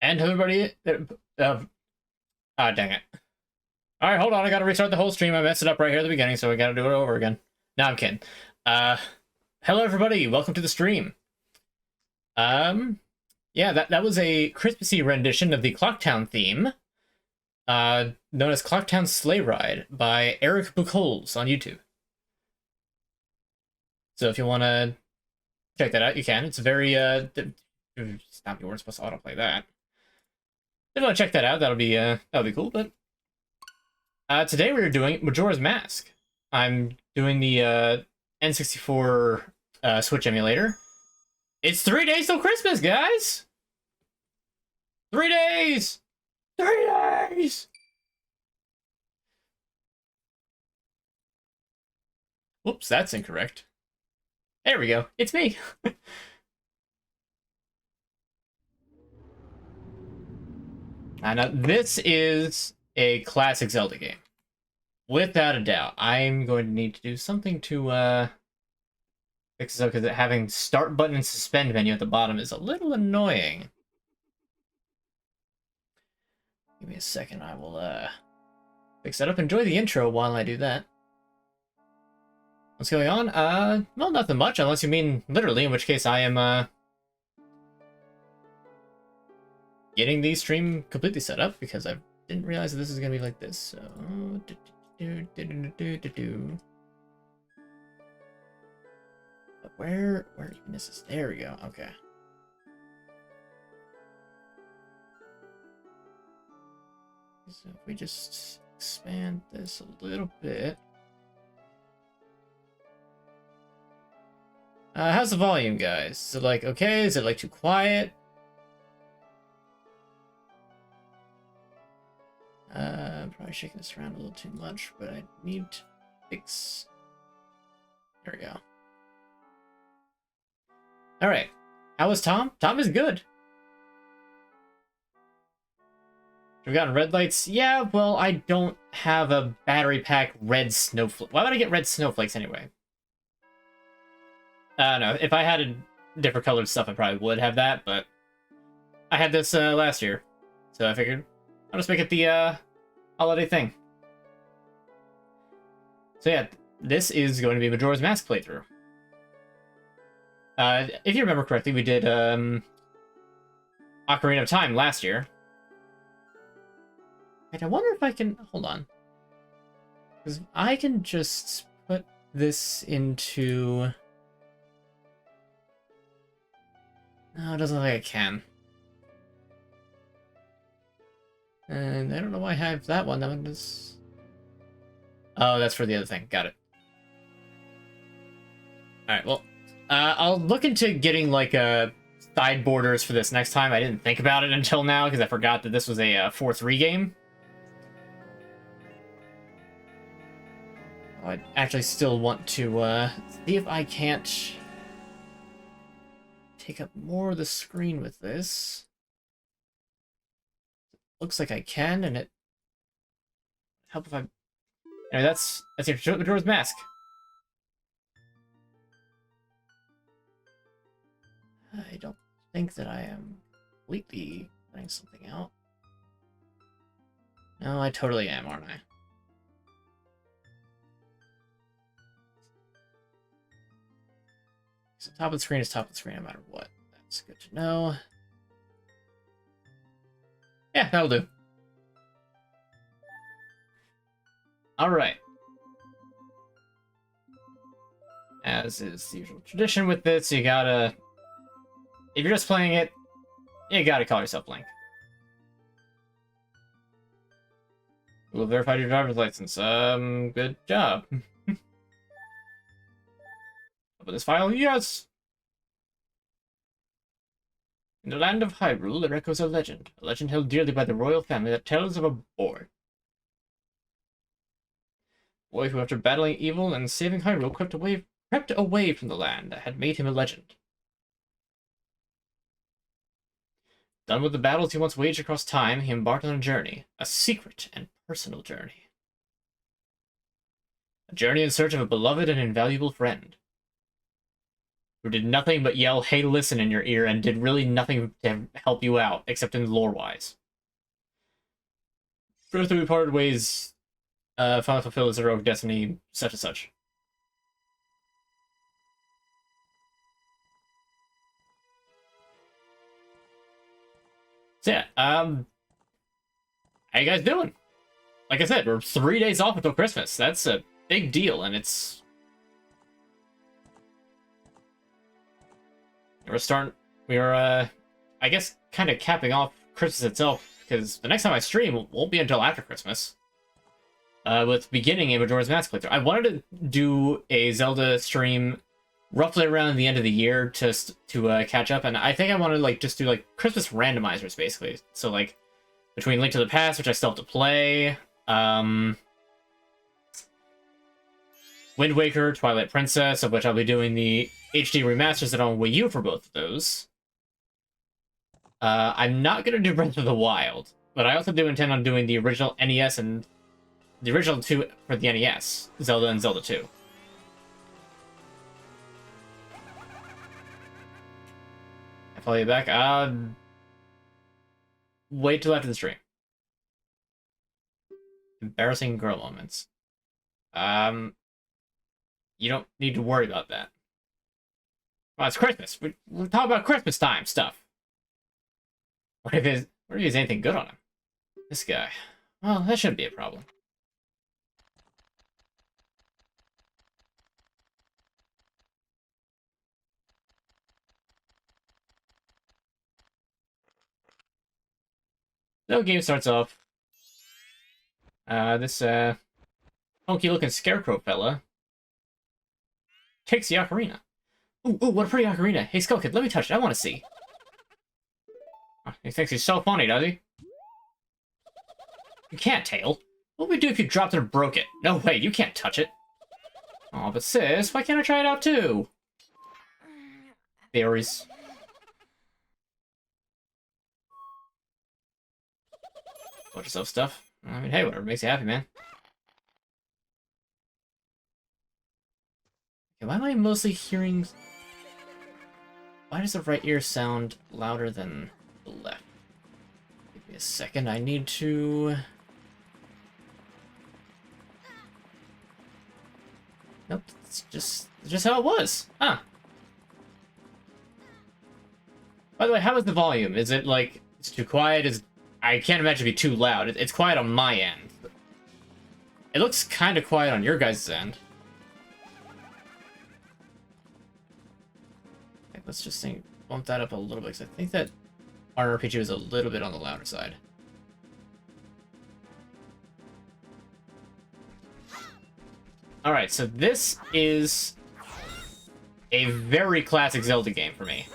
And everybody, dang it. All right, hold on. I gotta restart the whole stream. I messed it up right here at the beginning, so we gotta do it over again. No, I'm kidding. Hello everybody. Welcome to the stream. Yeah, that was a Christmassy rendition of the Clocktown theme, known as Clocktown Sleigh Ride by Eric Buchholz on YouTube. So if you want to check that out, you can. It's very stop, you weren't supposed to autoplay that. If you want to check that out, that'll be cool. But today we're doing Majora's Mask. I'm doing the N64 Switch emulator. It's 3 days till Christmas, guys! 3 days! 3 days! Whoops, that's incorrect. There we go. It's me. Now, this is a classic Zelda game. Without a doubt. I'm going to need to do something to fix this up, because having start button and suspend menu at the bottom is a little annoying. Give me a second. I will fix that up. Enjoy the intro while I do that. What's going on? Well, nothing much, unless you mean literally, in which case I am getting the stream completely set up, because I didn't realize that this is gonna be like this. So but where even is this? There we go. Okay. So if we just expand this a little bit. How's the volume, guys? Is it like okay? Is it like too quiet? I'm probably shaking this around a little too much, but I need to fix. There we go. All right. How is Tom? Tom is good. We've gotten red lights. Yeah, well, I don't have a battery pack red snowflake. Why would I get red snowflakes anyway? No, if I had a different colored stuff, I probably would have that, but I had this last year, so I figured I'll just make it the holiday thing. So yeah, this is going to be Majora's Mask playthrough. If you remember correctly, we did Ocarina of Time last year. And I wonder if I can hold on, because I can just put this into. No, it doesn't look like I can. And I don't know why I have that one. That one is. Oh, that's for the other thing. Got it. Alright, well, I'll look into getting like side borders for this next time. I didn't think about it until now because I forgot that this was a 4-3 game. I actually still want to see if I can't take up more of the screen with this. Looks like I can, and it help if I. Anyway, that's your Majora's Mask. I don't think that I am completely letting something out. No, I totally am, aren't I? So top of the screen is top of the screen no matter what. That's good to know. Yeah, that'll do. Alright. As is the usual tradition with this, you gotta... If you're just playing it, you gotta call yourself Link. We'll verify your driver's license. Good job. Open this file, yes! In the land of Hyrule, there echoes a legend held dearly by the royal family that tells of a boy. Boy who, after battling evil and saving Hyrule, crept away from the land that had made him a legend. Done with the battles he once waged across time, he embarked on a journey, a secret and personal journey. A journey in search of a beloved and invaluable friend. who did nothing but yell, "Hey, listen," in your ear, and did really nothing to help you out, except in lore-wise. First, we parted ways. Finally fulfill his heroic destiny, such and such. So yeah, how you guys doing? Like I said, we're 3 days off until Christmas. That's a big deal, and it's... We're, I guess, kind of capping off Christmas itself, because the next time I stream won't be until after Christmas. With beginning a Majora's Mask playthrough. I wanted to do a Zelda stream roughly around the end of the year to catch up, and I think I want to like just do like Christmas randomizers basically. So like between Link to the Past, which I still have to play, Wind Waker, Twilight Princess, of which I'll be doing the HD remasters that are on Wii U for both of those. I'm not gonna do Breath of the Wild, but I also do intend on doing the original NES and the original 2 for the NES, Zelda and Zelda 2. I follow you back. Wait till after the stream. Embarrassing girl moments. You don't need to worry about that. Well, it's Christmas. We're talking about Christmas time stuff. What if there's anything good on him? This guy. Well, that shouldn't be a problem. No game starts off. This funky looking scarecrow fella takes the ocarina. Ooh, what a pretty ocarina. Hey, Skull Kid, let me touch it. I want to see. Oh, he thinks he's so funny, does he? You can't, Tail. What would we do if you dropped it or broke it? No way, you can't touch it. Oh, but sis, why can't I try it out too? Theories. Bunch of self stuff. I mean, hey, whatever makes you happy, man. Okay, why am I mostly hearing... Why does the right ear sound louder than the left? Give me a second, I need to... Nope, it's just how it was. Huh. By the way, how is the volume? Is it, like, it's too quiet? I can't imagine it'd be too loud. It's quiet on my end. It looks kind of quiet on your guys' end. Okay, let's just bump that up a little bit, because I think that RPG is a little bit on the louder side. Alright, so this is a very classic Zelda game for me.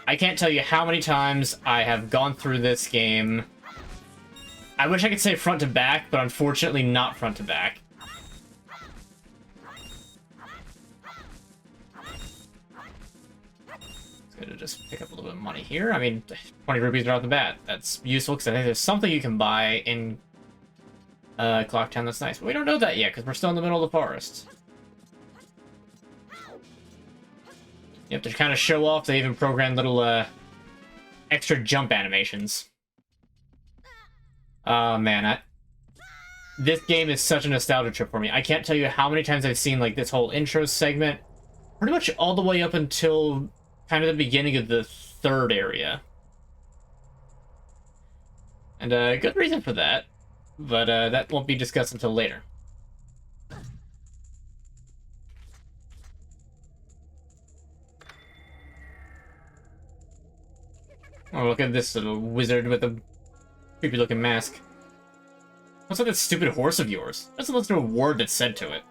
I can't tell you how many times I have gone through this game. I wish I could say front to back, but unfortunately not front to back. It's good to just pick up a little bit of money here. I mean, 20 rupees right off the bat. That's useful, because I think there's something you can buy in Clock Town that's nice. But we don't know that yet, because we're still in the middle of the forest. You have to kind of show off. They even programmed little extra jump animations. Oh man, this game is such a nostalgia trip for me. I can't tell you how many times I've seen like this whole intro segment, pretty much all the way up until kind of the beginning of the third area. And good reason for that, but that won't be discussed until later. Oh, look at this little wizard with a creepy-looking mask. What's with that stupid horse of yours? Doesn't listen to a word that's said to it.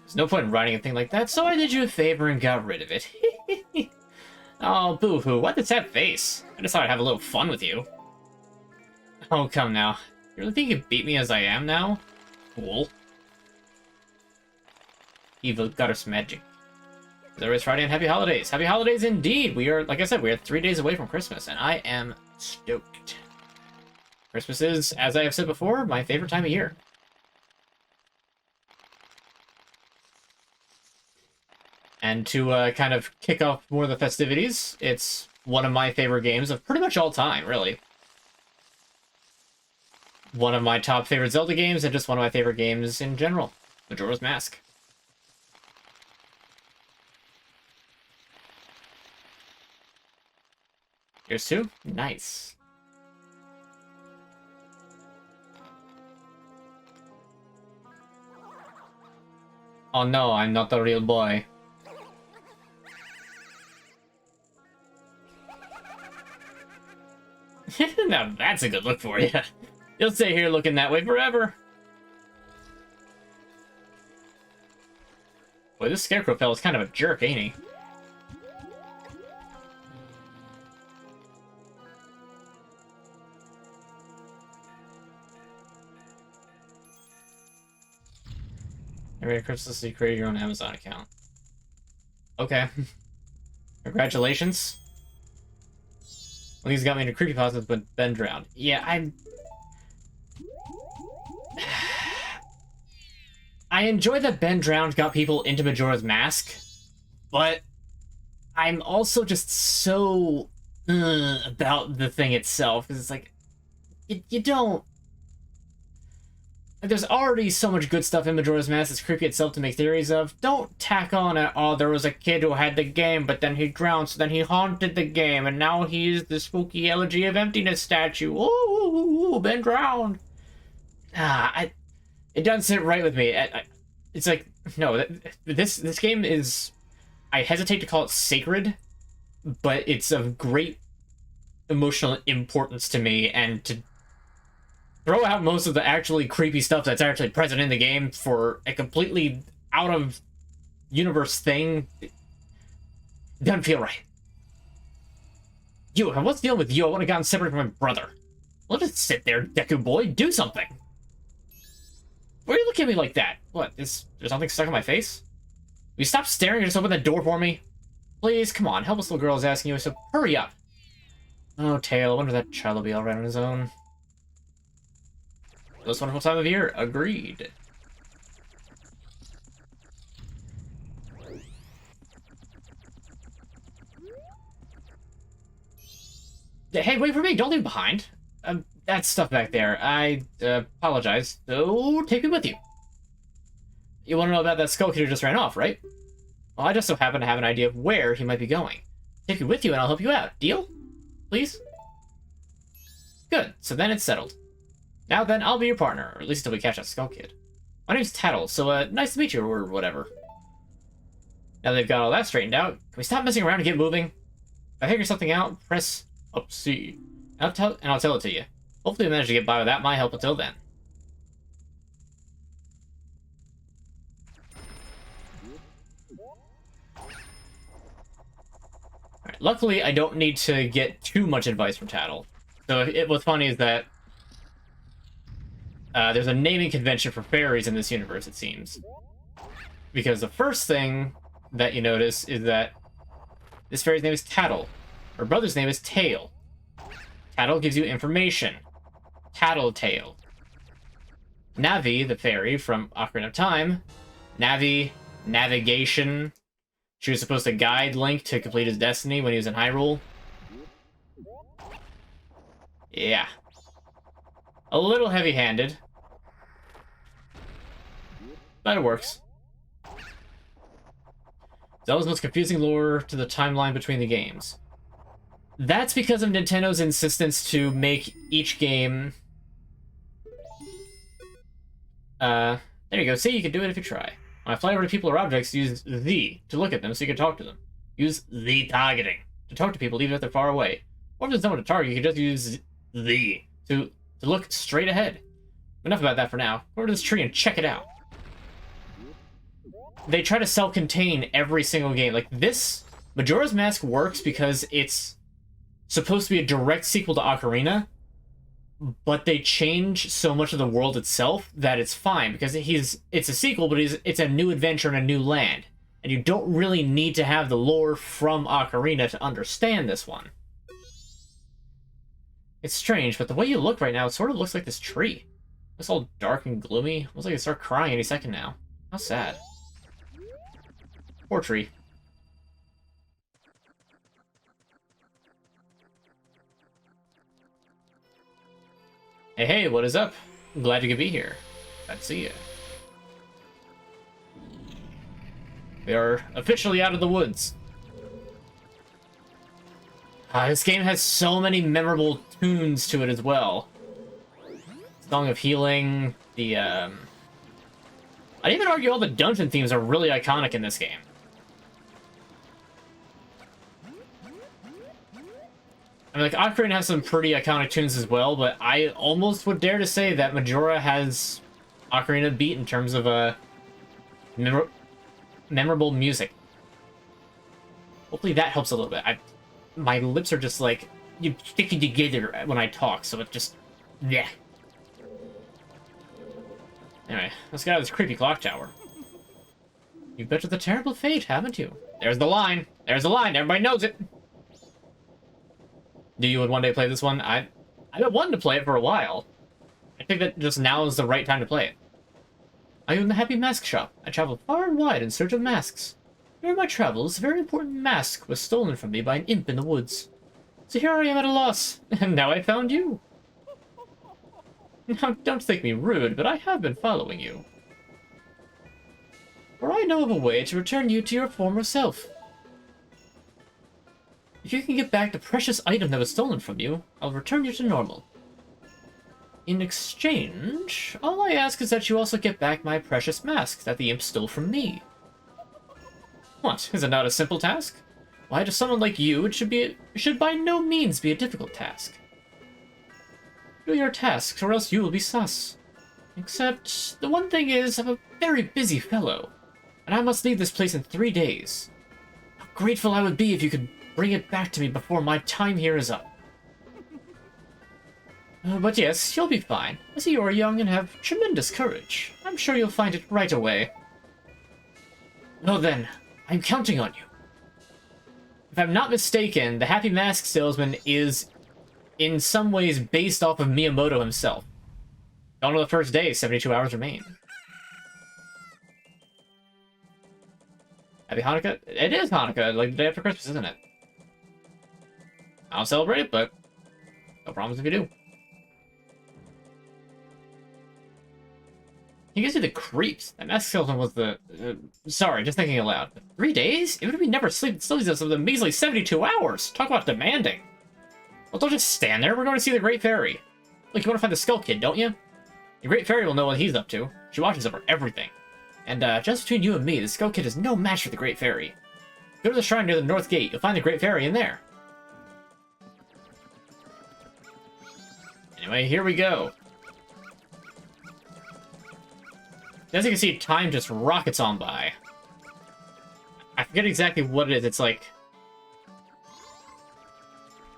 There's no point in riding a thing like that, so I did you a favor and got rid of it. Oh, boo-hoo, what is that face? I just thought I'd have a little fun with you. Oh, come now. You really think you can beat me as I am now? Fool. Evil goddess magic. There is Friday and happy holidays. Happy holidays indeed. We are, like I said, we are 3 days away from Christmas, and I am stoked. Christmas is, as I have said before, my favorite time of year. And to kind of kick off more of the festivities, it's one of my favorite games of pretty much all time, really. One of my top favorite Zelda games, and just one of my favorite games in general. Majora's Mask. Here's two. Nice. Oh no, I'm not the real boy. Now that's a good look for you. You'll stay here looking that way forever. Boy, this Scarecrow fella's kind of a jerk, ain't he? Every Christmas you create your own Amazon account. Okay. Congratulations. Well, these got me into creepypastas, but Ben drowned. Yeah, I enjoy that Ben drowned got people into Majora's Mask, but I'm also just so about the thing itself, because it's like, you don't... There's already so much good stuff in Majora's Mask that's creepy itself to make theories of. Don't tack on a, oh, there was a kid who had the game, but then he drowned, so then he haunted the game, and now he's the spooky Elegy of Emptiness statue. Ooh, Ben drowned. It doesn't sit right with me. It's like, no, this game is... I hesitate to call it sacred, but it's of great emotional importance to me, and to throw out most of the actually creepy stuff that's actually present in the game for a completely out-of-universe thing, it doesn't feel right. You, what's the deal with you? I would have gotten separated from my brother. Well, just sit there, Deku boy, do something. Why are you looking at me like that? What, is there something stuck on my face? Will you stop staring and just open that door for me? Please, come on, helpless little girl is asking you, so hurry up. Oh, Tail, I wonder if that child will be alright on his own. Most wonderful time of year. Agreed. Hey, wait for me. Don't leave behind. That stuff back there. I apologize. So, take me with you. You want to know about that skull kid who just ran off, right? Well, I just so happen to have an idea of where he might be going. Take me with you and I'll help you out. Deal? Please? Good. So then it's settled. Now then, I'll be your partner, or at least until we catch that skull kid. My name's Tattle, so nice to meet you, or whatever. Now they've got all that straightened out, can we stop messing around and get moving? If I figure something out, press up C. I'll tell it to you. Hopefully we manage to get by without my help until then. Alright, luckily, I don't need to get too much advice from Tattle. So what's funny is that there's a naming convention for fairies in this universe, it seems. Because the first thing that you notice is that this fairy's name is Tattle. Her brother's name is Tail. Tattle gives you information. Tattletale. Navi, the fairy from Ocarina of Time. Navi, navigation. She was supposed to guide Link to complete his destiny when he was in Hyrule. Yeah. A little heavy-handed. But it works. Zelda's most confusing lore to the timeline between the games. That's because of Nintendo's insistence to make each game... there you go. See, you can do it if you try. When I fly over to people or objects, use the to look at them so you can talk to them. Use the targeting to talk to people even if they're far away. Or if there's no one to target, you can just use the to look straight ahead. Enough about that for now. Go over to this tree and check it out. They try to self-contain every single game. Like, this Majora's Mask works because it's supposed to be a direct sequel to Ocarina, but they change so much of the world itself that it's fine, because it's a sequel, but it's a new adventure in a new land. And you don't really need to have the lore from Ocarina to understand this one. It's strange, but the way you look right now, it sort of looks like this tree. It's all dark and gloomy. Looks like it'll start crying any second now. How sad. Poor tree. Hey, hey, what is up? I'm glad you could be here. Glad to see you. We are officially out of the woods. This game has so many memorable tunes to it as well. Song of Healing, I'd even argue all the dungeon themes are really iconic in this game. I mean, like, Ocarina has some pretty iconic tunes as well, but I almost would dare to say that Majora has Ocarina beat in terms of memorable music. Hopefully that helps a little bit. My lips are just like sticking together when I talk, so it just yeah. Anyway, let's get out of this creepy clock tower. You've met with a terrible fate, haven't you? There's the line. There's the line. Everybody knows it. Do you would one day play this one? I've been wanting to play it for a while. I think that just now is the right time to play it. I own the Happy Mask Shop. I travel far and wide in search of masks. During my travels, a very important mask was stolen from me by an imp in the woods. So here I am at a loss, and now I found you. Now, don't think me rude, but I have been following you. For I know of a way to return you to your former self. If you can get back the precious item that was stolen from you, I'll return you to normal. In exchange, all I ask is that you also get back my precious mask that the imp stole from me. What, is it not a simple task? Why, to someone like you, it should by no means be a difficult task. Do your tasks, or else you will be sus. Except, the one thing is, I'm a very busy fellow, and I must leave this place in 3 days. How grateful I would be if you could bring it back to me before my time here is up. But yes, you'll be fine. I see you are young and have tremendous courage. I'm sure you'll find it right away. Well then, I'm counting on you. If I'm not mistaken, the Happy Mask Salesman is in some ways based off of Miyamoto himself. On the first day, 72 hours remain. Happy Hanukkah? It is Hanukkah, like the day after Christmas, isn't it? I'll celebrate it, but no problems if you do. You can see the creeps. That mask salesman was the... sorry, just thinking aloud. 3 days? Even if we never sleep, it still leaves us with a measly 72 hours. Talk about demanding. Well, don't just stand there. We're going to see the Great Fairy. Look, you want to find the Skull Kid, don't you? The Great Fairy will know what he's up to. She watches over everything. And just between you and me, the Skull Kid is no match for the Great Fairy. Go to the shrine near the North Gate. You'll find the Great Fairy in there. Anyway, here we go. As you can see, time just rockets on by. I forget exactly what it is. It's like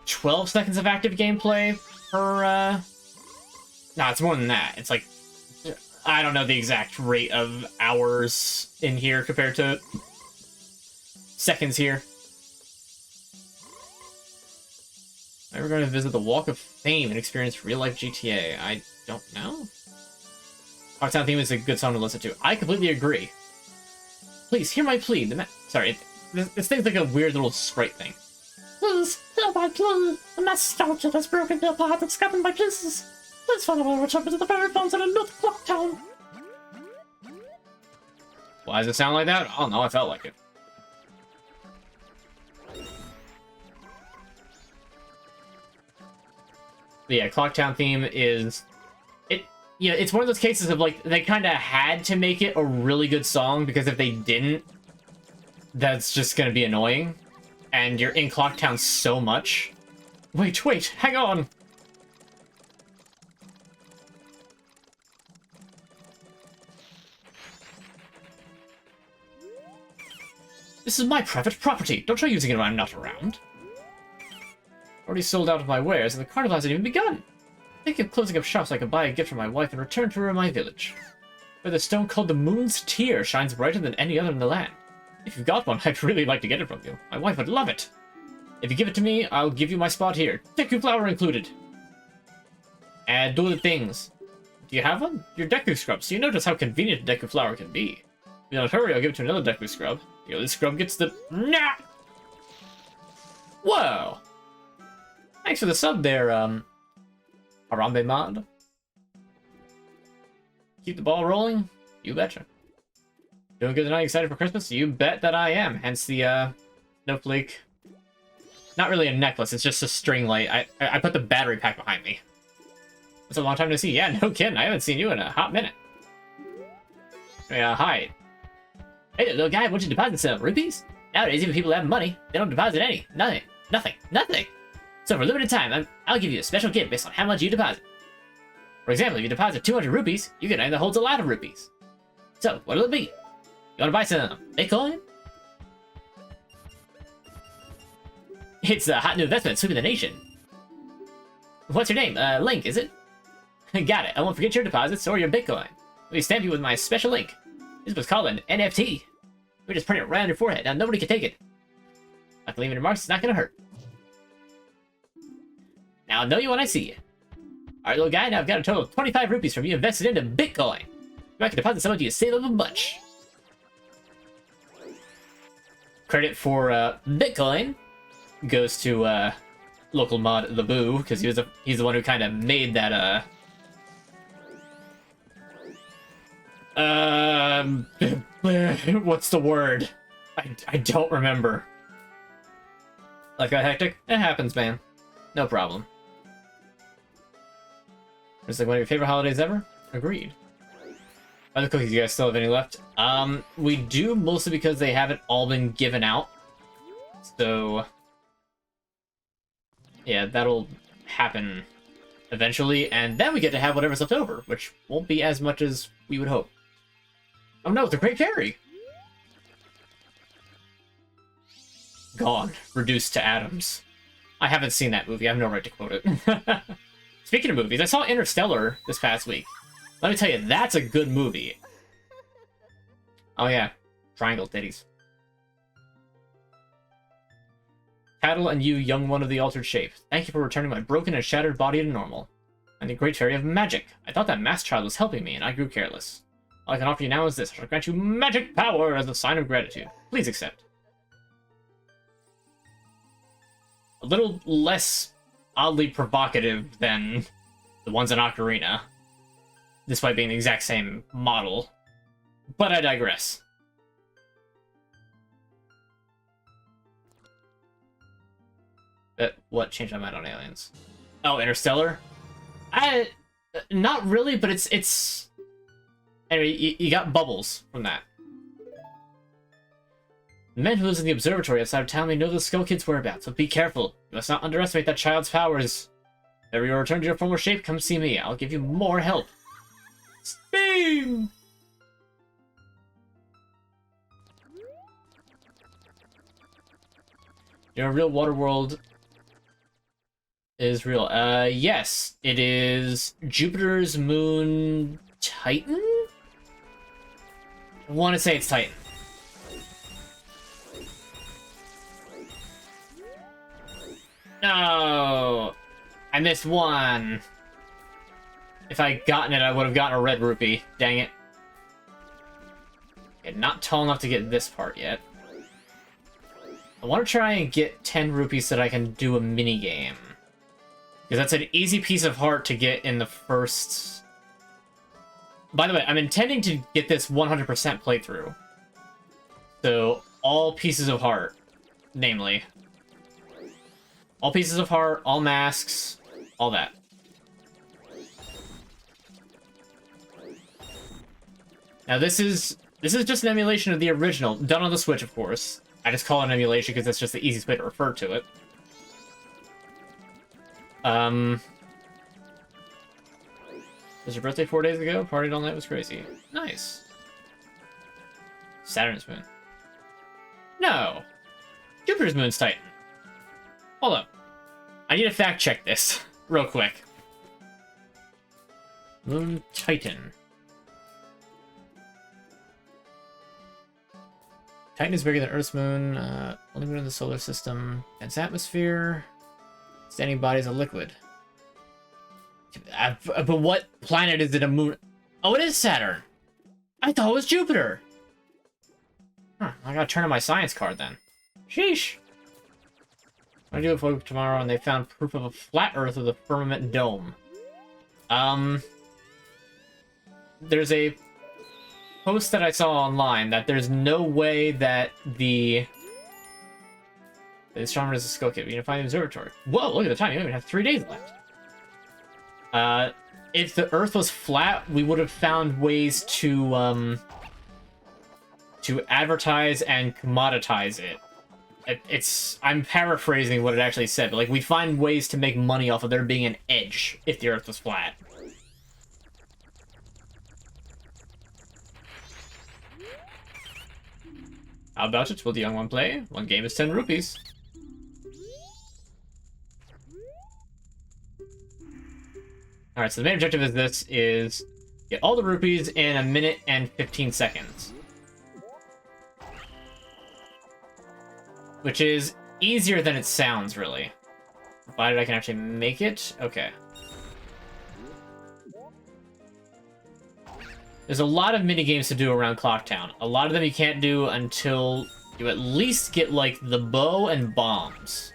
12 seconds of active gameplay per, No, it's more than that. It's like, I don't know the exact rate of hours in here compared to seconds here. We're going to visit the Walk of Fame and experience real-life GTA. I don't know. Clocktown theme is a good song to listen to. I completely agree. Please, hear my plea. Sorry, this thing's like a weird little sprite thing. Please, hear my plea. The nostalgia that's broken me apart and scattered my pieces. Please follow me return to the very bones of another Clocktown. Why does it sound like that? I don't know, I felt like it. But yeah, Clocktown theme is... Yeah, it's one of those cases of, like, they kind of had to make it a really good song, because if they didn't, that's just going to be annoying. And you're in Clocktown so much. Wait, hang on! This is my private property! Don't try using it when I'm not around! Already sold out of my wares, and the carnival hasn't even begun! Thinking of closing up shop so I can buy a gift for my wife and return to her in my village. Where the stone called the Moon's Tear shines brighter than any other in the land. If you've got one, I'd really like to get it from you. My wife would love it. If you give it to me, I'll give you my spot here. Deku flower included. And do the things. Do you have one? Your Deku scrub, so you notice how convenient a Deku flower can be. If you don't hurry, I'll give it to another Deku scrub. The other scrub gets the... Nah! Whoa! Thanks for the sub there, Harambe Mod. keep the ball rolling? You betcha. Doing good tonight? Excited for Christmas? You bet that I am. Hence the snowflake. Not really a necklace. It's just a string light. I put the battery pack behind me. It's a long time to see. Yeah, no kidding. I haven't seen you in a hot minute. Yeah, hi. Hey, little guy, what'd you deposit some rupees? Nowadays, even people that have money, they don't deposit any. Nothing. So for a limited time, I'll give you a special gift based on how much you deposit. For example, if you deposit 200 rupees, you get an item that holds a lot of rupees. So, what'll it be? You wanna buy some Bitcoin? It's a hot new investment sweeping the nation. What's your name? Link, is it? Got it. I won't forget your deposits or your Bitcoin. Let me stamp you with my special link. This was called an NFT. We just print it right on your forehead. Now nobody can take it. I can leave in your marks. It's not gonna hurt. Now I'll know you when I see you. Alright, little guy. Now I've got a total of 25 rupees from you invested into Bitcoin. If I can deposit some of you, save up a bunch. Credit for Bitcoin goes to local mod the Boo, because he's the one who kind of made that what's the word? I don't remember. Like that hectic? It happens, man. No problem. It's like one of your favorite holidays ever? Agreed. Other cookies, you guys still have any left? We do, mostly because they haven't all been given out. So yeah, that'll happen eventually, and then we get to have whatever's left over, which won't be as much as we would hope. Oh no, it's a great fairy! Gone. Reduced to atoms. I haven't seen that movie, I have no right to quote it. Speaking of movies, I saw Interstellar this past week. Let me tell you, that's a good movie. Oh yeah, triangle titties. Cattle and you, young one of the altered shape. Thank you for returning my broken and shattered body to normal. I'm the great fairy of magic. I thought that masked child was helping me, and I grew careless. All I can offer you now is this. I shall grant you magic power as a sign of gratitude. Please accept. A little less oddly provocative than the ones in Ocarina, despite being the exact same model. But I digress. What changed my mind on aliens? Oh, Interstellar? Not really, but it's... Anyway, you got bubbles from that. The man who lives in the observatory outside of town may know the Skull Kid's whereabouts, so be careful. You must not underestimate that child's powers. If ever you return to your former shape, come see me. I'll give you more help. Steam! Your real water world is real. Yes, it is Jupiter's moon Titan? I want to say it's Titan. No! I missed one. If I had gotten it, I would have gotten a red rupee. Dang it. Okay, not tall enough to get this part yet. I want to try and get 10 rupees so that I can do a mini game. Because that's an easy piece of heart to get in the first... By the way, I'm intending to get this 100% playthrough. So, all pieces of heart, namely. All pieces of heart, all masks, all that. Now this is just an emulation of the original, done on the Switch, of course. I just call it an emulation because that's just the easiest way to refer to it. Was your birthday 4 days ago? Partied all night was crazy. Nice. Saturn's moon. No! Jupiter's moon's Titan. Hold up. I need to fact check this real quick. Moon Titan. Titan is bigger than Earth's moon, only moon in the solar system. Dense atmosphere. Standing bodies of liquid. But what planet is it a moon? Oh, it is Saturn! I thought it was Jupiter! Huh, I gotta turn in my science card then. Sheesh! I do it for tomorrow, and they found proof of a flat Earth with a firmament dome. there's a post that I saw online that there's no way that the astronomers is skill kit. We need to find the observatory. Whoa, look at the time. You don't even have 3 days left. If the Earth was flat, we would have found ways to advertise and commoditize it. I'm paraphrasing what it actually said, but like we find ways to make money off of there being an edge if the Earth was flat. How about it? Will the young one play? One game is 10 rupees. Alright, so the main objective of this is get all the rupees in 1 minute and 15 seconds. Which is easier than it sounds, really. Provided I can actually make it. Okay. There's a lot of mini-games to do around Clocktown. A lot of them you can't do until you at least get, like, the bow and bombs.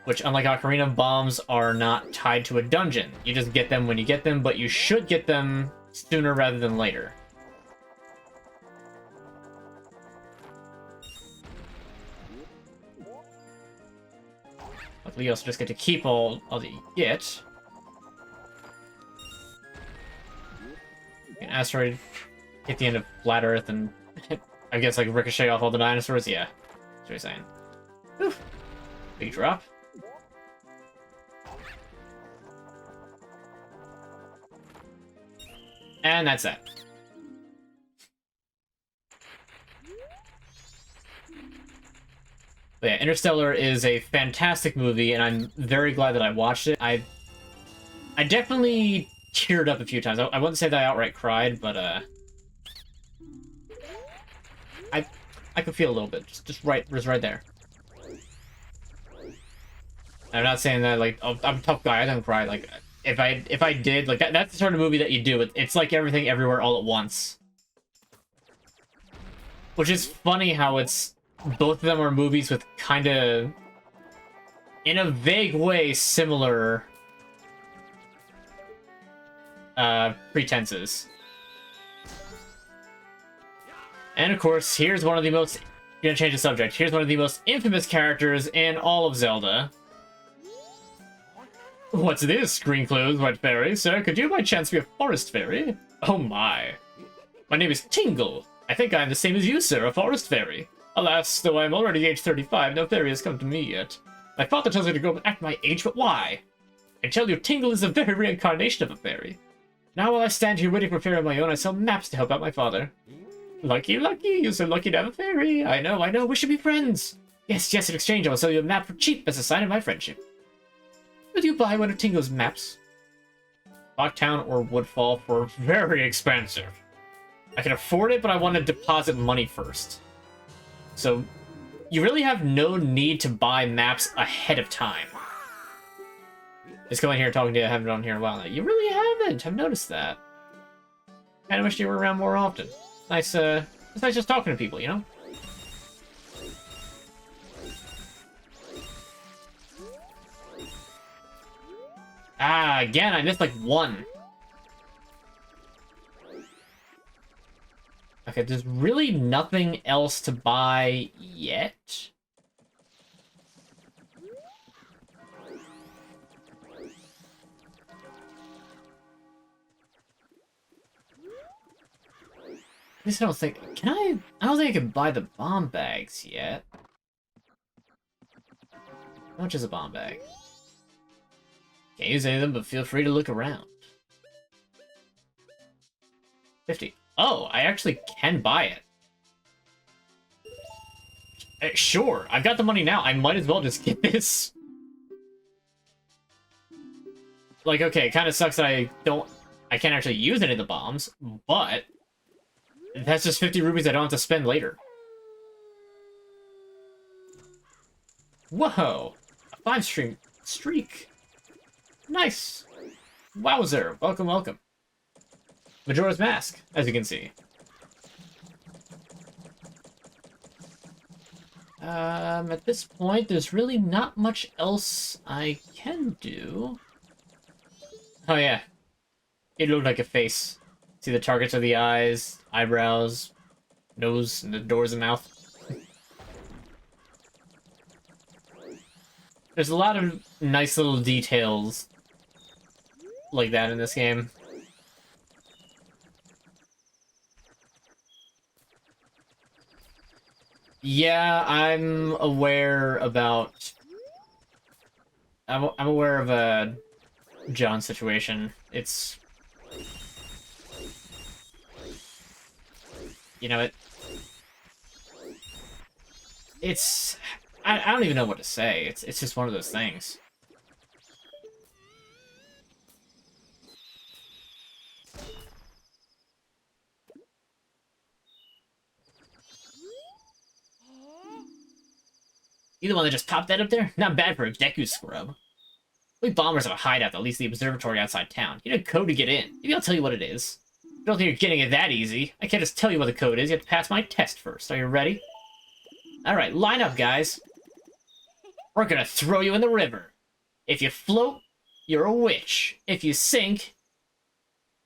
Which, unlike Ocarina, bombs are not tied to a dungeon. You just get them when you get them, but you should get them sooner rather than later. Luckily, you also just get to keep all that you get. An asteroid hit the end of flat Earth and I guess like ricochet off all the dinosaurs. Yeah, that's what you're saying. Whew. Big drop. And that's that. But yeah, Interstellar is a fantastic movie, and I'm very glad that I watched it. I definitely teared up a few times. I wouldn't say that I outright cried, but I could feel a little bit. Just right, was right there. I'm not saying that like I'm a tough guy. I don't cry. Like if I did, like that's the sort of movie that you do. It's like Everything Everywhere All at Once, which is funny how it's both of them are movies with kind of, in a vague way, similar pretenses. And of course, here's one of the most, gonna change the subject, here's one of the most infamous characters in all of Zelda. What's this? Green clothes, white fairy. Sir, could you by chance be a forest fairy? Oh my. My name is Tingle. I think I'm the same as you, sir, a forest fairy. Alas, though I'm already age 35, no fairy has come to me yet. My father tells me to go and act my age, but why? I tell you, Tingle is the very reincarnation of a fairy. Now while I stand here waiting for a fairy of my own, I sell maps to help out my father. Lucky, lucky, you're so lucky to have a fairy. I know, we should be friends. Yes, in exchange I will sell you a map for cheap as a sign of my friendship. Will you buy one of Tingle's maps? Clocktown or Woodfall for very expensive. I can afford it, but I want to deposit money first. So, you really have no need to buy maps ahead of time. Just going here and talking to you, I haven't been on here in a while now. You really haven't, I've noticed that. Kinda wish you were around more often. Nice, it's nice just talking to people, you know? Ah, again, I missed like one. Okay, there's really nothing else to buy yet. I just don't think... Can I... I don't think I can buy the bomb bags yet. How much is a bomb bag? Can't use any of them, but feel free to look around. 50. Oh, I actually can buy it. Sure, I've got the money now. I might as well just get this. Like, okay, it kind of sucks that I can't actually use any of the bombs, but that's just 50 rupees I don't have to spend later. Whoa, a 5-stream streak. Nice. Wowzer, welcome, welcome. Majora's Mask, as you can see. At this point, there's really not much else I can do. Oh, yeah. It looked like a face. See, the targets are the eyes, eyebrows, nose, and the doors and mouth. There's a lot of nice little details like that in this game. Yeah, I'm aware about... I'm aware of John's situation. It's... You know, it's... I don't even know what to say. It's just one of those things. You the one that just popped that up there? Not bad for a Deku scrub. We bombers have a hideout that leads to the observatory outside town. You need a code to get in. Maybe I'll tell you what it is. I don't think you're getting it that easy. I can't just tell you what the code is. You have to pass my test first. Are you ready? Alright, line up, guys. We're gonna throw you in the river. If you float, you're a witch. If you sink...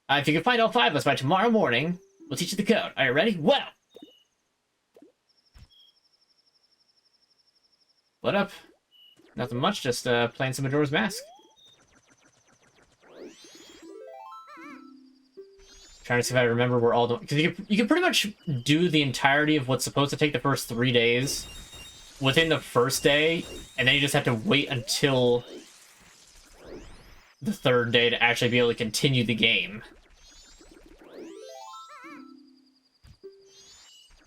if you can find all 5 of us by tomorrow morning, we'll teach you the code. Are you ready? Well! What up? Nothing much, just playing some Majora's Mask. Trying to see if I remember where all the... Because you can pretty much do the entirety of what's supposed to take the first 3 days within the first day, and then you just have to wait until the 3rd day to actually be able to continue the game.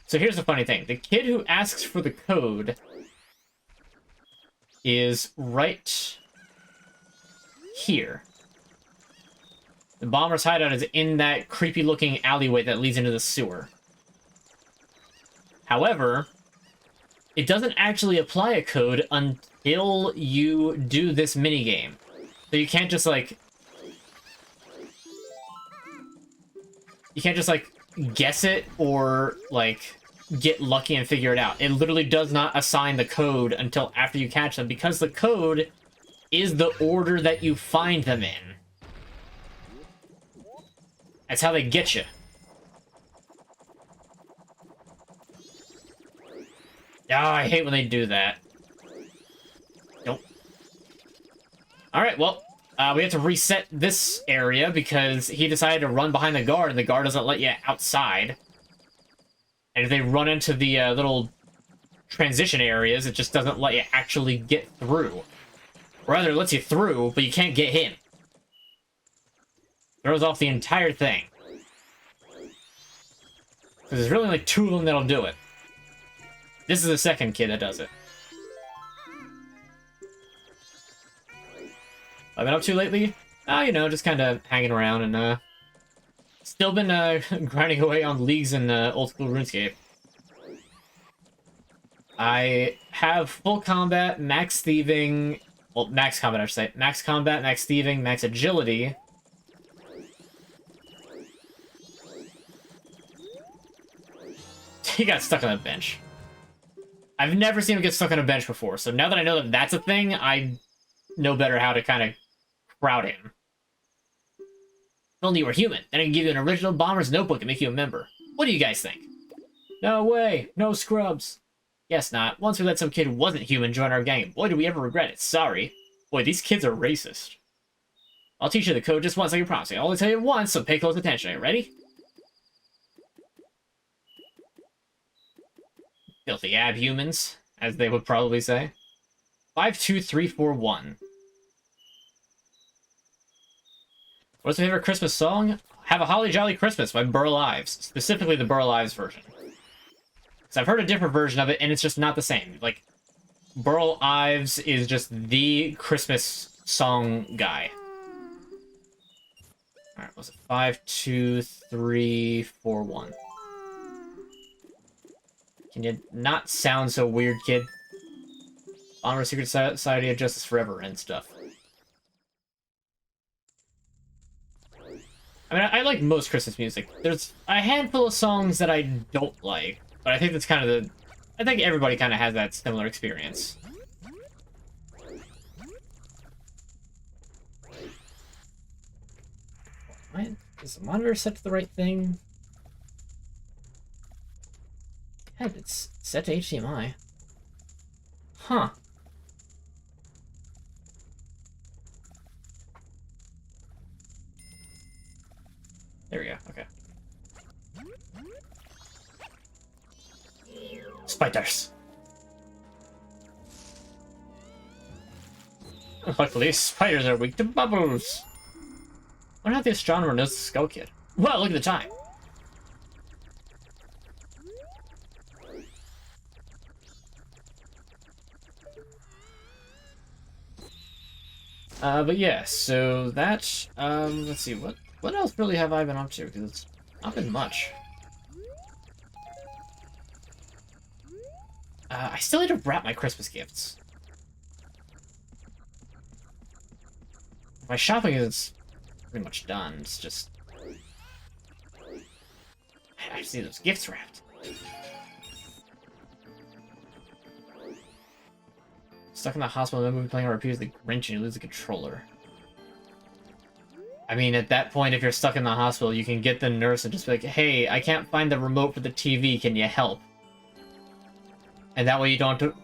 So here's the funny thing. The kid who asks for the code is right here. The bomber's hideout is in that creepy-looking alleyway that leads into the sewer. However, it doesn't actually apply a code until you do this minigame. So you can't just, like... You can't just, like, guess it or, like, get lucky and figure it out. It literally does not assign the code until after you catch them, because the code is the order that you find them in. That's how they get you. Oh, I hate when they do that. Nope. Alright, well, we have to reset this area because he decided to run behind the guard, and the guard doesn't let you outside. And if they run into the little transition areas, it just doesn't let you actually get through. Or rather, it lets you through, but you can't get in. Throws off the entire thing. Because there's really only 2 of them that'll do it. This is the second kid that does it. I've been up to lately? You know, just kind of hanging around and, still been, grinding away on leagues in, old school RuneScape. I have full combat, max thieving... Well, max combat, I should say. Max combat, max thieving, max agility. He got stuck on a bench. I've never seen him get stuck on a bench before, so now that I know that that's a thing, I know better how to kind of crowd him. If only you were human, then I can give you an original Bomber's Notebook and make you a member. What do you guys think? No way, no scrubs. Guess not. Once we let some kid who wasn't human join our gang, boy, do we ever regret it. Sorry. Boy, these kids are racist. I'll teach you the code just once, like I promised. I'll only tell you once, so pay close attention. Are you ready? Filthy abhumans, as they would probably say. 5, 2, 3, 4, 1. What's my favorite Christmas song? Have a Holly Jolly Christmas by Burl Ives. Specifically the Burl Ives version. Because I've heard a different version of it, and it's just not the same. Like, Burl Ives is just the Christmas song guy. Alright, was it 5, 2, 3, 4, 1? Can you not sound so weird, kid? Bomber Secret Society of Justice Forever and stuff. I mean, I like most Christmas music. There's a handful of songs that I don't like, but I think that's kind of the... I think everybody kind of has that similar experience. What? Is the monitor set to the right thing? Yeah, it's set to HDMI. Huh. There we go, okay. Spiders! Luckily, spiders are weak to bubbles! I wonder how the astronomer knows the Skull Kid. Well, look at the time! But yeah, so that, let's see, what else really have I been up to? Because it's not been much. I still need to wrap my Christmas gifts. My shopping is pretty much done. It's just... I just need those gifts wrapped. Stuck in the hospital, then movie playing RP as the Grinch and you lose the controller. I mean, at that point, if you're stuck in the hospital, you can get the nurse and just be like, hey, I can't find the remote for the TV, can you help? And that way you don't...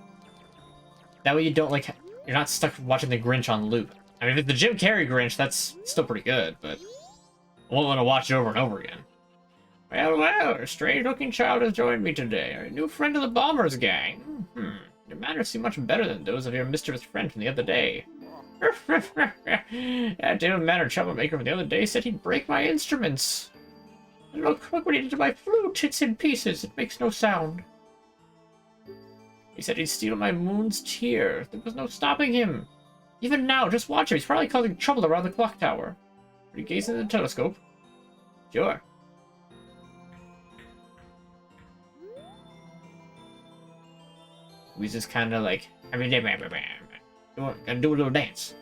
That way you don't, like... You're not stuck watching the Grinch on loop. I mean, if it's the Jim Carrey Grinch, that's still pretty good, but... I won't want to watch it over and over again. Well, a strange-looking child has joined me today. A new friend of the Bombers gang. Your manners seem much better than those of your mischievous friend from the other day. That ill-mannered troublemaker from the other day said he'd break my instruments. Look what he did to my flute. It's in pieces. It makes no sound. He said he'd steal my moon's tear. There was no stopping him. Even now, just watch him. He's probably causing trouble around the clock tower. Are you gazing at the telescope? Sure. We just kind of like, gonna do a little dance.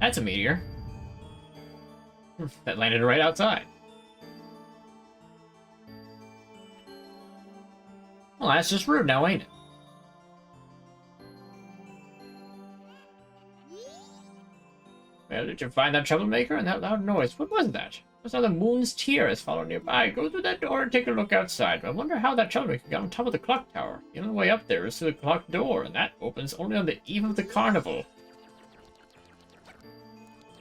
That's a meteor. That landed right outside. Well, that's just rude now, ain't it? Well, did you find that troublemaker and that loud noise? What was that? I saw the moon's tear is following nearby. Go through that door and take a look outside. I wonder how that troublemaker got on top of the clock tower. The only way up there is through the clock door, and that opens only on the eve of the carnival.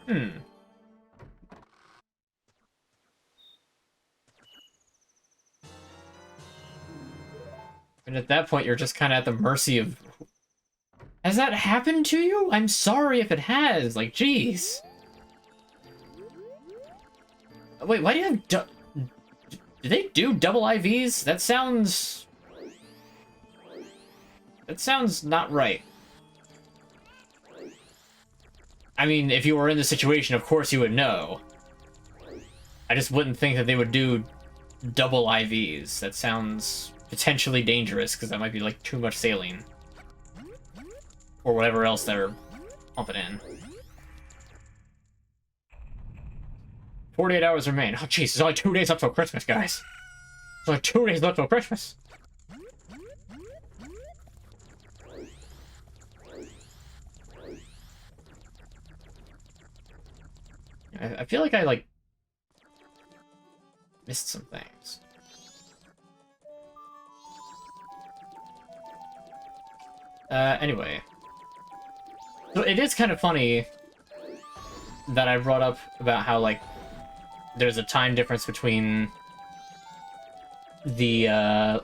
And at that point, you're just kind of at the mercy of... Has that happened to you? I'm sorry if it has. Like, jeez. Wait, why do you have... Do they do double IVs? That sounds... That sounds not right. I mean, if you were in the situation, of course you would know. I just wouldn't think that they would do double IVs. That sounds potentially dangerous, because that might be, like, too much saline. Or whatever else they're pumping in. 48 hours remain. Oh, jeez, there's only 2 days up till Christmas, guys. There's only 2 days left till Christmas. I feel like I, like, missed some things. Anyway. So it is kind of funny that I brought up about how, like, there's a time difference between the,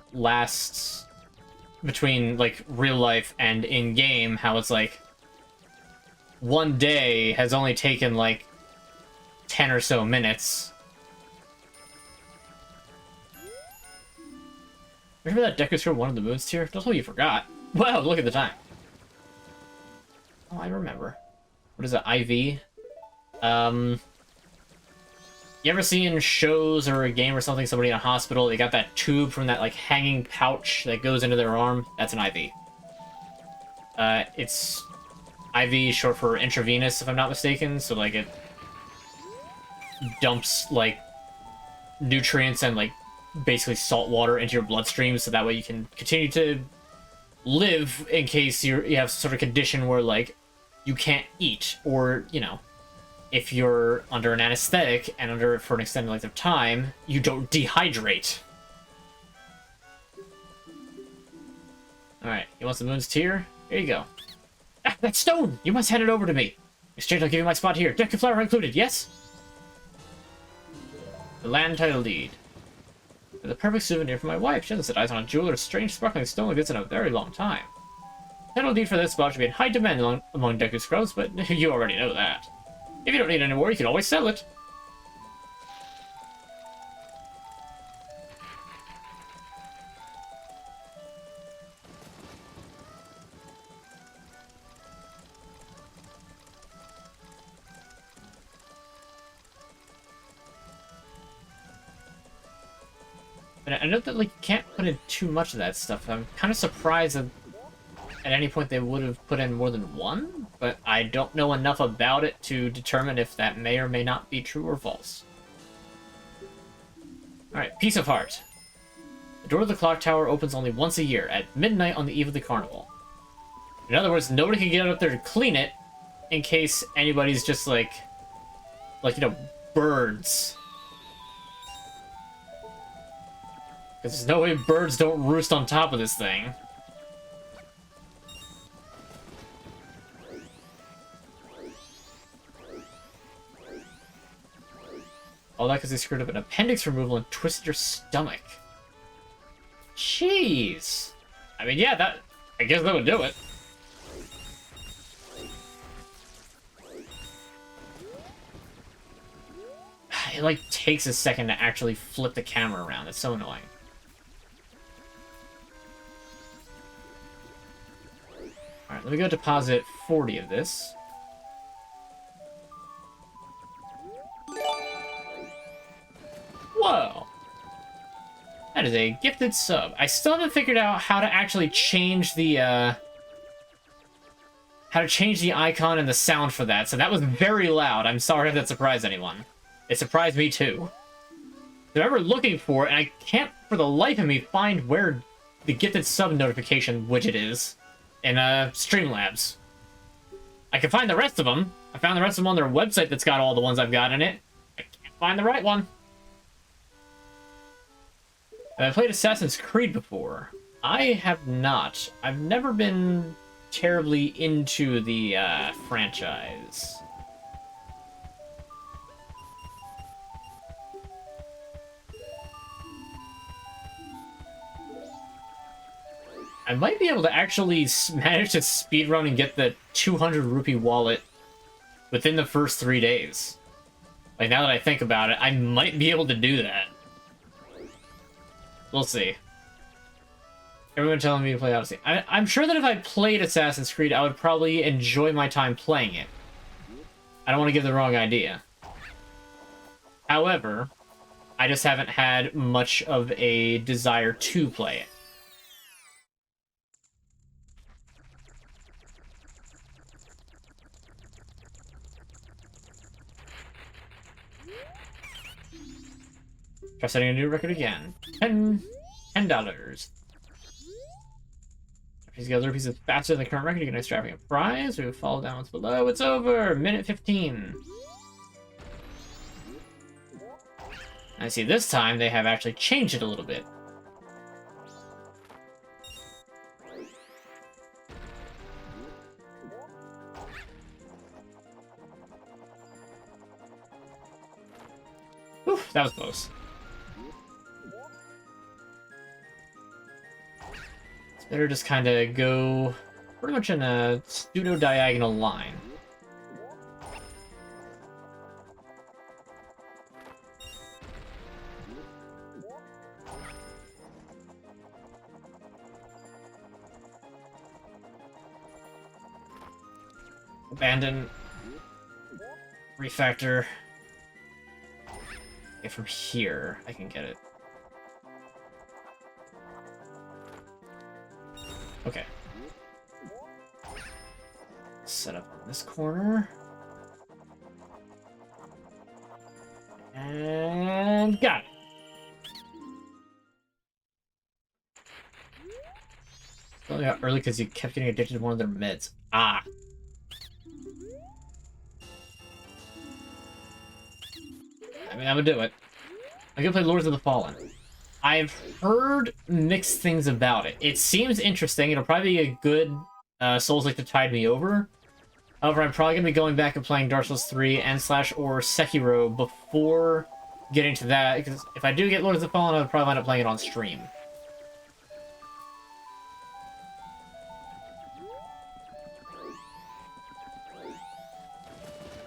between, like, real life and in-game, how it's, like, 1 day has only taken, like, 10 or so minutes. Remember that deck was from one of the moons tier? Don't tell me you forgot. Wow, look at the time. Oh, I remember. What is it, IV? You ever see in shows or a game or something, somebody in a hospital, they got that tube from that, like, hanging pouch that goes into their arm? That's an IV. It's IV short for intravenous, if I'm not mistaken, so, like, it dumps, like, nutrients and, like, basically salt water into your bloodstream, so that way you can continue to live in case you have some sort of condition where, like, you can't eat, or, you know, if you're under an anesthetic and under it for an extended length of time, you don't dehydrate. Alright, you want the moon's tear? Here you go. Ah, that stone! You must hand it over to me. In exchange, I'll give you my spot here. Deck and flower included, yes? The land title deed. The perfect souvenir for my wife. She hasn't set eyes on a jeweler's strange sparkling stone like this in a very long time. Title deed for this spot should be in high demand among Deku Scrubs, but you already know that. If you don't need any more, you can always sell it. And I know that, like, you can't put in too much of that stuff. I'm kind of surprised that at any point they would have put in more than one, but I don't know enough about it to determine if that may or may not be true or false. Alright, Piece of Heart. The door of the clock tower opens only once a year, at midnight on the eve of the carnival. In other words, nobody can get up there to clean it, in case anybody's just like, you know, birds. Because there's no way birds don't roost on top of this thing. All that because they screwed up an appendix removal and twisted your stomach. Jeez. I mean, yeah, I guess that would do it. It, like, takes a second to actually flip the camera around. It's so annoying. Alright, let me go deposit 40 of this. Whoa! That is a gifted sub. I still haven't figured out how to actually change the, icon and the sound for that, so that was very loud. I'm sorry if that surprised anyone. It surprised me, too. I remember looking for it, and I can't, for the life of me, find where the gifted sub notification widget is in, Streamlabs. I can find the rest of them. I found the rest of them on their website that's got all the ones I've got in it. I can't find the right one. Have I played Assassin's Creed before? I have not. I've never been terribly into the franchise. I might be able to actually manage to speedrun and get the 200 rupee wallet within the first 3 days. Like, now that I think about it, I might be able to do that. We'll see. Everyone telling me to play Odyssey. I'm sure that if I played Assassin's Creed, I would probably enjoy my time playing it. I don't want to give the wrong idea. However, I just haven't had much of a desire to play it. Try setting a new record again. $10. If the other piece is faster than the current record, you get an extravagant prize. We will fall down once below. It's over. Minute 15. I see this time they have actually changed it a little bit. Whew, that was close. Better just kind of go pretty much in a pseudo-diagonal line. Abandon. Refactor. Okay, from here, I can get it. Okay. Set up on this corner. And got it. Only got early because you kept getting addicted to one of their meds. Ah. I mean, I would do it. I'm gonna play Lords of the Fallen. I've heard mixed things about it. It seems interesting. It'll probably be a good Souls-like to tide me over. However, I'm probably gonna be going back and playing Dark Souls 3 and / or Sekiro before getting to that, because if I do get Lords of the Fallen, I'll probably end up playing it on stream.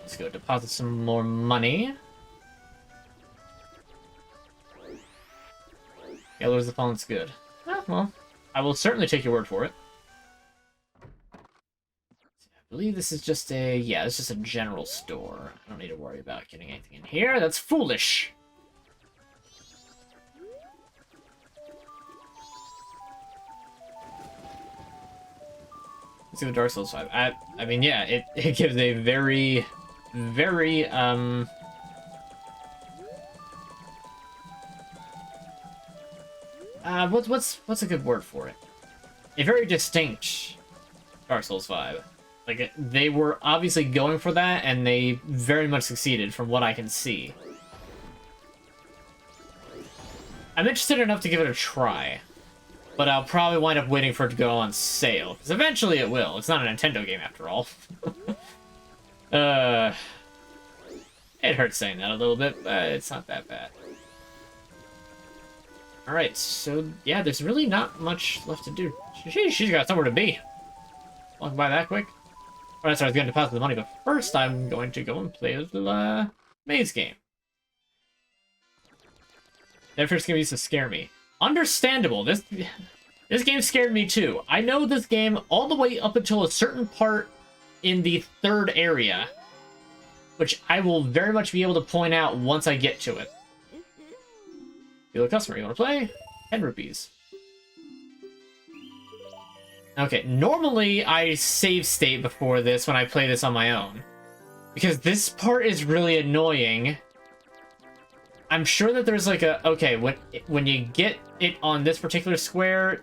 Let's go deposit some more money. Yeah, Lords of the Fallen's good. Oh, well, I will certainly take your word for it. I believe this is just a... yeah, it's just a general store. I don't need to worry about getting anything in here. That's foolish! Let's see what Dark Souls 5. I mean, yeah, it gives a very, very, what's a good word for it? A very distinct Dark Souls 5. Like, they were obviously going for that, and they very much succeeded from what I can see. I'm interested enough to give it a try. But I'll probably wind up waiting for it to go on sale. Because eventually it will. It's not a Nintendo game after all. It hurts saying that a little bit, but it's not that bad. Alright, so yeah, there's really not much left to do. She's got somewhere to be. Walking by that quick. Alright, so I was going to deposit the money, but first I'm going to go and play the maze game. That first game used to scare me. Understandable. This game scared me too. I know this game all the way up until a certain part in the third area, which I will very much be able to point out once I get to it. You're a customer. You want to play? 10 rupees. Okay, normally I save state before this when I play this on my own, because this part is really annoying. I'm sure that there's like a... okay, when you get it on this particular square,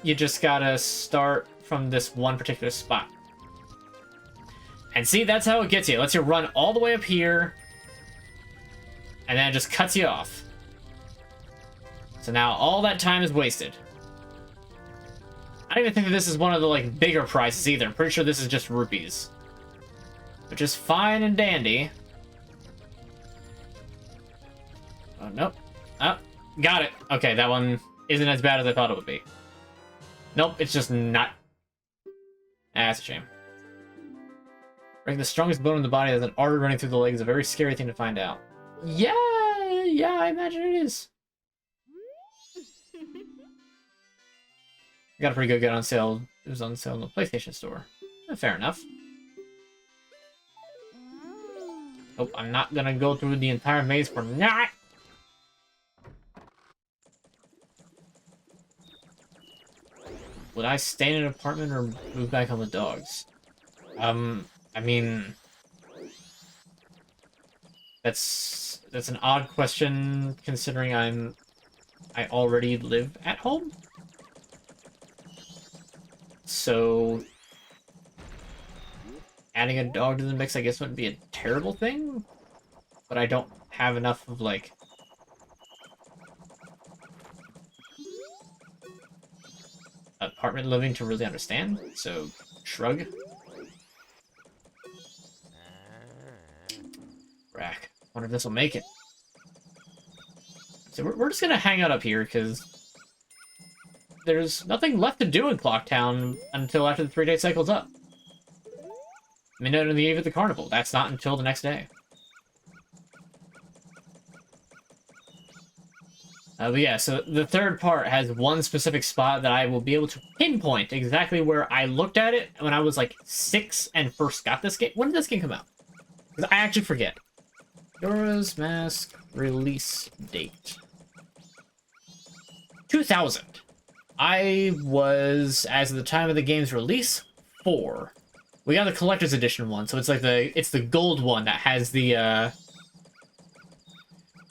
you just gotta start from this one particular spot. And see, that's how it gets you. It lets you run all the way up here, and then it just cuts you off. So now all that time is wasted. I don't even think that this is one of the like bigger prizes either. I'm pretty sure this is just rupees. Which is fine and dandy. Oh, nope. Oh, got it. Okay, that one isn't as bad as I thought it would be. Nope, it's just not. That's a shame. Breaking the strongest bone in the body has an artery running through the leg is a very scary thing to find out. Yeah, I imagine it is. Got a pretty good get on sale. It was on sale in the PlayStation Store. Fair enough. Oh, I'm not gonna go through the entire maze for that. Would I stay in an apartment or move back on the dogs? I mean... That's an odd question, considering I already live at home? So... adding a dog to the mix, I guess, wouldn't be a terrible thing? But I don't have enough of, like... apartment living to really understand, so shrug. Rack. Wonder if this will make it. So we're just gonna hang out up here because there's nothing left to do in Clocktown until after the 3-day cycle's up. Midnight on the Eve at the Carnival. That's not until the next day. But yeah, so the third part has one specific spot that I will be able to pinpoint exactly where I looked at it when I was like 6 and first got this game. When did this game come out? Because I actually forget. Majora's Mask release date. 2000. I was, as of the time of the game's release, 4. We got the collector's edition one, so it's like the gold one that has the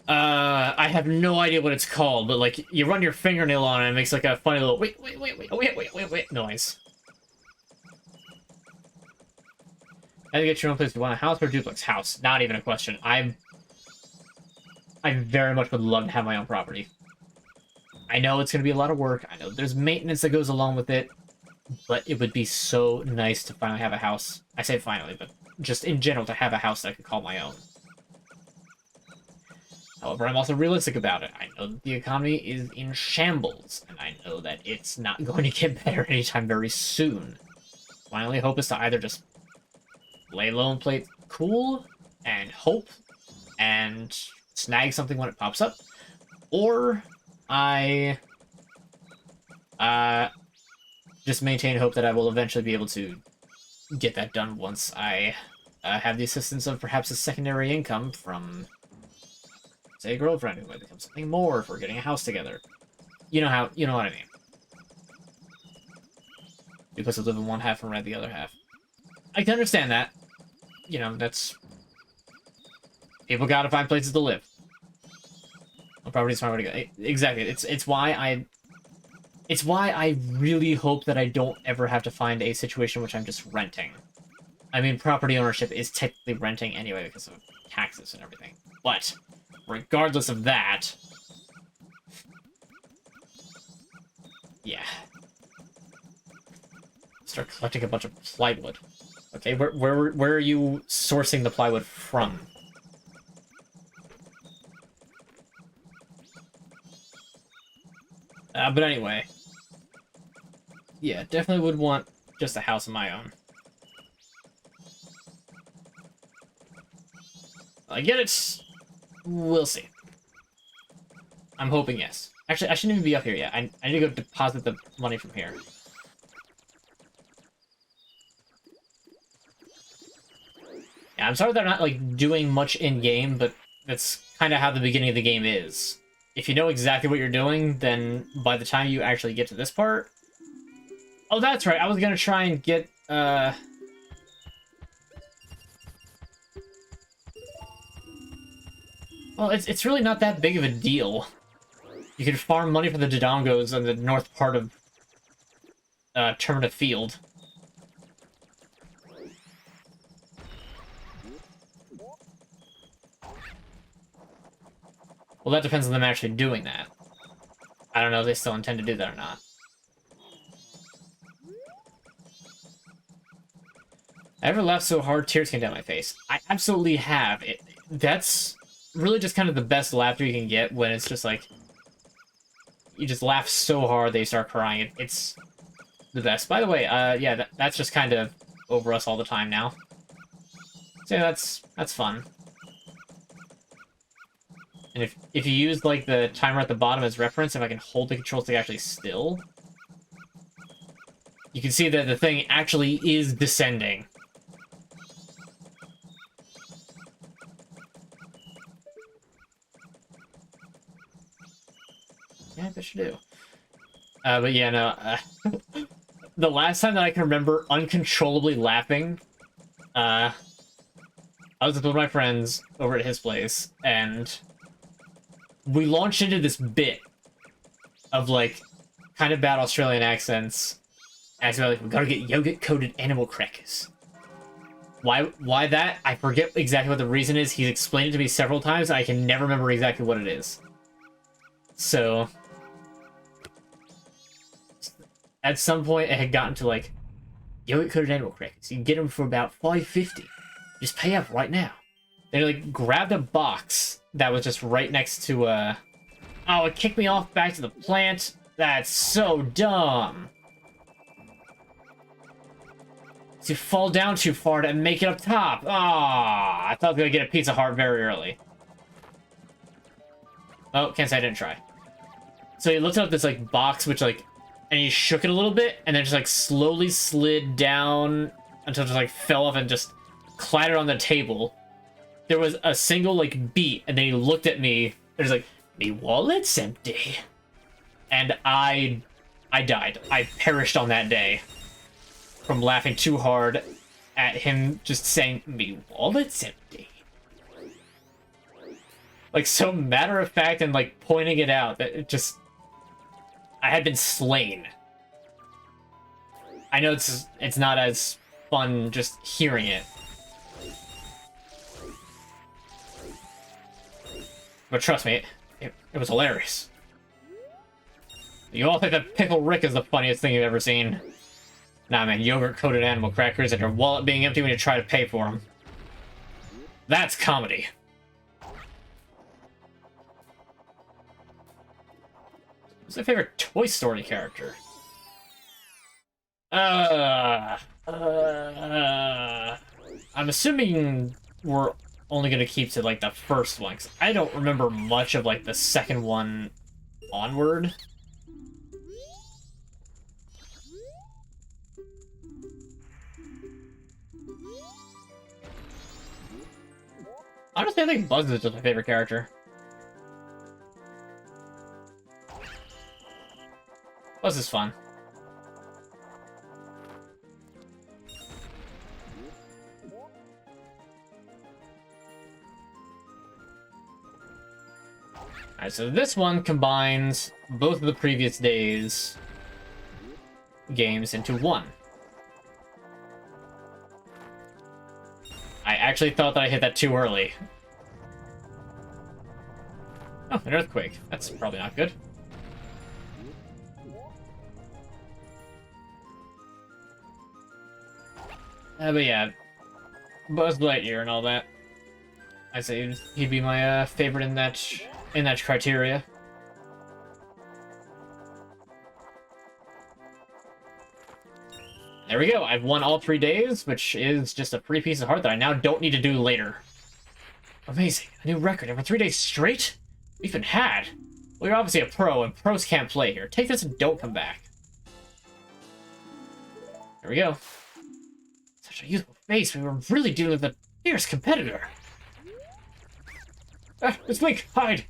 I have no idea what it's called, but like you run your fingernail on it and it makes like a funny little wait noise. How to get your own place? Do you want a house or a duplex? House. Not even a question. I very much would love to have my own property. I know it's going to be a lot of work. I know there's maintenance that goes along with it, but it would be so nice to finally have a house. I say finally, but just in general to have a house that I could call my own. However, I'm also realistic about it. I know that the economy is in shambles, and I know that it's not going to get better anytime very soon. My only hope is to either just lay low and play it cool, and hope, and snag something when it pops up, or I just maintain hope that I will eventually be able to get that done once I have the assistance of perhaps a secondary income from, say, a girlfriend who might become something more if we're getting a house together. You know what I mean. Because I live in one half and rent the other half. I can understand that. You know, that's... People gotta find places to live. Well, property's my way to go. Exactly. It's why I really hope that I don't ever have to find a situation in which I'm just renting. I mean, property ownership is technically renting anyway because of taxes and everything. But, regardless of that... Yeah. Start collecting a bunch of plywood. Okay, where are you sourcing the plywood from? But anyway. Yeah, definitely would want just a house of my own. I get it. We'll see. I'm hoping yes. Actually, I shouldn't even be up here yet. I need to go deposit the money from here. Yeah, I'm sorry they're not, like, doing much in-game, but that's kind of how the beginning of the game is. If you know exactly what you're doing, then by the time you actually get to this part... Oh, that's right, I was gonna try and get, Well, it's really not that big of a deal. You can farm money for the Dodongos in the north part of, Termina Field. Well, that depends on them actually doing that. I don't know if they still intend to do that or not. I ever laughed so hard tears came down my face. I absolutely have. That's really just kind of the best laughter you can get when it's just like... You just laugh so hard that you start crying. It's the best. By the way, yeah, that's just kind of over us all the time now. So yeah, that's fun. And if you use, like, the timer at the bottom as reference, if I can hold the control stick actually still, you can see that the thing actually is descending. Yeah, I bet you do. But yeah, no, the last time that I can remember uncontrollably laughing, I was with one of my friends over at his place, and we launched into this bit of, like, kind of bad Australian accents, as well, like, we gotta get yogurt-coated animal crackers. Why that? I forget exactly what the reason is. He's explained it to me several times, and I can never remember exactly what it is. So... At some point, it had gotten to, like, yogurt-coated animal crackers. You can get them for about $5.50. Just pay up right now. They, like, grabbed a box that was just right next to, Oh, it kicked me off back to the plant. That's so dumb. So you fall down too far to make it up top. Ah, I thought I was gonna get a Pizza Heart very early. Oh, can't say I didn't try. So he looked up this, like, box, which, like... And he shook it a little bit, and then just, like, slowly slid down until it just, like, fell off and just clattered on the table. There was a single, like, beat, and then he looked at me, and was like, "Me wallet's empty." And I died. I perished on that day from laughing too hard at him just saying, "Me wallet's empty." Like, so matter of fact and, like, pointing it out that it just... I had been slain. I know it's not as fun just hearing it. But trust me, it was hilarious. You all think that Pickle Rick is the funniest thing you've ever seen. Nah, man, yogurt-coated animal crackers and your wallet being empty when you try to pay for them. That's comedy. What's my favorite Toy Story character? I'm assuming we're only gonna keep to, like, the first one, because I don't remember much of, like, the second one onward. Honestly, I think Buzz is just my favorite character. Buzz is fun. Alright, so this one combines both of the previous days' games into one. I actually thought that I hit that too early. Oh, an earthquake. That's probably not good. But yeah, Buzz Lightyear and all that. I'd say he'd be my favorite in that criteria. There we go. I've won all 3 days, which is just a free piece of heart that I now don't need to do later. Amazing. A new record over 3 days straight? We've been had. Well, you're obviously a pro, and pros can't play here. Take this and don't come back. There we go. Such a youthful face. We were really dealing with a fierce competitor. Ah, it's Link! Hide!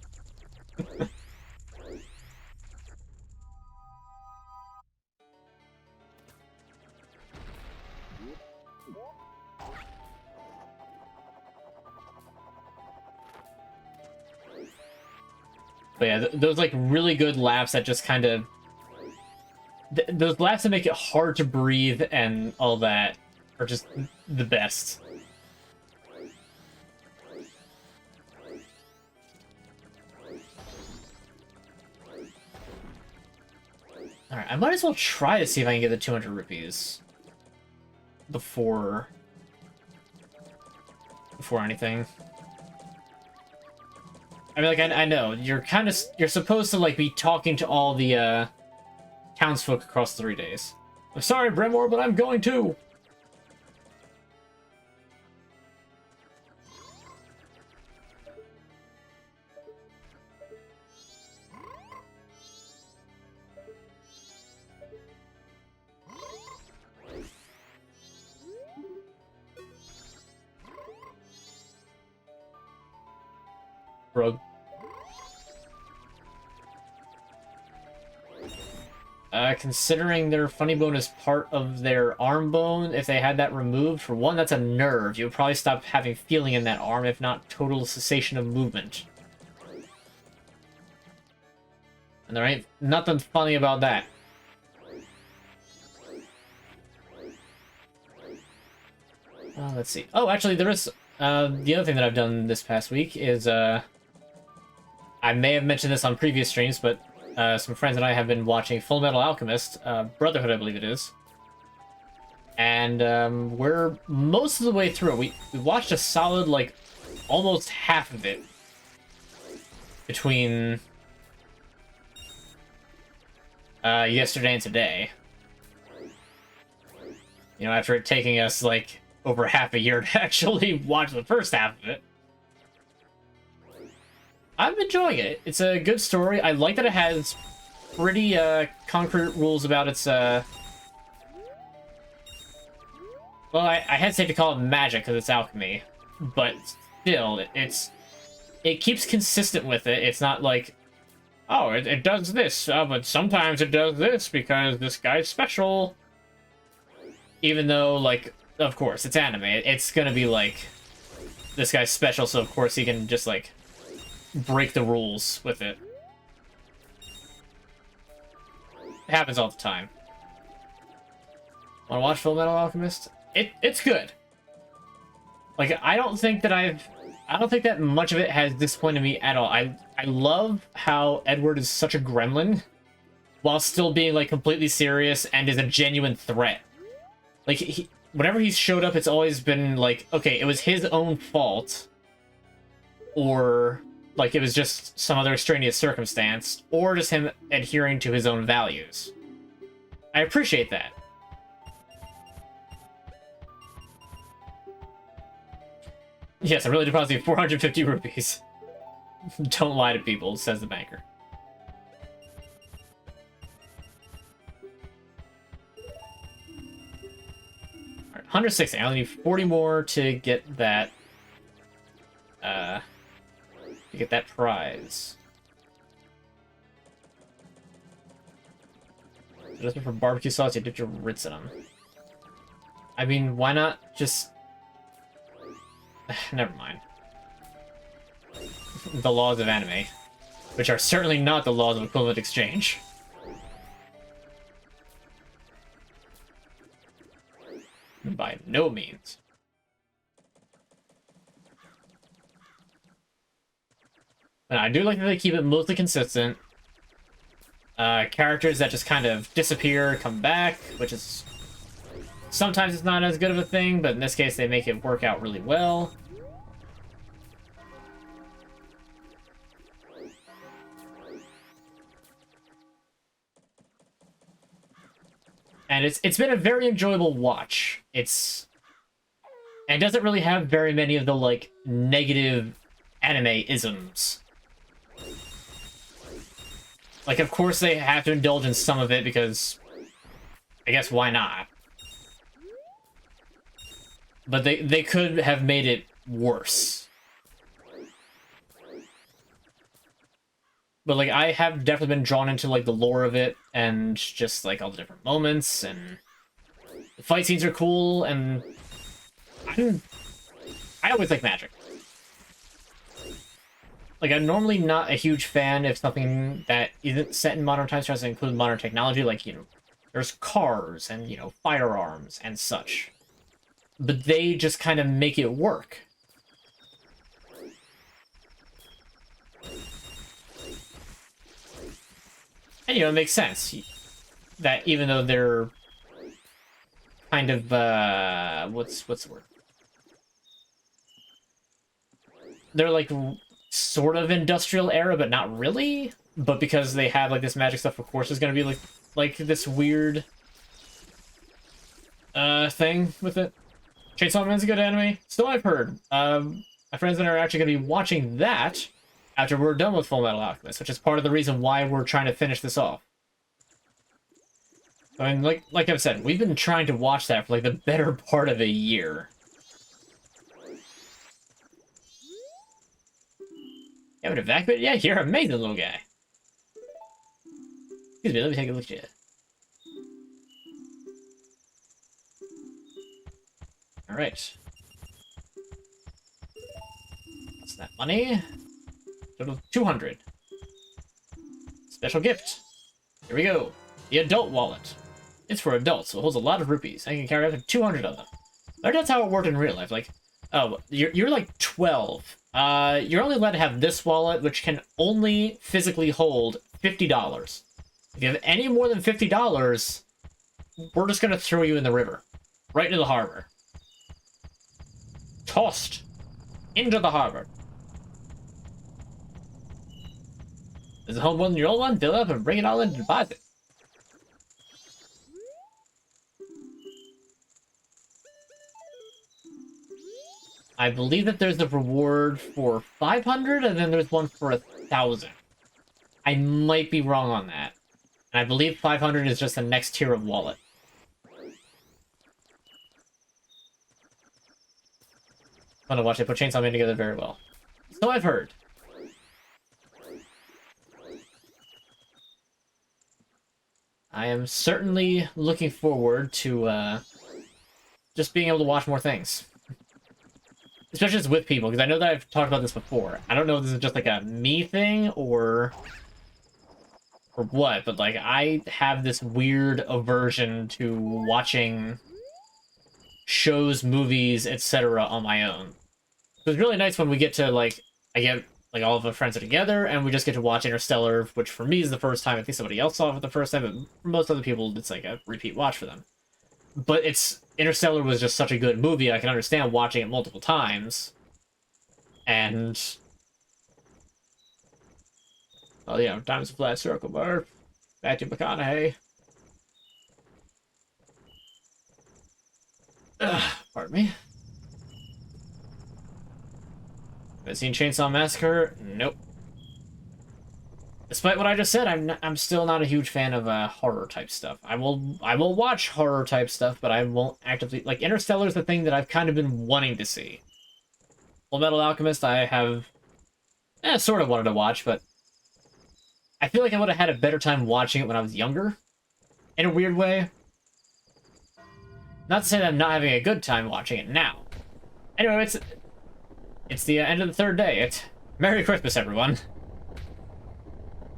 But yeah, those like really good laughs that just kind of... those laughs that make it hard to breathe and all that are just the best. Alright, I might as well try to see if I can get the 200 rupees before anything. I mean, like, I know, you're supposed to, like, be talking to all the, townsfolk across 3 days. I'm sorry, Bremore, but I'm going too! Bro. Considering their funny bone is part of their arm bone, if they had that removed, for one, that's a nerve. You would probably stop having feeling in that arm, if not total cessation of movement. And there ain't nothing funny about that. Let's see. Oh, actually, there is... the other thing that I've done this past week is, I may have mentioned this on previous streams, but some friends and I have been watching Full Metal Alchemist, Brotherhood, I believe it is. And we're most of the way through. We watched a solid, like, almost half of it between yesterday and today. You know, after it taking us, like, over half a year to actually watch the first half of it. I'm enjoying it. It's a good story. I like that it has pretty concrete rules about its well, I hesitate to call it magic because it's alchemy, but still, it keeps consistent with it. It's not like, oh, it does this, but sometimes it does this because this guy's special. Even though, like, of course, it's anime. It's gonna be like, this guy's special, so of course he can just, like, break the rules with it. It happens all the time. Wanna watch Full Metal Alchemist? It's good. Like, I don't think that I don't think that much of it has disappointed me at all. I love how Edward is such a gremlin while still being like completely serious and is a genuine threat. Like whenever he's showed up, it's always been like, okay, it was his own fault, or like it was just some other extraneous circumstance, or just him adhering to his own values. I appreciate that. Yes, I'm really depositing 450 rupees. Don't lie to people, says the banker. Alright, 160. I only need 40 more to get that. To get that prize. Just for barbecue sauce, you dip your Ritz in them. I mean, why not just... Never mind. The laws of anime. Which are certainly not the laws of equivalent exchange. By no means. And I do like that they keep it mostly consistent. Characters that just kind of disappear, come back, which is... Sometimes it's not as good of a thing, but in this case they make it work out really well. And it's been a very enjoyable watch. And it doesn't really have very many of the, like, negative anime-isms. Like, of course they have to indulge in some of it because, I guess, why not? But they could have made it worse. But, like, I have definitely been drawn into, like, the lore of it and just, like, all the different moments, and the fight scenes are cool, and I always like magic. Like, I'm normally not a huge fan if something that isn't set in modern times tries to include modern technology, like, you know, there's cars and, you know, firearms and such. But they just kind of make it work. And, you know, it makes sense that even though they're kind of, what's the word? They're, like, sort of industrial era, but not really. But because they have, like, this magic stuff, of course, is going to be, like this weird, thing with it. Chainsaw Man's a good anime. Still, I've heard. My friends and I are actually going to be watching that after we're done with Full Metal Alchemist, which is part of the reason why we're trying to finish this off. I mean, like I've said, we've been trying to watch that for, like, the better part of a year. Yeah, would evacuate? Yeah, you're an amazing little guy. Excuse me, let me take a look at you. Alright. What's that money? Total 200. Special gift. Here we go. The adult wallet. It's for adults, so it holds a lot of rupees. I can carry up to 200 of them. But that's how it worked in real life. Like, oh, you're like 12. You're only allowed to have this wallet, which can only physically hold $50. If you have any more than $50, we're just gonna throw you in the river. Right into the harbor. Tossed into the harbor. Is the home one your old one? Fill it up and bring it all in to deposit. I believe that there's a reward for 500, and then there's one for 1,000. I might be wrong on that. And I believe 500 is just the next tier of wallet. Fun to watch. They put Chainsaw Man together very well. So I've heard. I am certainly looking forward to just being able to watch more things. Especially just with people, because I know that I've talked about this before. I don't know if this is just like a me thing or what, but like I have this weird aversion to watching shows, movies, etc. on my own. So it's really nice when we get to, like, I get, like, all of our friends are together, and we just get to watch Interstellar, which for me is the first time. I think somebody else saw it for the first time, but for most other people, it's like a repeat watch for them. But Interstellar was just such a good movie, I can understand watching it multiple times. And... well, you know, time's a flat circle, Barb. Matthew McConaughey. Pardon me. Have I seen Chainsaw Massacre? Nope. Despite what I just said, I'm still not a huge fan of horror type stuff. I will watch horror type stuff, but I won't actively, like, Interstellar is the thing that I've kind of been wanting to see. Full Metal Alchemist I have sort of wanted to watch, but I feel like I would have had a better time watching it when I was younger, in a weird way. Not to say that I'm not having a good time watching it now. Anyway, it's the end of the third day. It's Merry Christmas, everyone.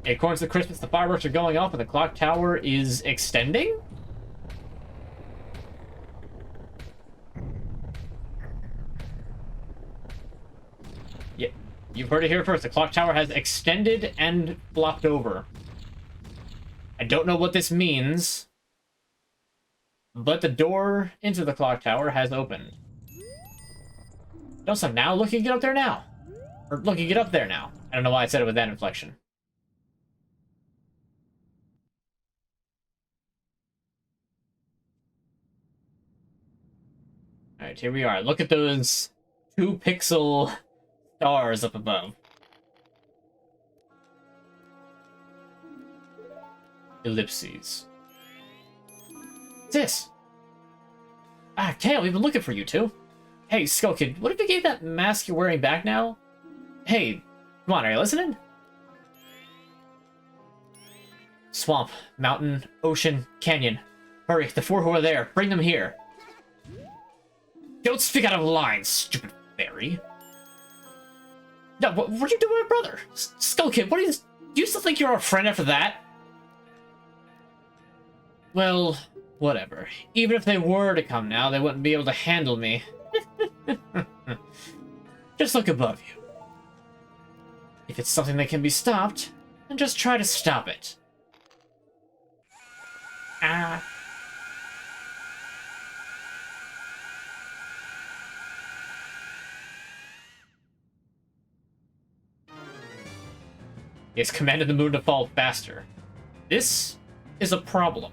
According to Christmas, the fireworks are going off and the clock tower is extending? Yeah, you've heard it here first. The clock tower has extended and flopped over. I don't know what this means, but the door into the clock tower has opened. Also, now look, you can get up there now. Or look, you get up there now. I don't know why I said it with that inflection. Alright, here we are. Look at those 2-pixel stars up above. Ellipses. What's this? Ah, Kale, we've been looking for you two. Hey, Skull Kid, what if we gave that mask you're wearing back now? Hey, come on, are you listening? Swamp, mountain, ocean, canyon. Hurry, the 4 who are there, bring them here. Don't speak out of line, stupid fairy. No, what are you doing with my brother? Skull Kid, what are do you still think you're our friend after that? Well, whatever. Even if they were to come now, they wouldn't be able to handle me. Just look above you. If it's something that can be stopped, then just try to stop it. Ah. He has commanded the moon to fall faster. This is a problem.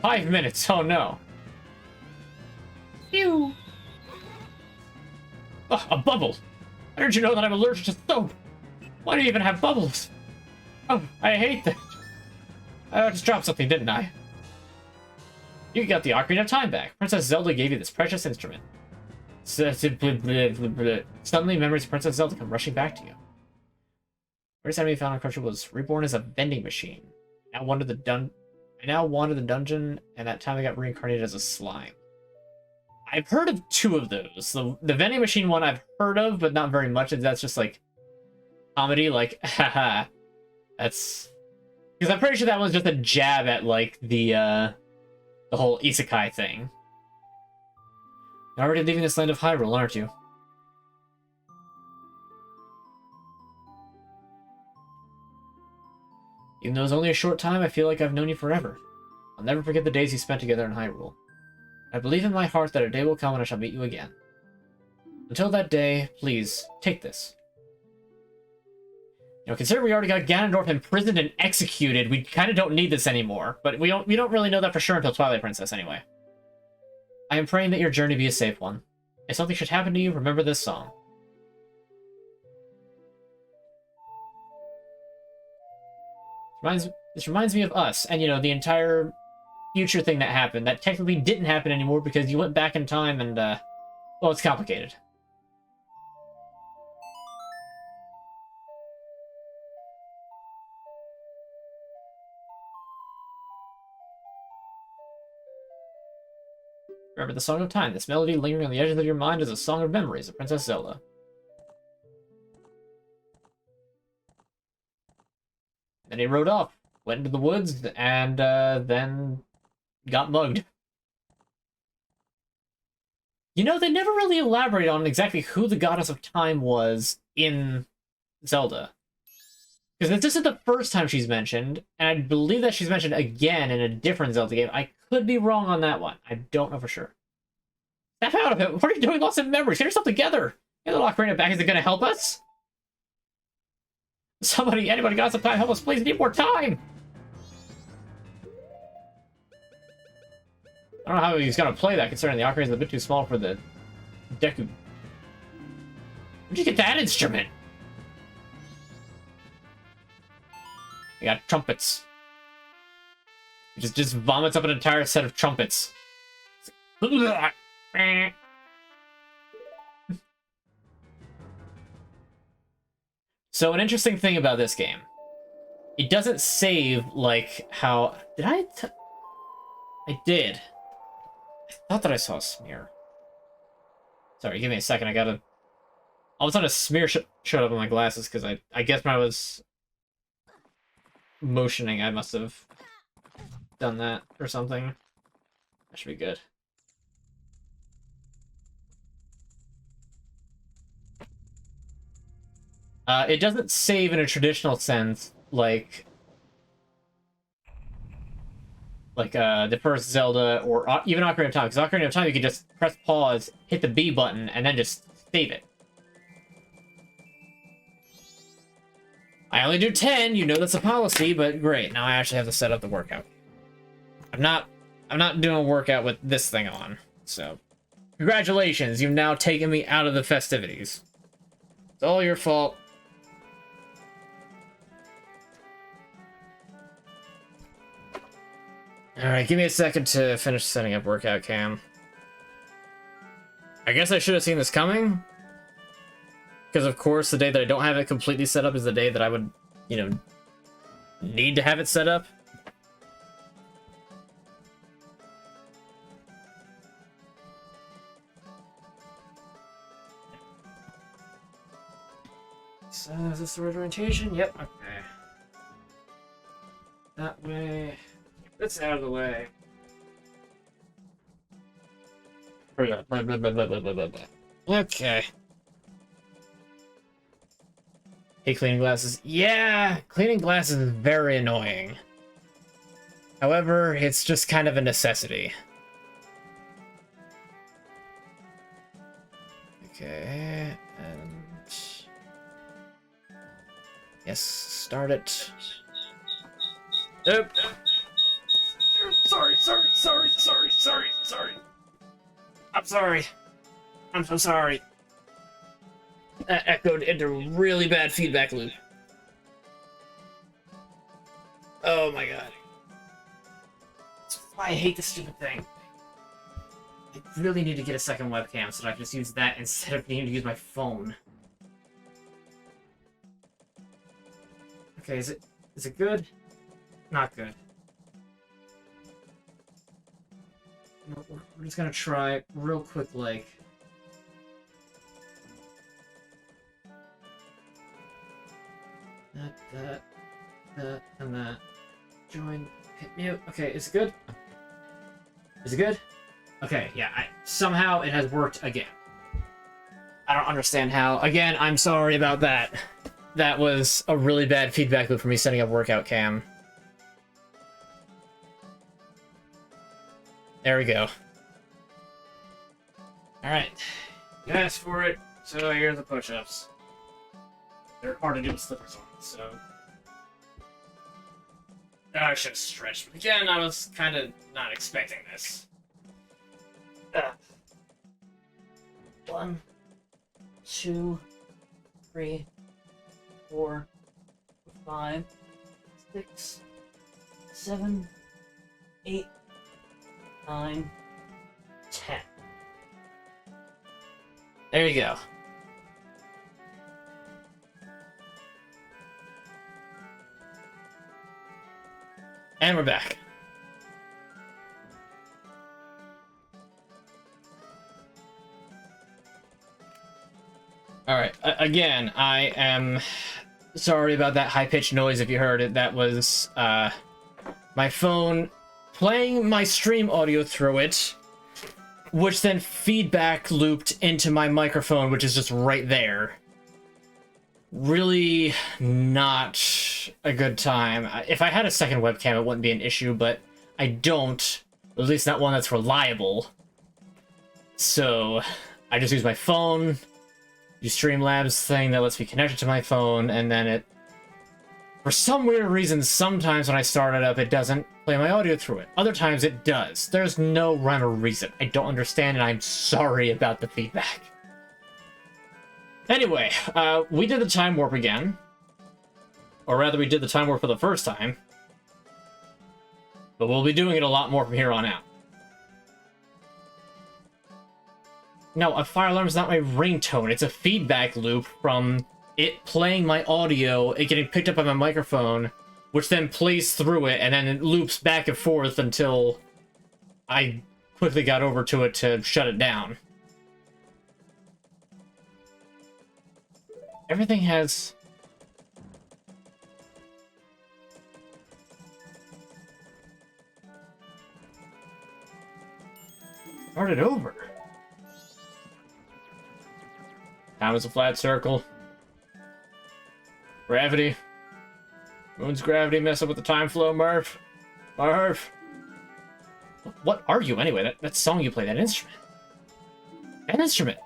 5 minutes, oh no. Phew. Oh, a bubble. How did you know that I'm allergic to soap? Why do you even have bubbles? Oh, I hate that. I just dropped something, didn't I? You got the Ocarina of Time back. Princess Zelda gave you this precious instrument. Suddenly, memories of Princess Zelda come rushing back to you. First enemy found on Crusher was reborn as a vending machine. I now wanted the dungeon, and that time I got reincarnated as a slime. I've heard of 2 of those. The vending machine one I've heard of, but not very much. And that's just like comedy, like, haha. That's because I'm pretty sure that was just a jab at like the whole isekai thing. You're already leaving this land of Hyrule, aren't you? Even though it's only a short time, I feel like I've known you forever. I'll never forget the days you spent together in Hyrule. I believe in my heart that a day will come when I shall meet you again. Until that day, please, take this. You know, considering we already got Ganondorf imprisoned and executed, we kind of don't need this anymore. But we don't really know that for sure until Twilight Princess anyway. I am praying that your journey be a safe one. If something should happen to you, remember this song. This reminds me of us, and you know, the entire future thing that happened that technically didn't happen anymore because you went back in time and, well, it's complicated. Remember the Song of Time. This melody lingering on the edges of your mind is a song of memories of Princess Zelda. Then he rode off, went into the woods, and then got mugged. You know, they never really elaborate on exactly who the goddess of time was in Zelda. Because this isn't the first time she's mentioned, and I believe that she's mentioned again in a different Zelda game. I could be wrong on that one. I don't know for sure. Snap out of it! What are you doing? Lost in memories. Get yourself together! Get the Ocarina back. Is it going to help us? Somebody, anybody got some time? Help us, please. We need more time! I don't know how he's going to play that, considering the Ocarina is a bit too small for the Deku. Where'd you get that instrument? I got trumpets. It just vomits up an entire set of trumpets. So an interesting thing about this game, it doesn't save like how... Did I did. I thought that I saw a smear. Sorry, give me a second. I gotta... All of a sudden a smear showed up on my glasses because I guess when I was motioning, I must have done that or something. That should be good. It doesn't save in a traditional sense, like the first Zelda or even Ocarina of Time. Because Ocarina of Time, you can just press pause, hit the B button, and then just save it. I only do 10, you know that's a policy, but great. Now I actually have to set up the workout. I'm not doing a workout with this thing on, so congratulations, you've now taken me out of the festivities. It's all your fault. Alright, give me a second to finish setting up workout cam. I guess I should have seen this coming. Because, of course, the day that I don't have it completely set up is the day that I would, you know, need to have it set up. So, is this the right orientation? Yep, okay. That way. That's out of the way. Okay. Hey, cleaning glasses. Yeah, cleaning glasses is very annoying. However, it's just kind of a necessity. Okay, and... Yes, start it. Nope. Sorry. I'm sorry. I'm so sorry. That echoed into a really bad feedback loop. Oh my god. That's why I hate this stupid thing. I really need to get a second webcam so that I can just use that instead of needing to use my phone. Okay, is it good? Not good. No, we're just gonna try real quick, like... That, and that. Join, hit mute. Okay, is it good? Is it good? Okay, yeah, somehow it has worked again. I don't understand how. Again, I'm sorry about that. That was a really bad feedback loop for me setting up workout cam. There we go. Alright. You asked for it, so here's the push-ups. They're hard to do with slippers on, so... I should have stretched, but again, I was kind of not expecting this. 1, 2, 3, 4, 5, 6, 7, 8, 9, 10. There you go. And we're back. Alright, again, I am sorry about that high-pitched noise if you heard it. That was my phone playing my stream audio through it. which then feedback looped into my microphone, which is just right there. Really not a good time. If I had a second webcam, it wouldn't be an issue, but I don't. At least not one that's reliable. So I just use my phone, use Streamlabs thing that lets me connect it to my phone, and then it... For some weird reason, sometimes when I start it up, it doesn't play my audio through it. Other times it does. There's no rhyme or reason. I don't understand, and I'm sorry about the feedback. Anyway, we did the time warp again. Or rather, we did the time warp for the first time. But we'll be doing it a lot more from here on out. No, a fire alarm is not my ringtone. It's a feedback loop from it playing my audio, it getting picked up by my microphone, which then plays through it, and then it loops back and forth until I quickly got over to it to shut it down. Everything has... Started over. Time is a flat circle. Gravity. Moon's gravity mess up with the time flow, Murph. Murph. What are you, anyway? That song you play, that instrument. An instrument.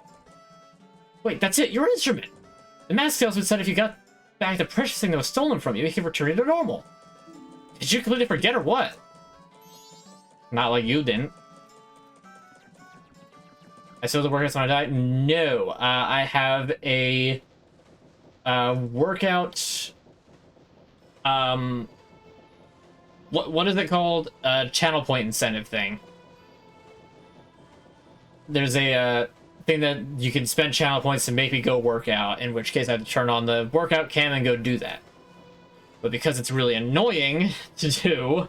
Wait, that's it, your instrument. The mask salesman said if you got back the precious thing that was stolen from you, he could return it to normal. Did you completely forget or what? Not like you didn't. I still have the workouts when I die? No. I have a workout... What is it called? Channel point incentive thing. There's a thing that you can spend channel points to make me go work out, in which case I have to turn on the workout cam and go do that. But because it's really annoying to do,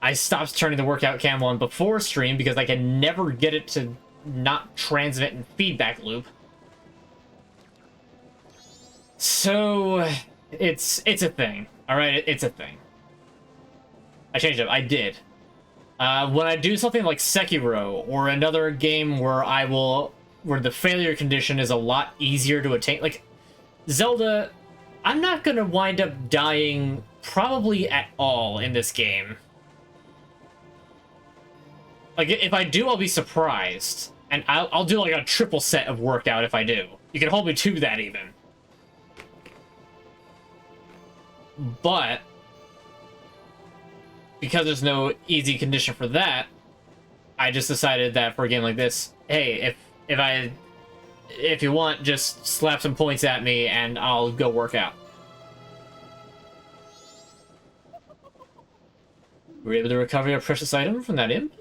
I stopped turning the workout cam on before stream because I can never get it to not transmit in feedback loop. So it's a thing. All right, it's a thing. I changed it. I did. When I do something like Sekiro or another game where the failure condition is a lot easier to attain, like Zelda, I'm not gonna wind up dying probably at all in this game. Like, if I do, I'll be surprised. And I'll do like a triple set of workout if I do. You can hold me to that even. But because there's no easy condition for that, I just decided that for a game like this, hey, if you want, just slap some points at me and I'll go work out. Were you able to recover a precious item from that imp?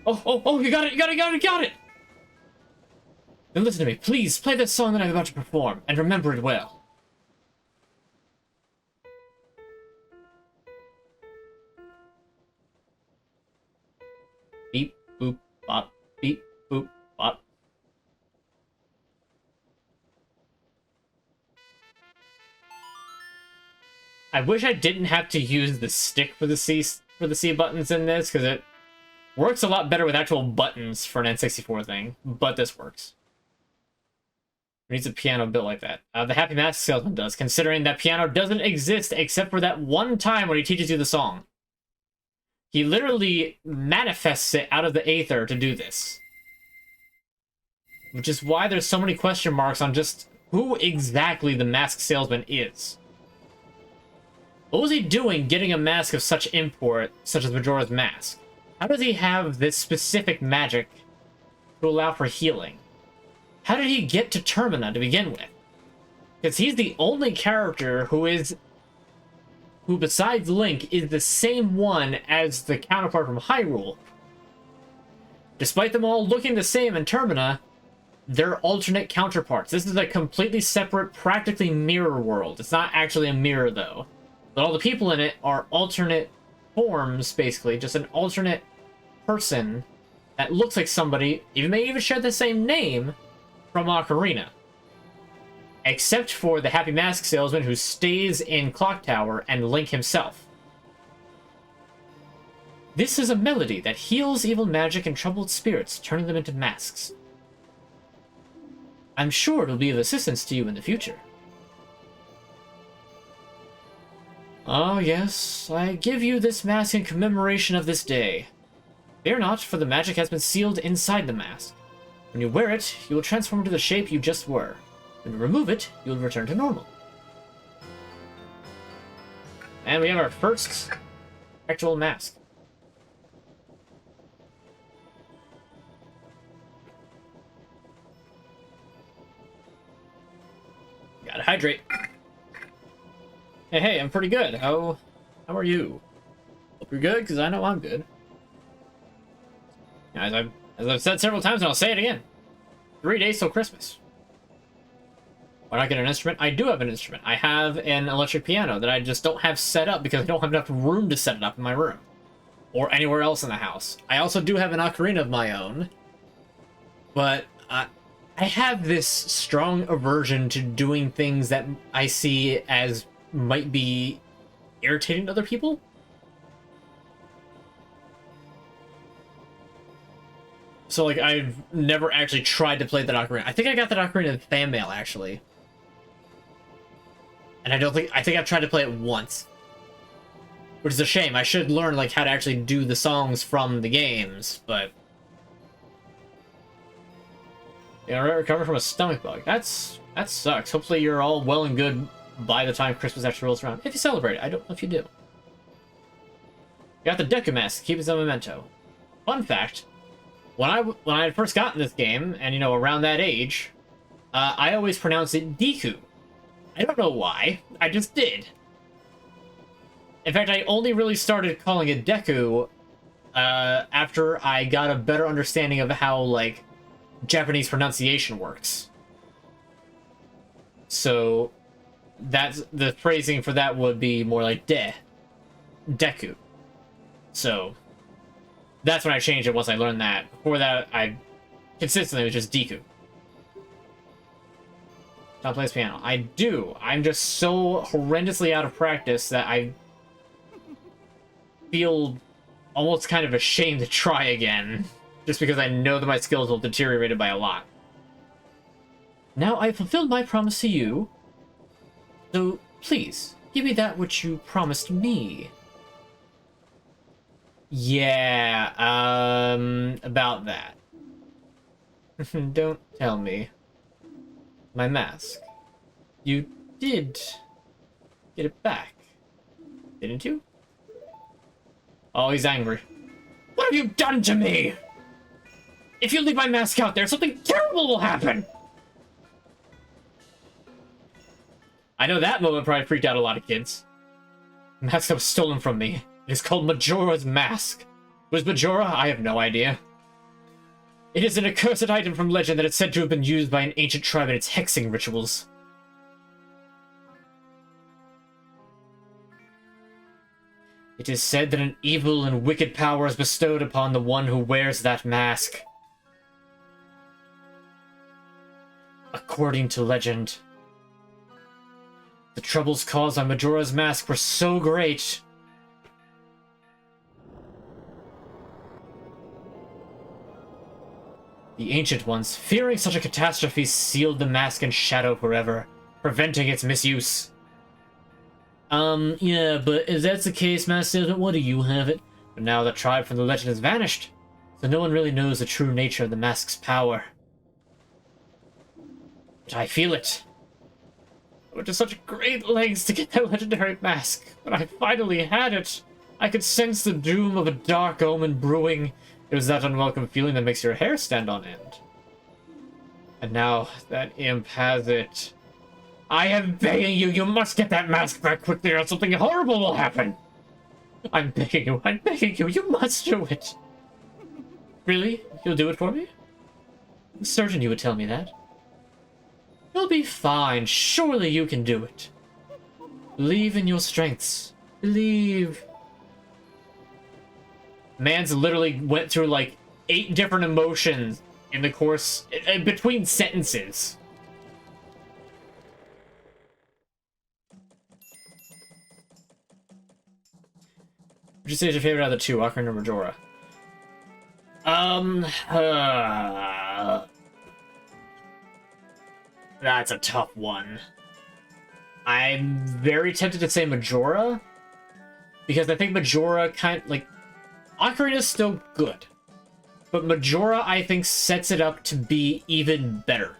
Oh, you got it! Then listen to me, please, play that song that I'm about to perform, and remember it well. Beep, boop, bop, beep, boop, bop. I wish I didn't have to use the stick for the C buttons in this, because it works a lot better with actual buttons for an N64 thing, but this works. It needs a piano built like that. The Happy Mask Salesman does, considering that piano doesn't exist except for that one time when he teaches you the song. He literally manifests it out of the aether to do this. Which is why there's so many question marks on just who exactly the Mask Salesman is. What was he doing getting a mask of such import, such as Majora's Mask? How does he have this specific magic to allow for healing? How did he get to Termina to begin with? Because he's the only character who besides Link, is the same one as the counterpart from Hyrule. Despite them all looking the same in Termina, they're alternate counterparts. This is a completely separate, practically mirror world. It's not actually a mirror, though. But all the people in it are alternate forms, basically, just an alternate person that looks like somebody, even may even share the same name, from Ocarina. Except for the Happy Mask Salesman who stays in Clock Tower and Link himself. This is a melody that heals evil magic and troubled spirits, turning them into masks. I'm sure it'll be of assistance to you in the future. Oh yes, I give you this mask in commemoration of this day. Fear not, for the magic has been sealed inside the mask. When you wear it, you will transform into the shape you just were. When you remove it, you will return to normal. And we have our first actual mask. Gotta hydrate. Hey, I'm pretty good. How are you? Hope you're good, because I know I'm good. As I've said several times, and I'll say it again. 3 days till Christmas. Why not get an instrument? I do have an instrument. I have an electric piano that I just don't have set up because I don't have enough room to set it up in my room. Or anywhere else in the house. I also do have an ocarina of my own. But I have this strong aversion to doing things that I see as might be irritating to other people. So, like, I've never actually tried to play that ocarina. I think I got that ocarina in fan mail, actually. And I think I've tried to play it once. Which is a shame. I should learn, like, how to actually do the songs from the games, but... Yeah, recover from a stomach bug. That sucks. Hopefully you're all well and good by the time Christmas actually rolls around. If you celebrate it. I don't know if you do. You got the Deku mask. Keep it as a memento. Fun fact. When I had first gotten this game, and, you know, around that age, I always pronounced it Deku. I don't know why. I just did. In fact, I only really started calling it Deku after I got a better understanding of how, like, Japanese pronunciation works. So, that's the phrasing for that would be more like Deku. So, that's when I changed it once I learned that. Before that, I consistently was just Deku. Tom plays piano. I do. I'm just so horrendously out of practice that I feel almost kind of ashamed to try again. Just because I know that my skills will deteriorate by a lot. Now I've fulfilled my promise to you. So, please, give me that which you promised me. Yeah, about that. Don't tell me. My mask. You did get it back, didn't you? Oh, he's angry. What have you done to me? If you leave my mask out there, something terrible will happen! I know that moment probably freaked out a lot of kids. The mask that was stolen from me. It is called Majora's Mask. Who is Majora? I have no idea. It is an accursed item from legend that is said to have been used by an ancient tribe in its hexing rituals. It is said that an evil and wicked power is bestowed upon the one who wears that mask. According to legend, the troubles caused by Majora's Mask were so great the Ancient Ones, fearing such a catastrophe, sealed the mask in shadow forever, preventing its misuse. Yeah, but if that's the case, Master, why do you have it? But now the tribe from the legend has vanished, so no one really knows the true nature of the mask's power. But I feel it. I went to such great lengths to get that legendary mask. When I finally had it, I could sense the doom of a dark omen brewing. It was that unwelcome feeling that makes your hair stand on end. And now that imp has it. I am begging you, you must get that mask back quickly or something horrible will happen. I'm begging you, you must do it. Really? You'll do it for me? I'm certain you would tell me that. You'll be fine, surely you can do it. Believe in your strengths. Believe. Man's literally went through like 8 different emotions in the course, between sentences. Would you say is your favorite out of the two, Ocarina or Majora? That's a tough one. I'm very tempted to say Majora, because I think Majora Ocarina's still good, but Majora, I think, sets it up to be even better.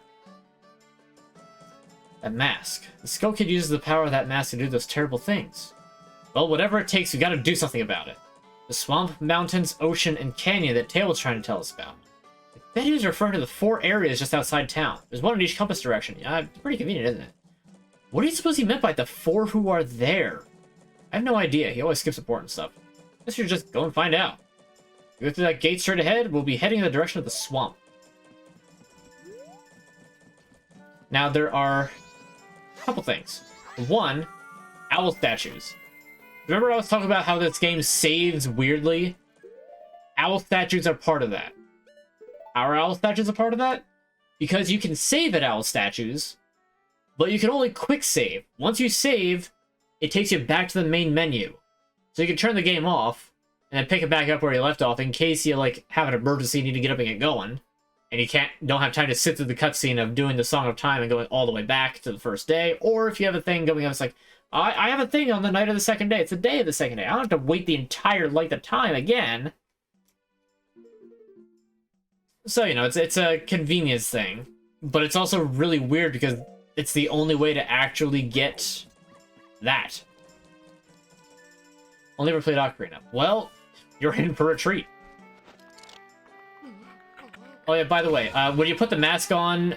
That mask. The Skull Kid uses the power of that mask to do those terrible things. Well, whatever it takes, we gotta do something about it. The swamp, mountains, ocean, and canyon that Tail was trying to tell us about. I bet he was referring to the 4 areas just outside town. There's one in each compass direction. Yeah, pretty convenient, isn't it? What do you suppose he meant by the 4 who are there? I have no idea. He always skips important stuff. Guess we should just go and find out. We go through that gate straight ahead, we'll be heading in the direction of the swamp. Now, there are a couple things. One, owl statues. Remember I was talking about how this game saves weirdly? Owl statues are part of that. How are owl statues a part of that? Because you can save at owl statues, but you can only quick save. Once you save, it takes you back to the main menu. So you can turn the game off, and then pick it back up where you left off in case you, like, have an emergency and need to get up and get going. And you don't have time to sit through the cutscene of doing the Song of Time and going all the way back to the first day. Or if you have a thing going on, it's like, I have a thing on the night of the second day. It's the day of the second day. I don't have to wait the entire length of time again. So, you know, it's a convenience thing. But it's also really weird because it's the only way to actually get that. Only ever played Ocarina. Well, you're in for a treat. Oh yeah, by the way, when you put the mask on,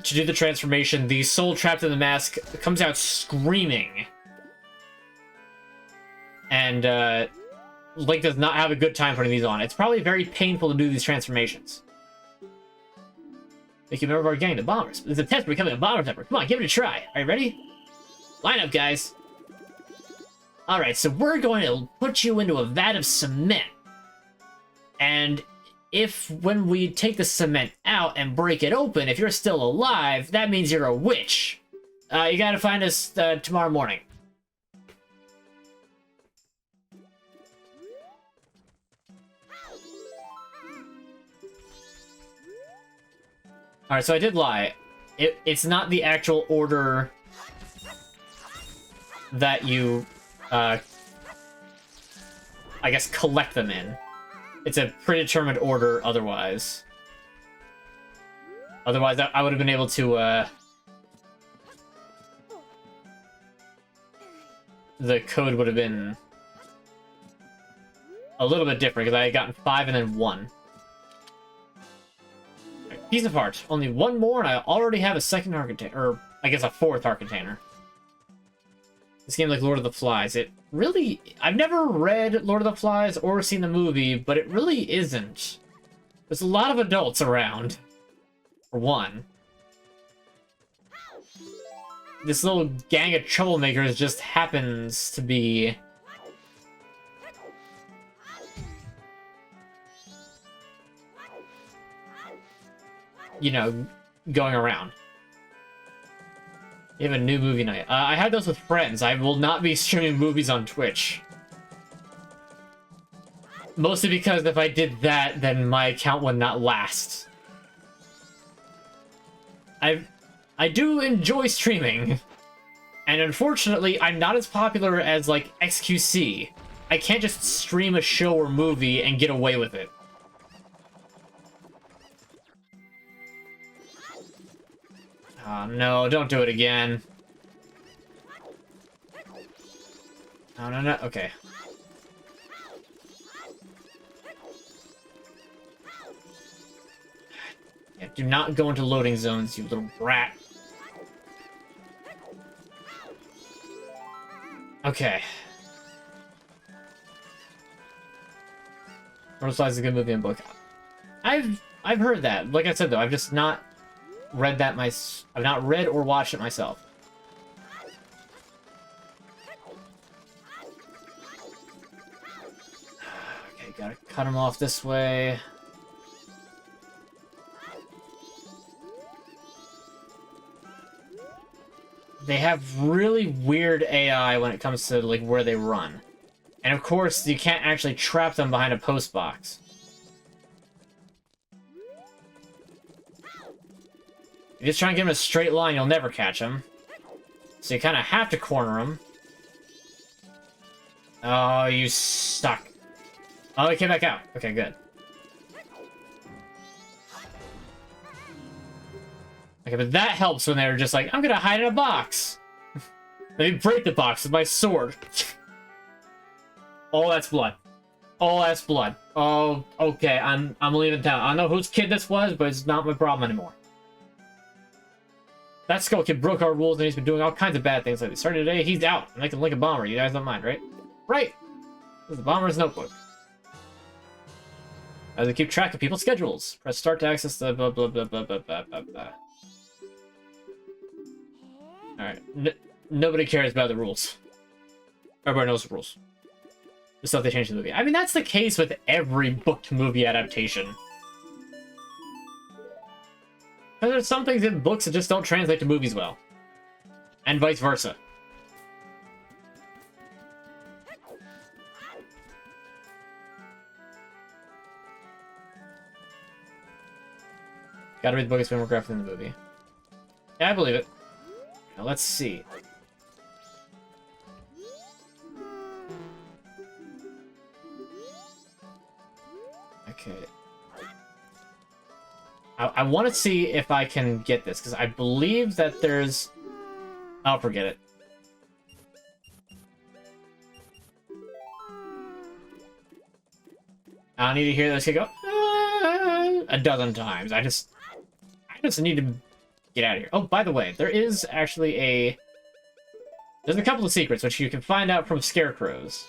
to do the transformation, the soul trapped in the mask comes out screaming. And, Link does not have a good time putting these on. It's probably very painful to do these transformations. Make you a member of our gang, the Bombers. There's a test for becoming a Bomber member. Come on, give it a try. Are you ready? Line up, guys. Alright, so we're going to put you into a vat of cement. And when we take the cement out and break it open, if you're still alive, that means you're a witch. You gotta find us tomorrow morning. Alright, so I did lie. It's not the actual order that you, I guess, collect them in. It's a predetermined order otherwise. Otherwise, I would have been able to, the code would have been a little bit different, because I had gotten 5 and then 1. Right, piece of heart. Only 1 more, and I already have a second heart container. Or, I guess a 4th heart container. This game like Lord of the Flies. It really... I've never read Lord of the Flies or seen the movie, but it really isn't. There's a lot of adults around. For one. This little gang of troublemakers just happens to be... you know, going around. You have a new movie night. I had those with friends. I will not be streaming movies on Twitch. Mostly because if I did that, then my account would not last. I do enjoy streaming. And unfortunately, I'm not as popular as, like, XQC. I can't just stream a show or movie and get away with it. Oh no, don't do it again. No, no, no, okay. Yeah, do not go into loading zones, you little brat. Okay. Lord of the Flies is a good movie and book. I've heard that. Like I said though, I've just not read that I've not read or watched it myself. Okay, gotta cut him off this way. They have really weird AI when it comes to, like, where they run. And of course, you can't actually trap them behind a post box. You just try and get him a straight line, you'll never catch him. So you kind of have to corner him. Oh, you suck. Oh, he came back out. Okay, good. Okay, but that helps when they're just like, I'm gonna hide in a box. Let me break the box with my sword. Oh, that's blood. Oh, that's blood. Oh, okay, I'm leaving town. I don't know whose kid this was, but it's not my problem anymore. That skull kid broke our rules and he's been doing all kinds of bad things lately. Starting today, he's out. And I can link a bomber. You guys don't mind, right? Right! This is the bomber's notebook. As I keep track of people's schedules. Press start to access the blah blah blah blah blah blah blah blah. Alright. Nobody cares about the rules. Everybody knows the rules. The stuff they changed in the movie. I mean, that's the case with every booked movie adaptation. There's some things in books that just don't translate to movies well. And vice versa. Gotta read the book, it's been more graphic than the movie. Yeah, I believe it. Now let's see. Okay. I want to see if I can get this, because I believe that there's... I'll forget it. I don't need to hear this kid go a dozen times. I just need to get out of here. Oh, by the way, there is actually there's a couple of secrets which you can find out from scarecrows.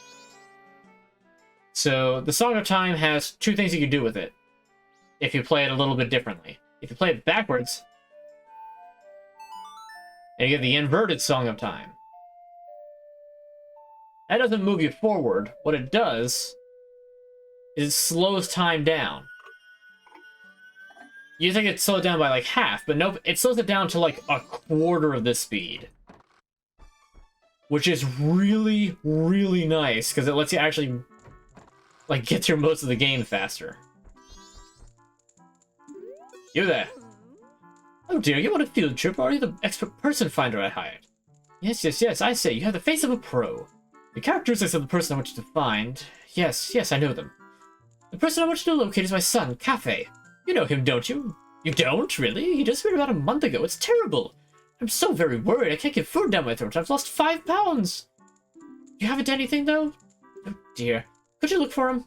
So the Song of Time has two things you can do with it if you play it a little bit differently. If you play it backwards, and you get the inverted Song of Time. That doesn't move you forward. What it does is it slows time down. You think it slows down by like half, but nope, it slows it down to like a quarter of the speed. Which is really, really nice, because it lets you actually like get through most of the game faster. You there. Oh dear, you want a field trip, or are you the expert person finder I hired? Yes, yes, yes, I say, you have the face of a pro. The characteristics of the person I want you to find. Yes, yes, I know them. The person I want you to locate is my son, Cafe. You know him, don't you? You don't, really? He just appeared about a month ago. It's terrible. I'm so very worried. I can't get food down my throat. I've lost 5 pounds. You haven't done anything, though? Oh, dear. Could you look for him?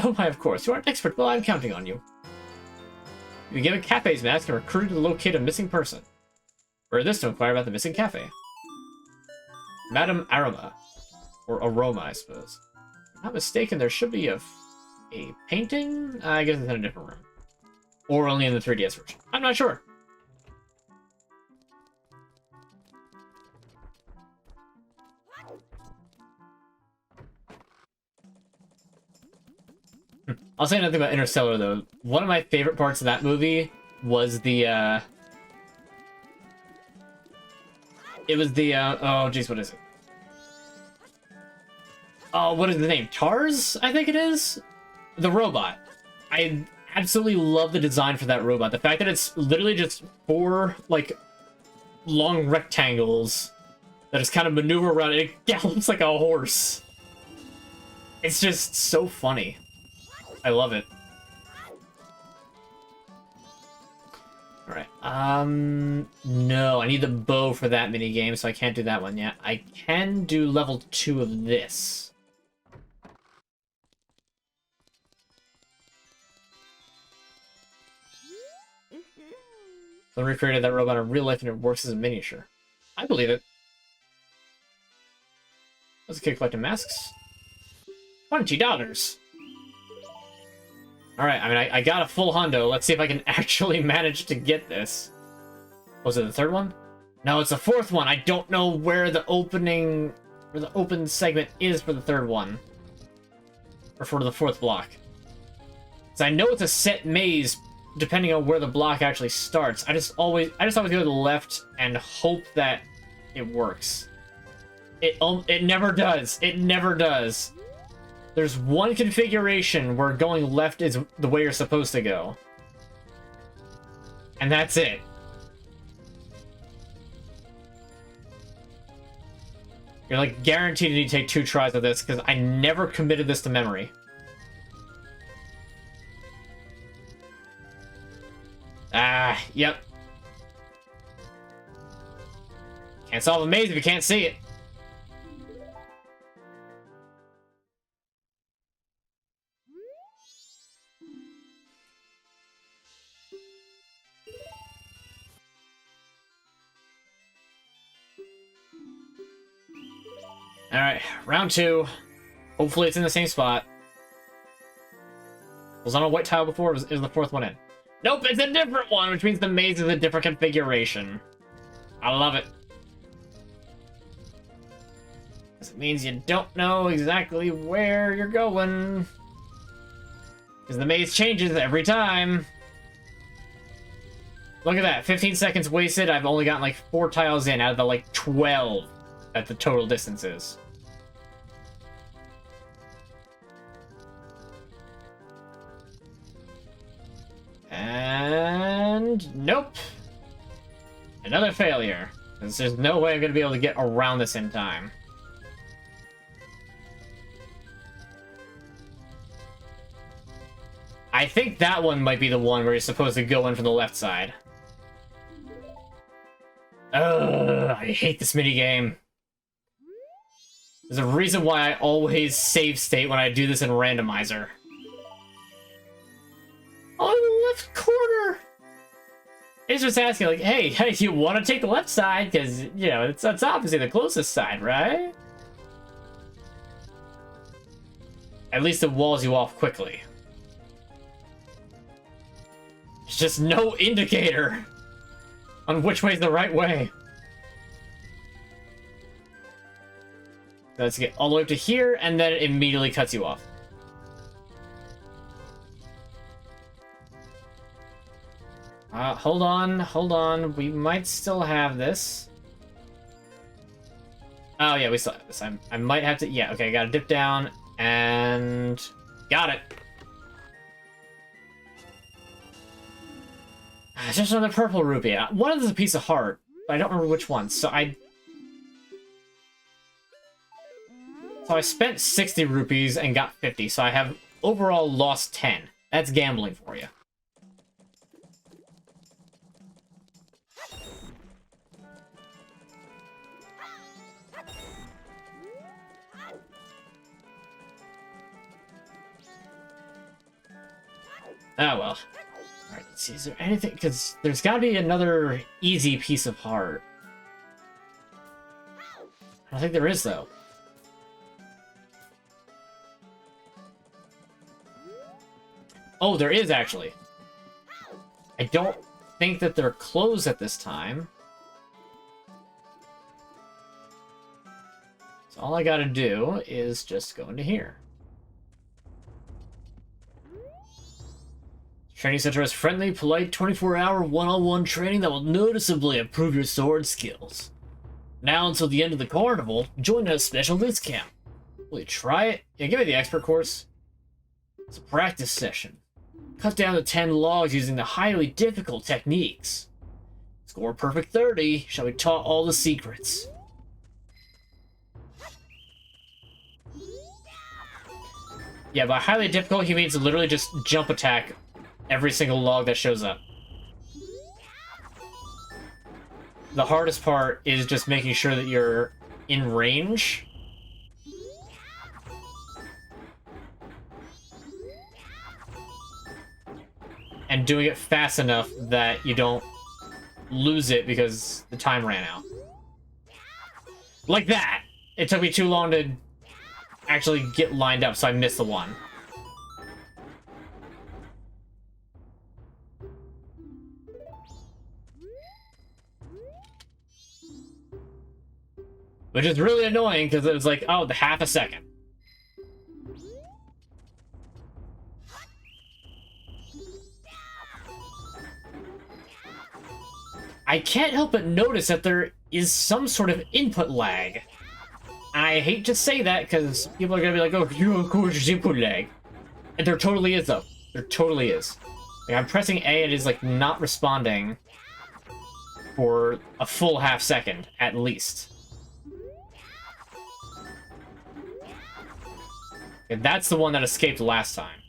Oh, my, of course. You are an expert. Well, I'm counting on you. You can give a Cafe's mask and recruit to locate a missing person. Or this to inquire about the missing cafe. Madame Aroma. Or Aroma, I suppose. If I'm not mistaken, there should be a painting? I guess it's in a different room. Or only in the 3DS version. I'm not sure. I'll say nothing about Interstellar, though. One of my favorite parts of that movie was the, it was the, oh, jeez, what is it? Oh, what is the name? Tars, I think it is? The robot. I absolutely love the design for that robot. The fact that it's literally just 4, like, long rectangles that just kind of maneuver around. It gallops like a horse. It's just so funny. I love it. Alright, no, I need the bow for that minigame, so I can't do that one yet. I can do level 2 of this. Someone recreated that robot in real life and it works as a miniature. I believe it. Let's keep collecting masks. $20. Alright, I mean, I got a full hundo. Let's see if I can actually manage to get this. Was it the third one? No, it's the fourth one. I don't know where the opening... where the open segment is for the third one. Or for the fourth block. Because I know it's a set maze, depending on where the block actually starts. I just always go to the left and hope that it works. It never does. It never does. There's one configuration where going left is the way you're supposed to go. And that's it. You're like guaranteed to take 2 tries of this because I never committed this to memory. Ah, yep. Can't solve a maze if you can't see it. Alright, round 2. Hopefully it's in the same spot. Was on a white tile before, or is the 4th one in? Nope, it's a different one, which means the maze is a different configuration. I love it. This means you don't know exactly where you're going. Because the maze changes every time. Look at that, 15 seconds wasted. I've only gotten like 4 tiles in out of the like 12 that the total distance is. And nope. Another failure. There's no way I'm going to be able to get around this in time. I think that one might be the one where you're supposed to go in from the left side. Ugh, I hate this minigame. There's a reason why I always save state when I do this in randomizer. Oh, the left corner! It's just asking, like, hey, you want to take the left side? Because, you know, it's obviously the closest side, right? At least it walls you off quickly. There's just no indicator on which way's the right way. So let's get all the way up to here, and then it immediately cuts you off. Hold on. We might still have this. Oh, yeah, we still have this. I might have to... Yeah, okay, gotta dip down, and... Got it! Just another purple rupee. One of them is a piece of heart, but I don't remember which one. So I spent 60 rupees and got 50, so I have overall lost 10. That's gambling for you. Oh well. Alright, let's see, is there anything? Because there's gotta be another easy piece of heart. I don't think there is, though. Oh, there is, actually. I don't think that they're closed at this time. So all I gotta do is just go into here. Training Center has friendly, polite, 24-hour one-on-one training that will noticeably improve your sword skills. Now until the end of the carnival, join a special discount. Will you try it? Yeah, give me the expert course. It's a practice session. Cut down to 10 logs using the highly difficult techniques. Score a perfect 30, shall be taught all the secrets. Yeah, by highly difficult, he means literally just jump attack every single log that shows up. The hardest part is just making sure that you're in range. And doing it fast enough that you don't lose it because the time ran out. Like that! It took me too long to actually get lined up, so I missed the one. Which is really annoying, because it was like, oh, the half a second. I can't help but notice that there is some sort of input lag. I hate to say that because people are gonna be like, "Oh, you of course input lag," and there totally is though. There totally is. Like I'm pressing A, and it is like not responding for a full half second at least. And that's the one that escaped last time.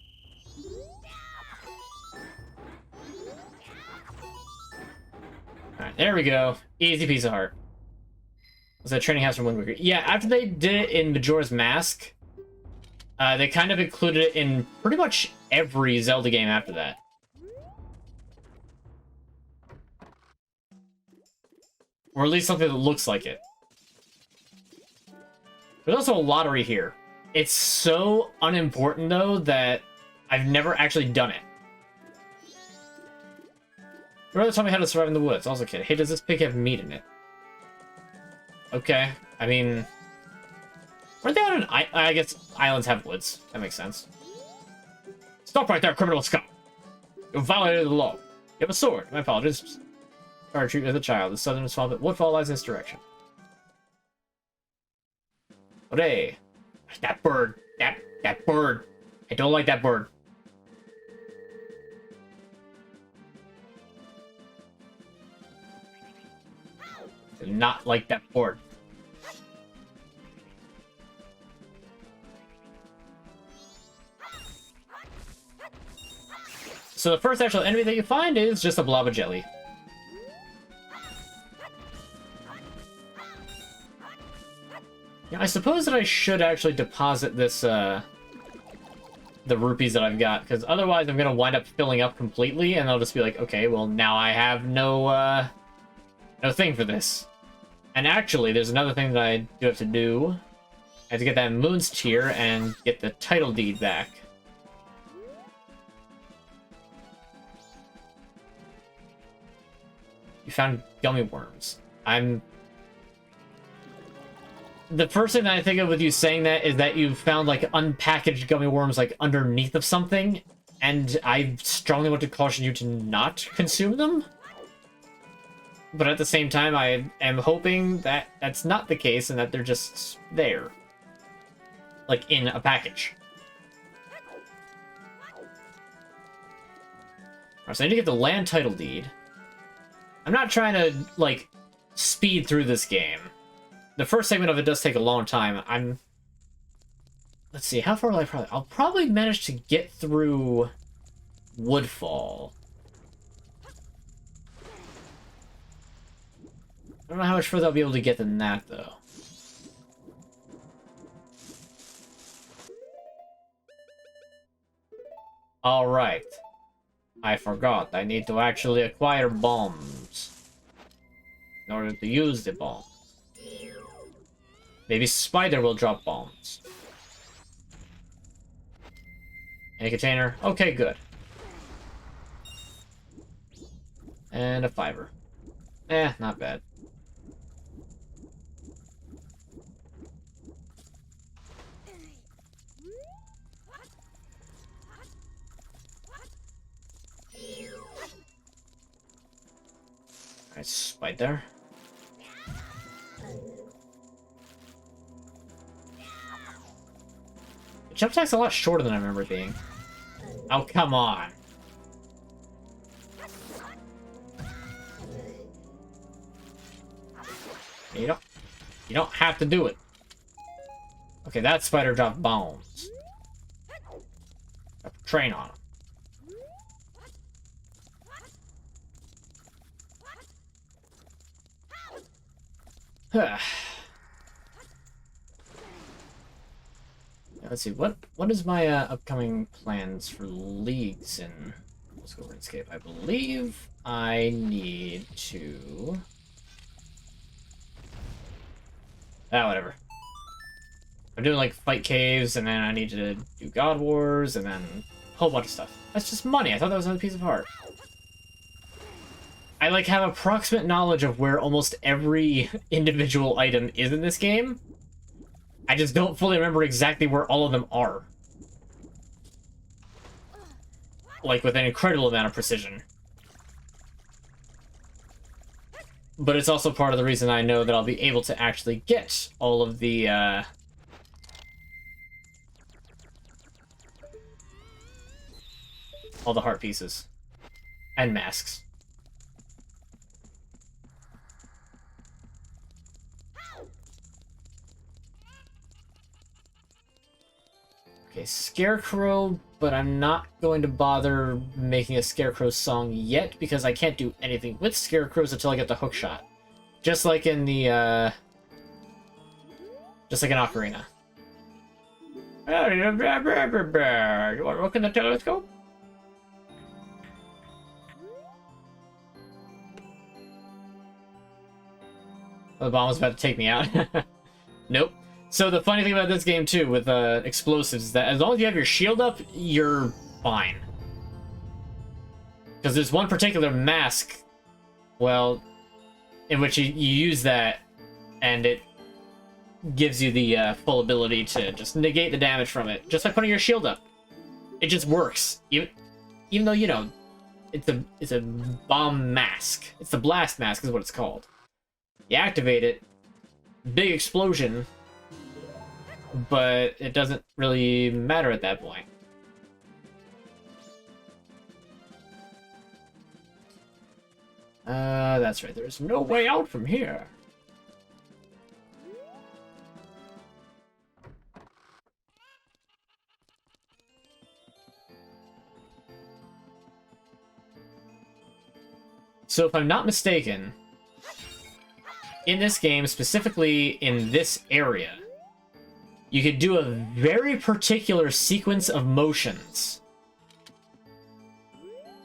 Alright, there we go. Easy piece of heart. Was that training house from Wind Waker? Yeah, after they did it in Majora's Mask, they kind of included it in pretty much every Zelda game after that. Or at least something that looks like it. There's also a lottery here. It's so unimportant, though, that I've never actually done it. Your brother taught me how to survive in the woods. Also, kid. Hey, does this pig have meat in it? Okay. I mean... Weren't they on an I guess islands have woods. That makes sense. Stop right there, criminal scum! You violated the law. You have a sword. My apologies. Sorry, treat me as a child. The southern swamp at Woodfall lies in this direction. Hooray! That bird. That bird. I don't like that bird. I do not like that bird. So the first actual enemy that you find is just a blob of jelly. Yeah, I suppose that I should actually deposit this, the rupees that I've got, because otherwise I'm gonna wind up filling up completely, and I'll just be like, okay, well, now I have no thing for this. And actually, there's another thing that I do have to do. I have to get that Moon's Tear and get the title deed back. You found gummy worms. The first thing that I think of with you saying that is that you found, like, unpackaged gummy worms, like, underneath of something, and I strongly want to caution you to not consume them. But at the same time, I am hoping that that's not the case and that they're just there. Like, in a package. Alright, so I need to get the land title deed. I'm not trying to, like, speed through this game. The first segment of it does take a long time. Let's see, how far will I I'll probably manage to get through Woodfall. I don't know how much further I'll be able to get than that, though. Alright. I forgot. I need to actually acquire bombs in order to use the bomb. Maybe Spider will drop bombs. Any container? Okay, good. And a fiber. Eh, not bad. Alright, Spider. The jump attack's a lot shorter than I remember it being. Oh, come on. You don't have to do it. Okay, that spider dropped bombs. Train on him. Let's see, what is my upcoming plans for leagues in Let's Go RuneScape? I believe I need to... whatever. I'm doing, like, fight caves, and then I need to do God Wars, and then a whole bunch of stuff. That's just money. I thought that was another piece of heart. I, like, have approximate knowledge of where almost every individual item is in this game. I just don't fully remember exactly where all of them are. Like, with an incredible amount of precision. But it's also part of the reason I know that I'll be able to actually get all of the, all the heart pieces. And masks. Okay, Scarecrow, but I'm not going to bother making a Scarecrow song yet, because I can't do anything with Scarecrows until I get the hook shot. Just like in the, just like in Ocarina. You want to look in the telescope? Oh, the bomb was about to take me out. Nope. So the funny thing about this game, too, with explosives, is that as long as you have your shield up, you're fine. Because there's one particular mask, well, in which you use that, and it gives you the full ability to just negate the damage from it, just by putting your shield up. It just works. Even though, you know, it's a bomb mask. It's the blast mask is what it's called. You activate it, big explosion, but it doesn't really matter at that point. That's right, there's no way out from here. So if I'm not mistaken, in this game, specifically in this area, you could do a very particular sequence of motions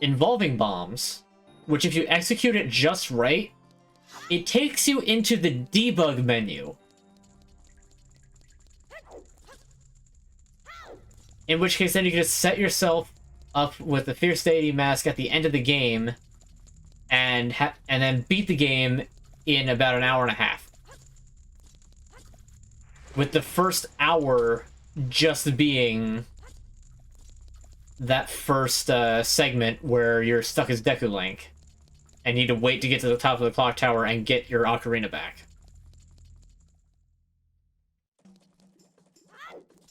involving bombs, which if you execute it just right, it takes you into the debug menu. In which case, then you can just set yourself up with the Fierce Deity mask at the end of the game, and then beat the game in about an hour and a half. With the first hour just being that first segment where you're stuck as Deku Link and need to wait to get to the top of the clock tower and get your ocarina back.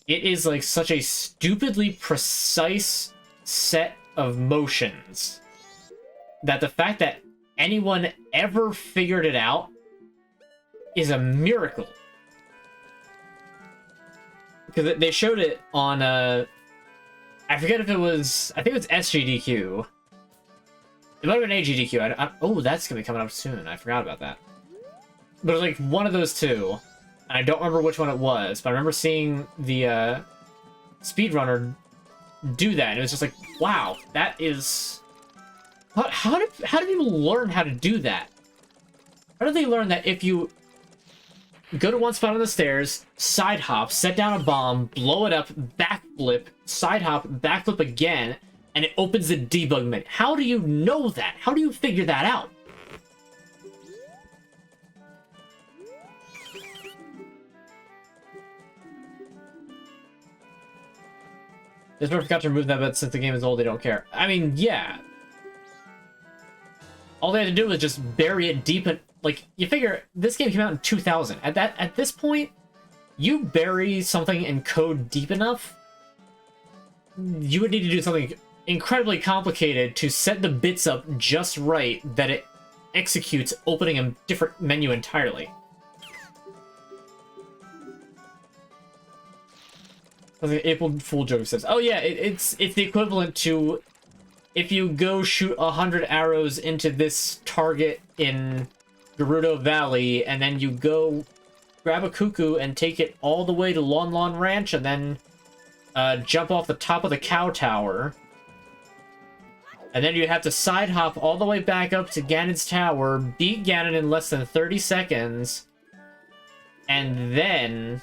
It is like such a stupidly precise set of motions that the fact that anyone ever figured it out is a miracle. Because they showed it on, I forget if it was, I think it was SGDQ. It might have been AGDQ. Oh, that's going to be coming up soon. I forgot about that. But it was like one of those two. And I don't remember which one it was, but I remember seeing the speedrunner do that. And it was just like, wow, that is... How do people learn how to do that? How do they learn that if you go to one spot on the stairs, side hop, set down a bomb, blow it up, backflip, side hop, backflip again, and it opens the debug menu? How do you know that? How do you figure that out? This person forgot to remove that, but since the game is old, they don't care. I mean, yeah. All they had to do was just bury it deep in... Like, you figure, this game came out in 2000. At this point, you bury something in code deep enough, you would need to do something incredibly complicated to set the bits up just right that it executes opening a different menu entirely. The April Fool joke says, oh yeah, it's the equivalent to if you go shoot 100 arrows into this target in Gerudo Valley, and then you go grab a cuckoo and take it all the way to Lon Lon Ranch, and then jump off the top of the cow tower. And then you have to side hop all the way back up to Ganon's tower, beat Ganon in less than 30 seconds, and then...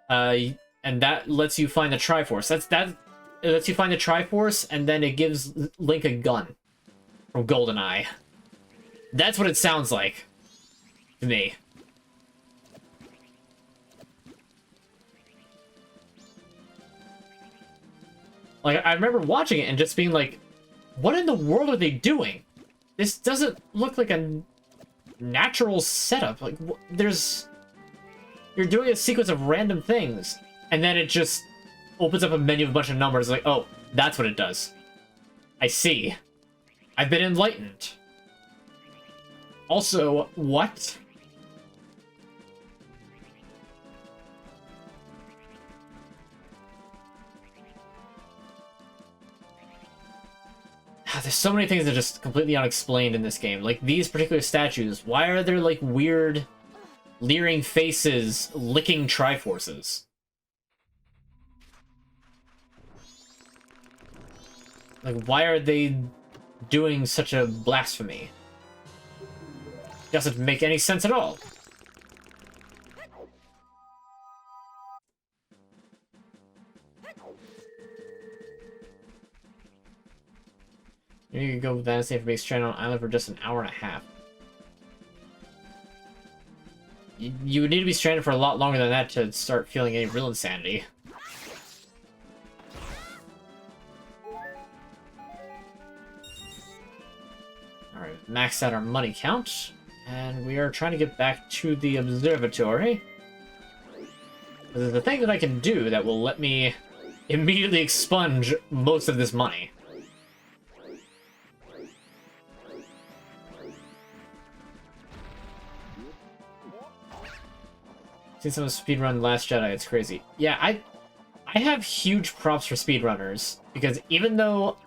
and that lets you find the Triforce. It lets you find the Triforce, and then it gives Link a gun from GoldenEye. That's what it sounds like to me. Like, I remember watching it and just being like, what in the world are they doing? This doesn't look like a natural setup. Like, you're doing a sequence of random things, and then it just opens up a menu of a bunch of numbers. Like, oh, that's what it does. I see. I've been enlightened. Also, what? There's so many things that are just completely unexplained in this game. Like, these particular statues, why are there, like, weird leering faces licking Triforces? Like, why are they doing such a blasphemy? Doesn't make any sense at all. You can go with Vanity for being stranded on an island for just an hour and a half. You would need to be stranded for a lot longer than that to start feeling any real insanity. Alright, maxed out our money count. And we are trying to get back to the observatory. There's a thing that I can do that will let me immediately expunge most of this money. Seen someone speedrun Last Jedi, it's crazy. Yeah, I have huge props for speedrunners, because even though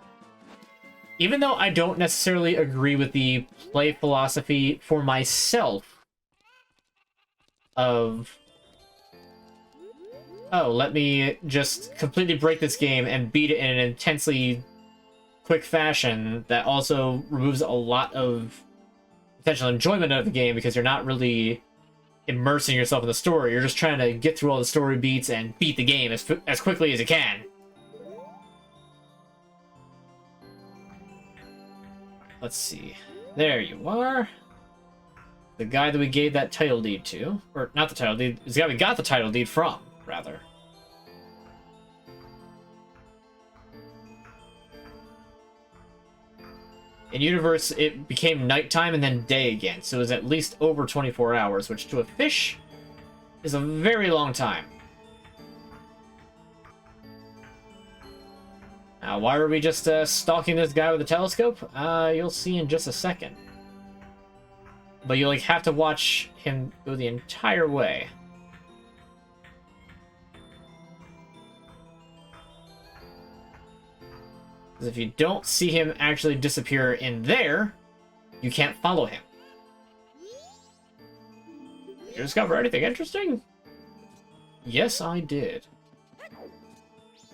I don't necessarily agree with the play philosophy for myself of, oh, let me just completely break this game and beat it in an intensely quick fashion that also removes a lot of potential enjoyment of the game because you're not really immersing yourself in the story. You're just trying to get through all the story beats and beat the game as quickly as you can. Let's see. There you are. The guy that we gave that title deed to. Or, not the title deed. It's the guy we got the title deed from, rather. In universe, it became nighttime and then day again, so it was at least over 24 hours, which to a fish is a very long time. Now, why were we just stalking this guy with a telescope? You'll see in just a second. But you like have to watch him go the entire way. Because if you don't see him actually disappear in there, you can't follow him. Did you discover anything interesting? Yes, I did.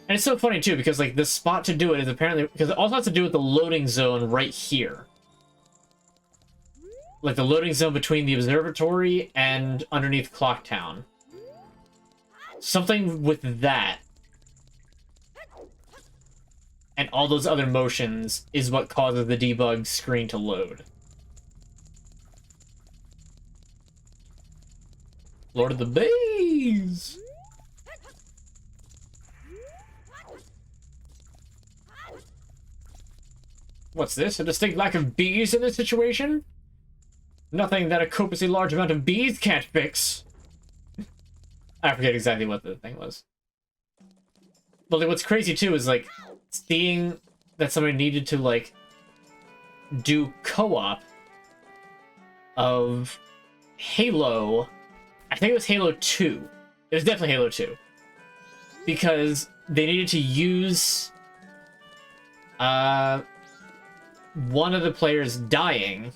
And it's so funny, too, because, like, the spot to do it is apparently... Because it also has to do with the loading zone right here. Like, the loading zone between the observatory and underneath Clocktown. Something with that. And all those other motions is what causes the debug screen to load. Lord of the Bees! What's this? A distinct lack of bees in this situation? Nothing that a copiously large amount of bees can't fix. I forget exactly what the thing was. But like, what's crazy too is like seeing that somebody needed to like do co-op of Halo. I think it was Halo 2. It was definitely Halo 2. Because they needed to use one of the players dying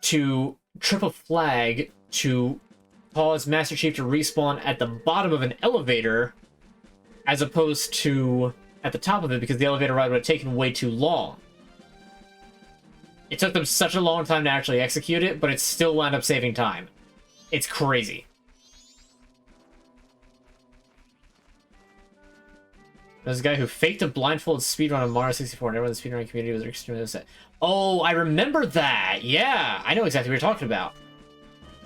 to trip a flag to cause Master Chief to respawn at the bottom of an elevator as opposed to at the top of it, because the elevator ride would have taken way too long. It took them such a long time to actually execute it, but it still wound up saving time. It's crazy. There's a guy who faked a blindfold speedrun on Mario 64, and everyone in the speedrunning community was extremely upset. Oh, I remember that! Yeah! I know exactly what you're talking about.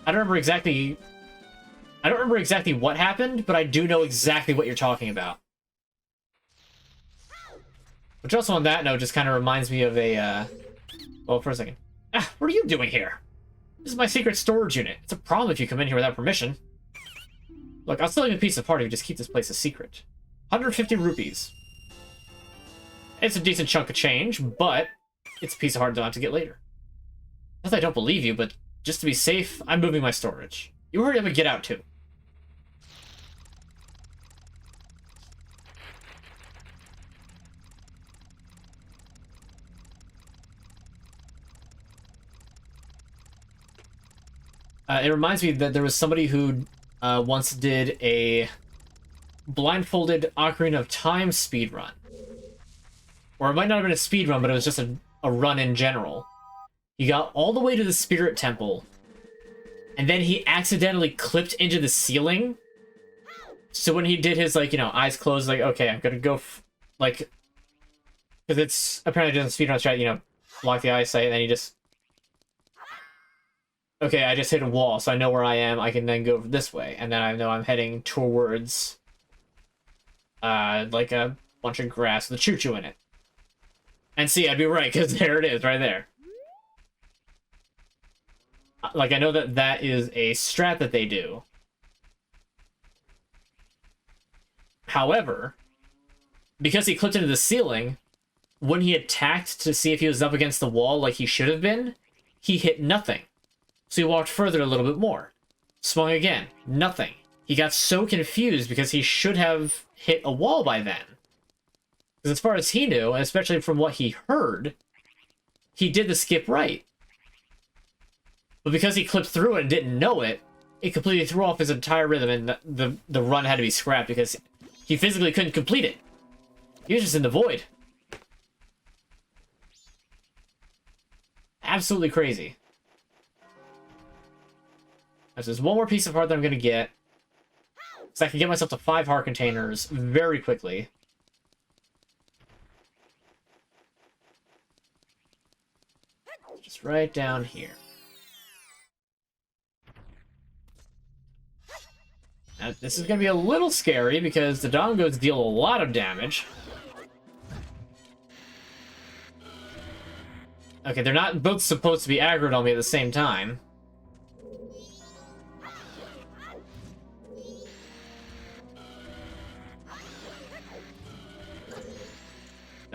I don't remember exactly what happened, but I do know exactly what you're talking about. Which also on that note just kind of reminds me of a, well, for a second. Ah, what are you doing here? This is my secret storage unit. It's a problem if you come in here without permission. Look, I'll still give a piece of party if you just keep this place a secret. 150 rupees. It's a decent chunk of change, but it's a piece of heart I'll have to get later. Not that I don't believe you, but just to be safe, I'm moving my storage. You hurry up and get out, too. It reminds me that there was somebody who once did a blindfolded Ocarina of Time speedrun. Or it might not have been a speedrun, but it was just a run in general. He got all the way to the Spirit Temple, and then he accidentally clipped into the ceiling. So when he did his, like, you know, eyes closed, like, okay, I'm gonna go, like, because it's apparently doesn't speedrun strat, you know, block the eyesight, and then he just, okay, I just hit a wall, so I know where I am. I can then go this way, and then I know I'm heading towards, like a bunch of grass with a choo-choo in it. And see, I'd be right, because there it is, right there. Like, I know that that is a strat that they do. However, because he clipped into the ceiling, when he attacked to see if he was up against the wall like he should have been, he hit nothing. So he walked further a little bit more. Swung again. Nothing. He got so confused because he should have hit a wall by then. Because as far as he knew, and especially from what he heard, he did the skip right. But because he clipped through it and didn't know it, it completely threw off his entire rhythm, and the run had to be scrapped because he physically couldn't complete it. He was just in the void. Absolutely crazy. There's one more piece of heart that I'm going to get. So I can get myself to 5 heart containers very quickly. Just right down here. Now, this is going to be a little scary because the dongos deal a lot of damage. Okay, they're not both supposed to be aggroed on me at the same time.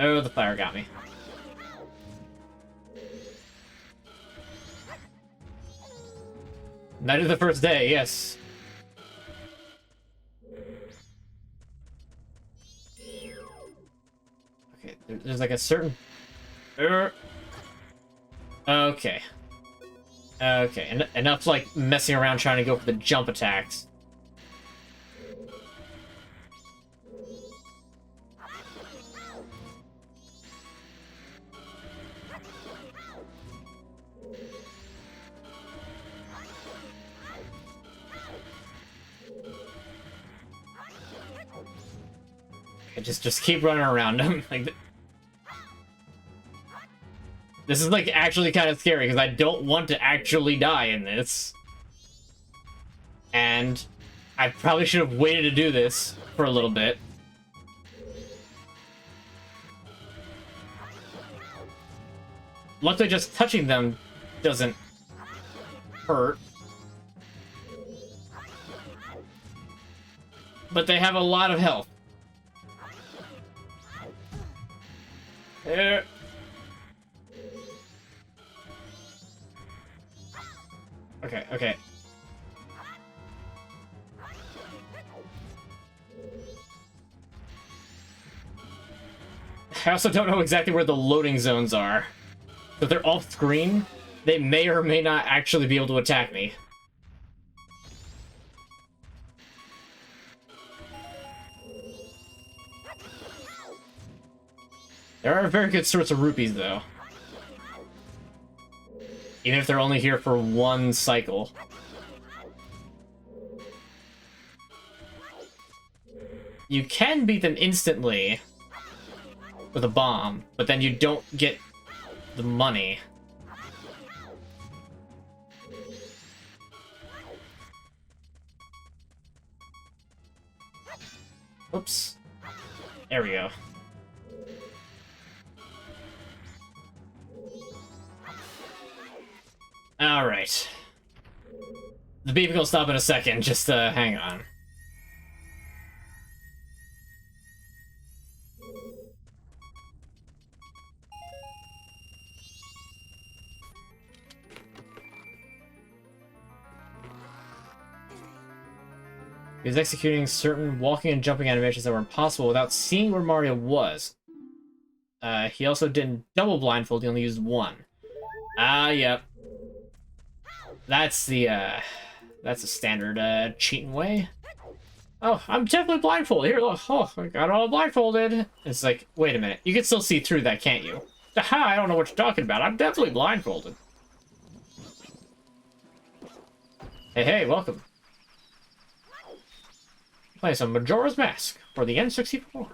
Oh, the fire got me. Night of the first day, yes. Okay, there's like a certain... Okay. Okay, enough like messing around trying to go for the jump attacks. Just keep running around him. Like, this is like actually kind of scary because I don't want to actually die in this. And I probably should have waited to do this for a little bit. Luckily, just touching them doesn't hurt. But they have a lot of health. There. Okay, okay. I also don't know exactly where the loading zones are. So if they're off screen, they may or may not actually be able to attack me. There are very good sorts of rupees, though. Even if they're only here for one cycle. You can beat them instantly with a bomb, but then you don't get the money. Oops. There we go. Alright. The beeping will stop in a second, just hang on. He was executing certain walking and jumping animations that were impossible without seeing where Mario was. He also didn't double blindfold, he only used one. Yep. That's the standard, cheating way. Oh, I'm definitely blindfolded. Here, look. Oh, I got all blindfolded. It's like, wait a minute. You can still see through that, can't you? Aha, I don't know what you're talking about. I'm definitely blindfolded. Hey, hey, welcome. Play some Majora's Mask for the N64.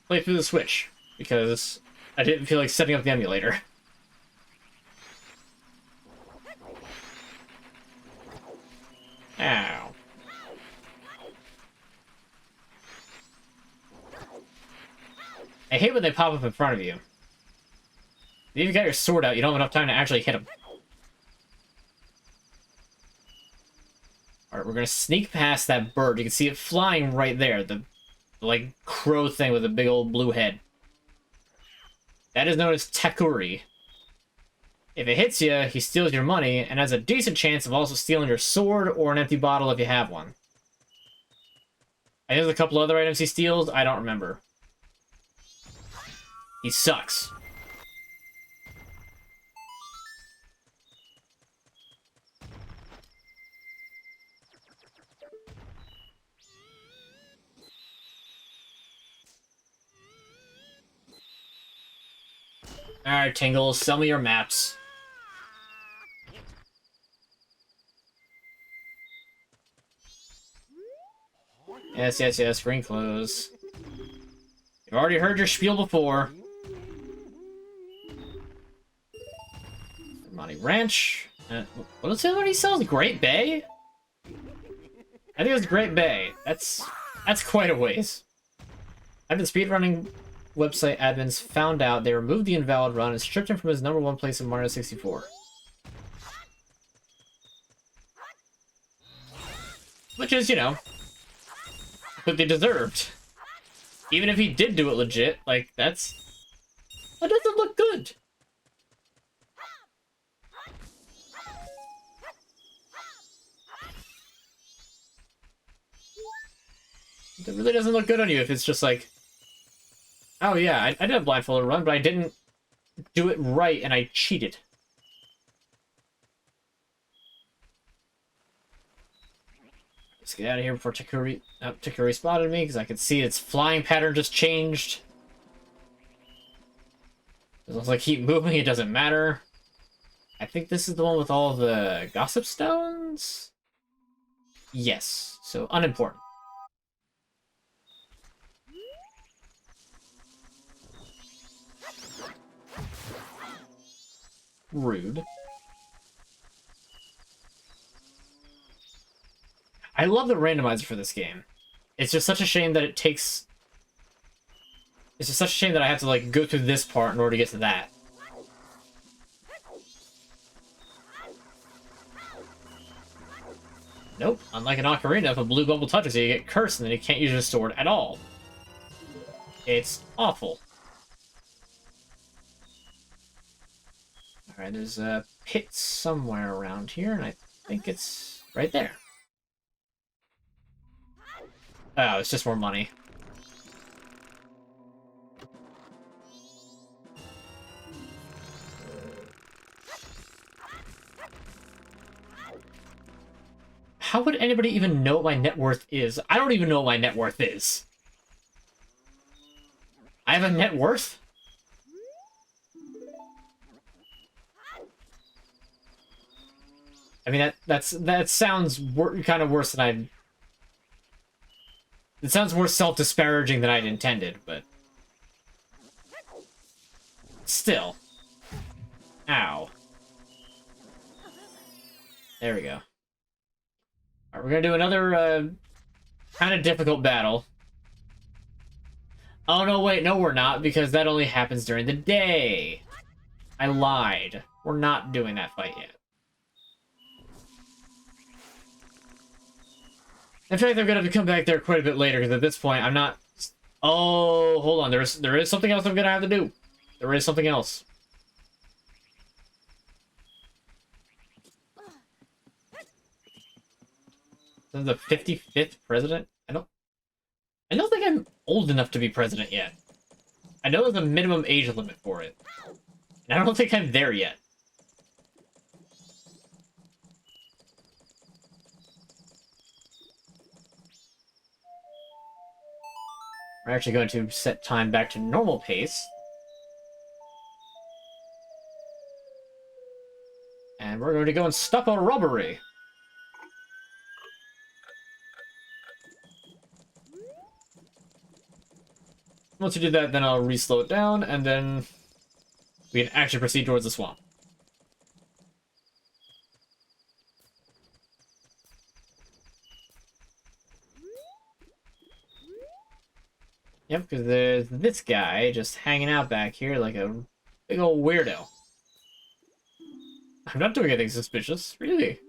Play through the Switch, because I didn't feel like setting up the emulator. Ow. I hate when they pop up in front of you. If you've got your sword out, you don't have enough time to actually hit them. Alright, we're gonna sneak past that bird. You can see it flying right there. The, like, crow thing with a big old blue head. That is known as Takuri. If it hits you, he steals your money, and has a decent chance of also stealing your sword or an empty bottle if you have one. I think there's a couple other items he steals. I don't remember. He sucks. Alright, Tingles, sell me your maps. Yes, yes, yes, ring close. You've already heard your spiel before. Money Ranch. What is it when he sells? Great Bay? I think it was Great Bay. That's quite a ways. After the speedrunning website admins found out, they removed the invalid run and stripped him from his #1 place in Mario 64. Which is, you know, what they deserved. Even if he did do it legit, like, that doesn't look good. It really doesn't look good on you if it's just like, oh yeah, I did a blindfolded run, but I didn't do it right and I cheated. Let's get out of here before Takuri spotted me, because I could see its flying pattern just changed. As long as I keep moving, it doesn't matter. I think this is the one with all the gossip stones? Yes, so unimportant. Rude. I love the randomizer for this game. It's just such a shame that it takes... It's just such a shame that I have to, like, go through this part in order to get to that. Nope. Unlike an ocarina, if a blue bubble touches you, you get cursed and then you can't use your sword at all. It's awful. Alright, there's a pit somewhere around here, and I think it's right there. Oh, it's just more money. How would anybody even know what my net worth is? I don't even know what my net worth is. I have a net worth? I mean, that sounds kind of worse than I'd... It sounds more self-disparaging than I'd intended, but... Still. Ow. There we go. Alright, we're gonna do another, kind of difficult battle. Oh, no, wait, no, we're not, because that only happens during the day. I lied. We're not doing that fight yet. In fact, they're gonna have to come back there quite a bit later, because at this point, I'm not... Oh, hold on. There is something else I'm gonna have to do. There is something else. This is the 55th president? I don't think I'm old enough to be president yet. I know there's a minimum age limit for it. And I don't think I'm there yet. We're actually going to set time back to normal pace. And we're going to go and stop a robbery. Once we do that, then I'll re-slow it down, and then we can actually proceed towards the swamp. Yep, because there's this guy just hanging out back here like a big old weirdo. I'm not doing anything suspicious, really.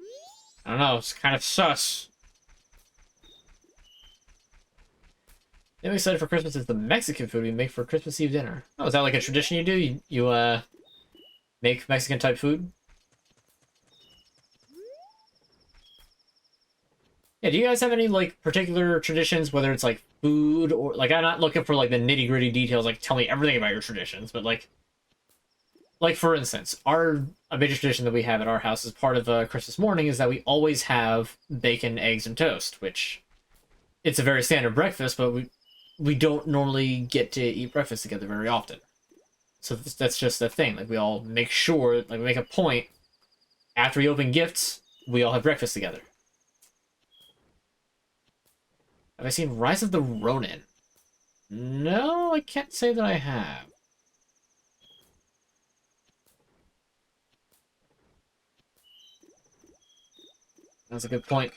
I don't know, it's kind of sus. The only excited for Christmas is the Mexican food we make for Christmas Eve dinner. Oh, is that like a tradition you do? You make Mexican type food? Yeah, do you guys have any like particular traditions, whether it's like food or like I'm not looking for like the nitty-gritty details, like tell me everything about your traditions, but like for instance, a major tradition that we have at our house as part of Christmas morning is that we always have bacon, eggs, and toast, which it's a very standard breakfast, but we don't normally get to eat breakfast together very often. So that's just the thing. Like, we all make sure, like, we make a point, after we open gifts, we all have breakfast together. Have I seen Rise of the Ronin? No, I can't say that I have. That's a good point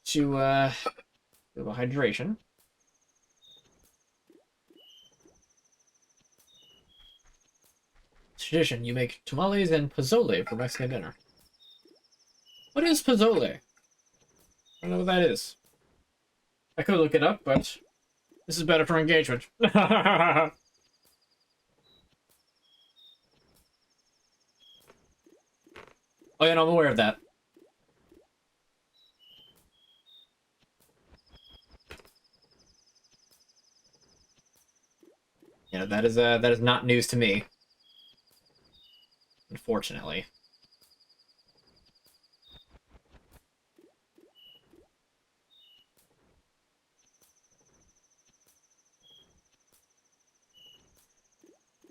to do a hydration. Tradition, you make tamales and pozole for Mexican dinner. What is pozole? I don't know what that is. I could look it up, but this is better for engagement. Oh yeah, no, I'm aware of that. Yeah, that is not news to me. Unfortunately.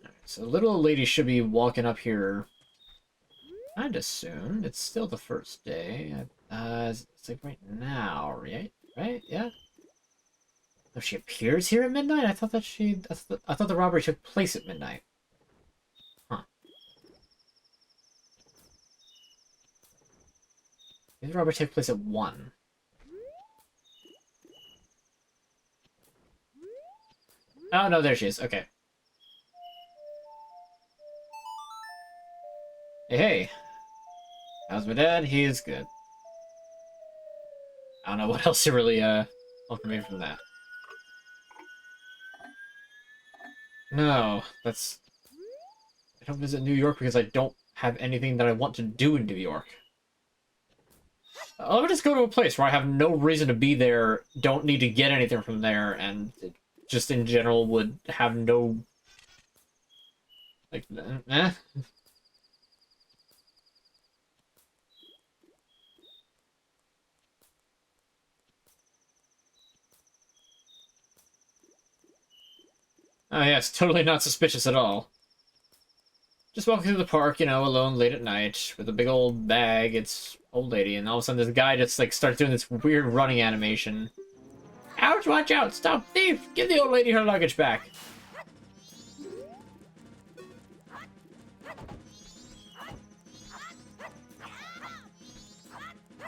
Alright, so the little old lady should be walking up here kinda soon. It's still the first day. It's like right now, right? Right? Yeah? Oh, she appears here at midnight? I thought that I thought the robbery took place at midnight. Huh. Maybe the robbery took place at 1. Oh, no, there she is. Okay. Hey, hey. How's my dad? He is good. I don't know what else to really, want from me from that. No, that's... I don't visit New York because I don't have anything that I want to do in New York. Let me just go to a place where I have no reason to be there, don't need to get anything from there, and just in general would have no... like, eh? Oh yes, totally not suspicious at all. Just walking through the park, you know, alone late at night, with a big old bag, it's old lady, and all of a sudden this guy just, like, starts doing this weird running animation. Ouch, watch out, stop, thief! Give the old lady her luggage back!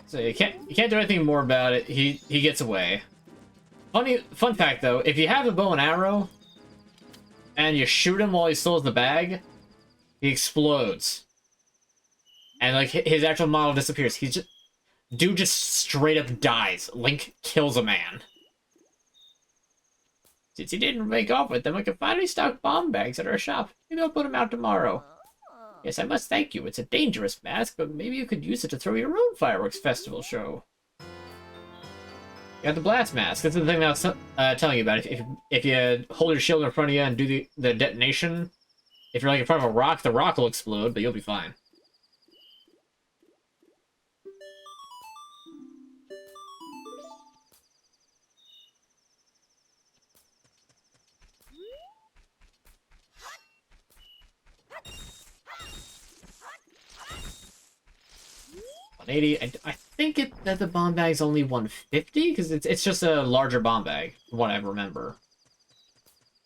So you can't do anything more about it, he gets away. Fun fact though, if you have a bow and arrow, and you shoot him while he still has the bag, He explodes. And, like, his actual model disappears. He's just... Dude just straight up dies. Link kills a man. Since he didn't make off with them, I can finally stock bomb bags at our shop. Maybe I'll put them out tomorrow. Yes, I must thank you. It's a dangerous mask, but maybe you could use it to throw your own fireworks festival show. You got the blast mask. That's the thing that I was telling you about. If you hold your shield in front of you and do the detonation, if you're like in front of a rock, the rock will explode, but you'll be fine. $180. I think that the bomb bag's only $150 because it's just a larger bomb bag, from what I remember.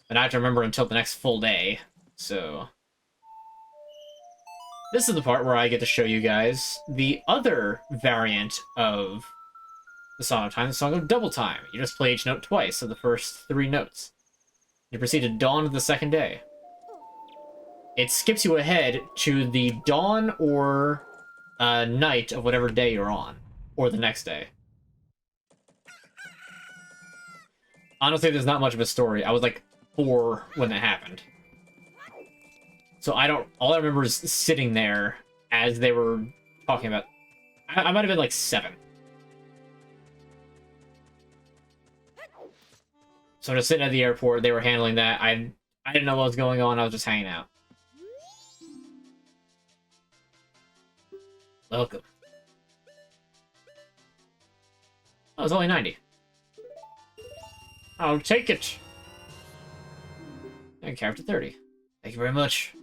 And I have to remember until the next full day. So this is the part where I get to show you guys the other variant of the Song of Time, the Song of Double Time. You just play each note twice of the first 3 notes. You proceed to dawn of the second day. It skips you ahead to the dawn or night of whatever day you're on, or the next day. Honestly, there's not much of a story. I was like 4 when that happened. So all I remember is sitting there as they were talking about... I might have been like 7. So just sitting at the airport, they were handling that. I didn't know what was going on, I was just hanging out. Welcome. Oh, it's only 90. I'll take it. And character 30. Thank you very much.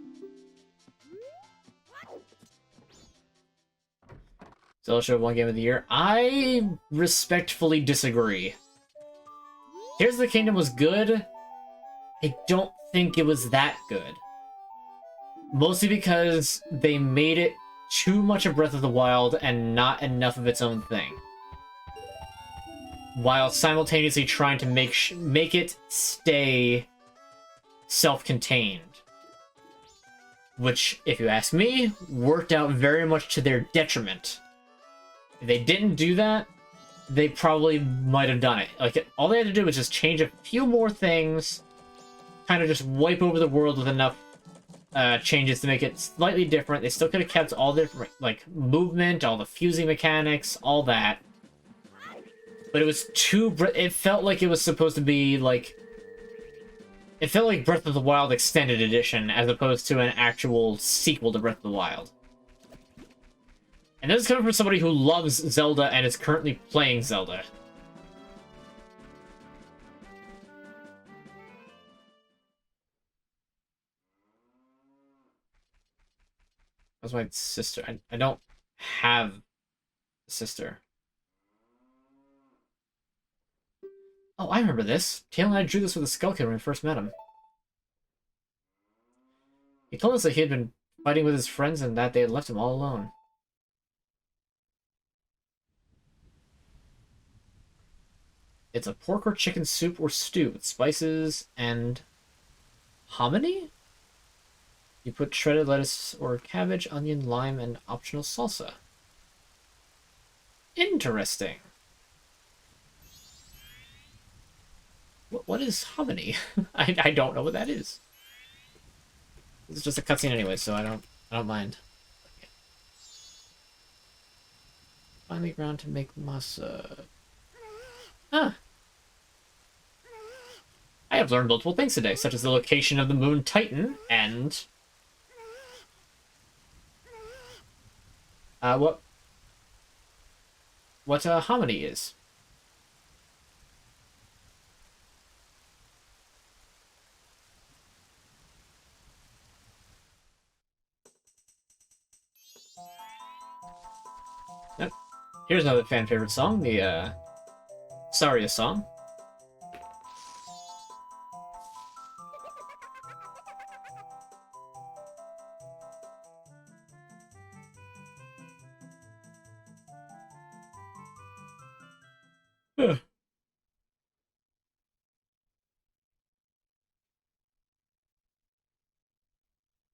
Zelda Show 1 game of the year. I respectfully disagree. Tears of the Kingdom was good. I don't think it was that good. Mostly because they made it too much of Breath of the Wild and not enough of its own thing. While simultaneously trying to make it stay self-contained. Which, if you ask me, worked out very much to their detriment. If they didn't do that, they probably might have done it. Like, all they had to do was just change a few more things, kind of just wipe over the world with enough changes to make it slightly different. They still could have kept all the like movement, all the fusing mechanics, all that. But it was too... It felt like it was supposed to be, like... It felt like Breath of the Wild Extended Edition, as opposed to an actual sequel to Breath of the Wild. And this is coming from somebody who loves Zelda and is currently playing Zelda. That's my sister. I don't have a sister. Oh, I remember this. Tail and I drew this with a Skull Kid when we first met him. He told us that he had been fighting with his friends and that they had left him all alone. It's a pork or chicken soup or stew with spices and hominy? You put shredded lettuce or cabbage, onion, lime, and optional salsa. Interesting. What is hominy? I don't know what that is. It's just a cutscene anyway, so I don't mind. Okay. Finely ground to make masa. Huh. I have learned multiple things today, such as the location of the moon Titan and what hominy is. Yep. Here's another fan favorite song, the Saria song. Huh.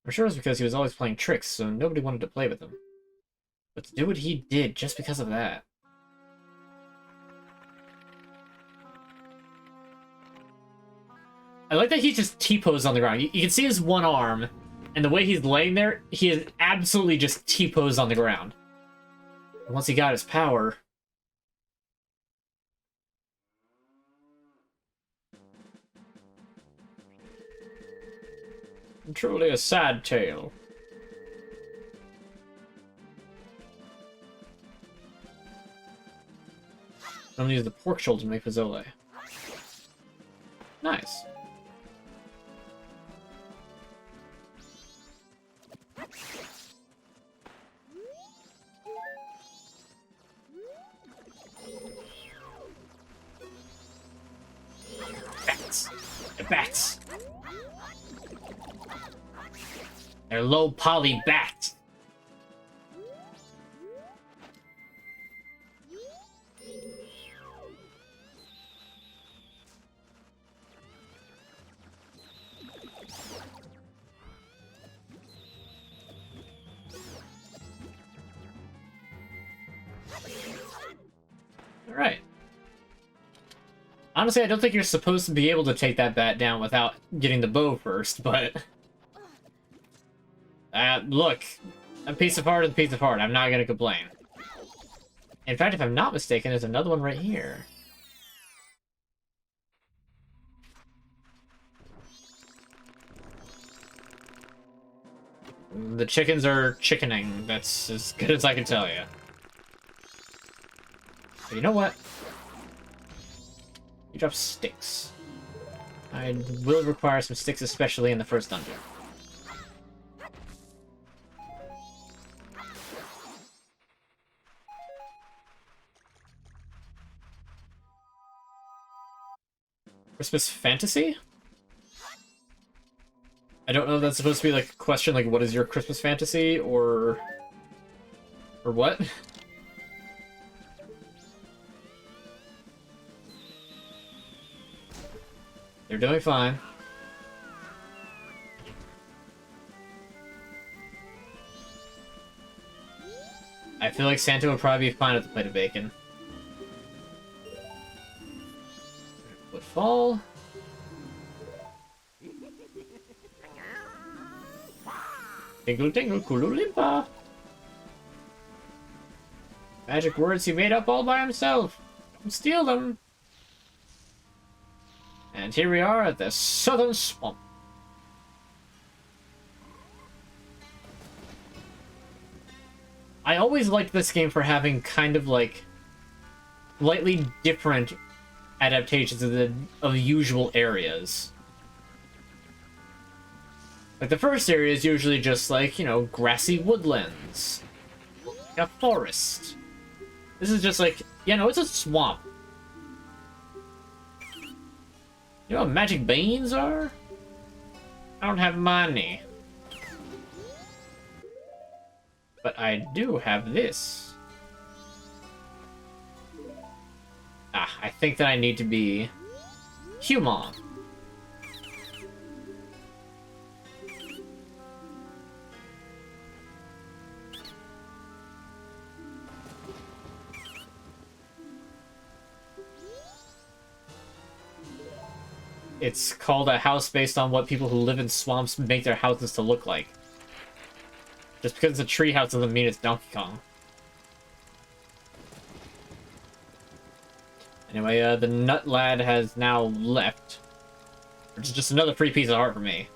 I'm sure it was because he was always playing tricks, so nobody wanted to play with him. But to do what he did just because of that. I like that he just T-posed on the ground. You can see his one arm, and the way he's laying there, he is absolutely just T-posed on the ground. And once he got his power... Truly a sad tale. I'm gonna use the pork shoulder to make Fazole. Nice. Bats. The bats. They're low poly bats. Alright. Honestly, I don't think you're supposed to be able to take that bat down without getting the bow first, but... look. A piece of heart is a piece of heart. I'm not gonna complain. In fact, if I'm not mistaken, there's another one right here. The chickens are chickening. That's as good as I can tell you. But you know what? You drop sticks. I will require some sticks, especially in the first dungeon. Christmas fantasy? I don't know if that's supposed to be like a question, like what is your Christmas fantasy, or what? They're doing fine. I feel like Santa would probably be fine with the plate of bacon. Footfall. Tingle tingle kululimpa. Magic words he made up all by himself. Don't steal them. And here we are at the Southern Swamp. I always liked this game for having kind of like slightly different adaptations of usual areas. Like the first area is usually just like, you know, grassy woodlands, a forest. This is just like, you know, it's a swamp. You know what magic beans are? I don't have money. But I do have this. Ah, I think that I need to be human. It's called a house based on what people who live in swamps make their houses to look like. Just because it's a tree house doesn't mean it's Donkey Kong. Anyway, the Nut Lad has now left. Which is just another free piece of art for me.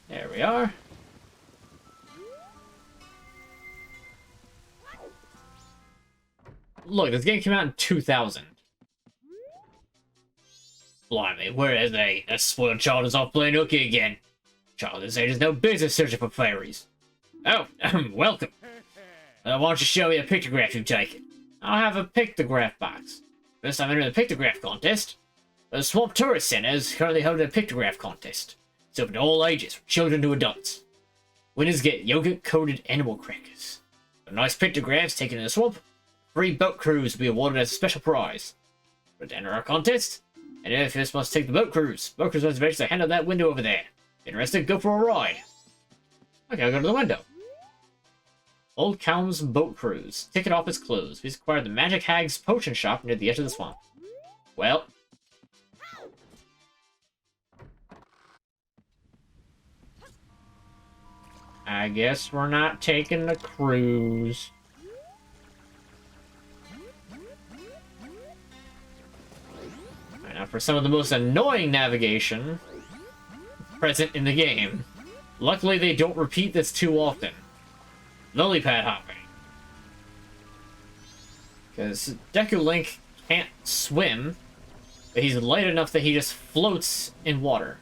There we are. Look, this game came out in 2000. Blimey, where is they? A spoiled child is off playing hooky again. Child this age has no business searching for fairies. Oh, welcome. Why don't you show me a pictograph you've taken? I'll have a pictograph box. First time entering the pictograph contest. The Swamp Tourist Center is currently holding a pictograph contest. It's open to all ages, from children to adults. Winners get yogurt-coated animal crackers. A nice pictographs taken in the swamp. 3 boat crews will be awarded as a special prize. But to enter our contest, and if this must take the boat cruise. Boat cruise reservations are handed that window over there. Interested? Go for a ride. Okay, I'll go to the window. Old Calm's Boat Cruise. Ticket office closed. Please acquire the Magic Hag's potion shop near the edge of the swamp. Well. I guess we're not taking the cruise. Right, now for some of the most annoying navigation present in the game. Luckily, they don't repeat this too often. Lily pad hopping. Because Deku Link can't swim, but he's light enough that he just floats in water.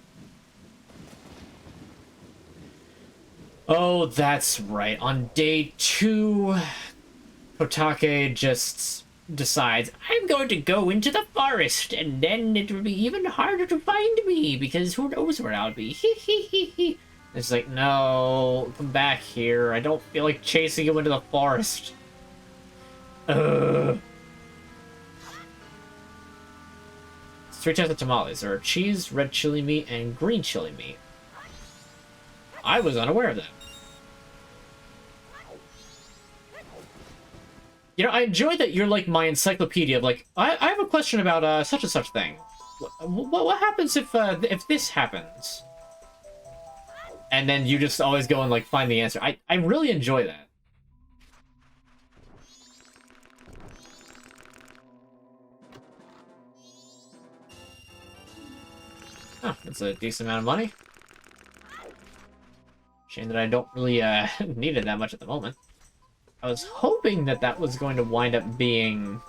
Oh, that's right. On day 2, Kotake just decides, I'm going to go into the forest, and then it will be even harder to find me, because who knows where I'll be. It's like, no, come back here. I don't feel like chasing you into the forest. It's 3 types of tamales. There are cheese, red chili meat, and green chili meat. I was unaware of that. You know, I enjoy that you're like my encyclopedia of like, I have a question about such and such thing. What happens if this happens? And then you just always go and like find the answer. I really enjoy that. Oh, that's a decent amount of money. Shame that I don't really need it that much at the moment. I was hoping that that was going to wind up being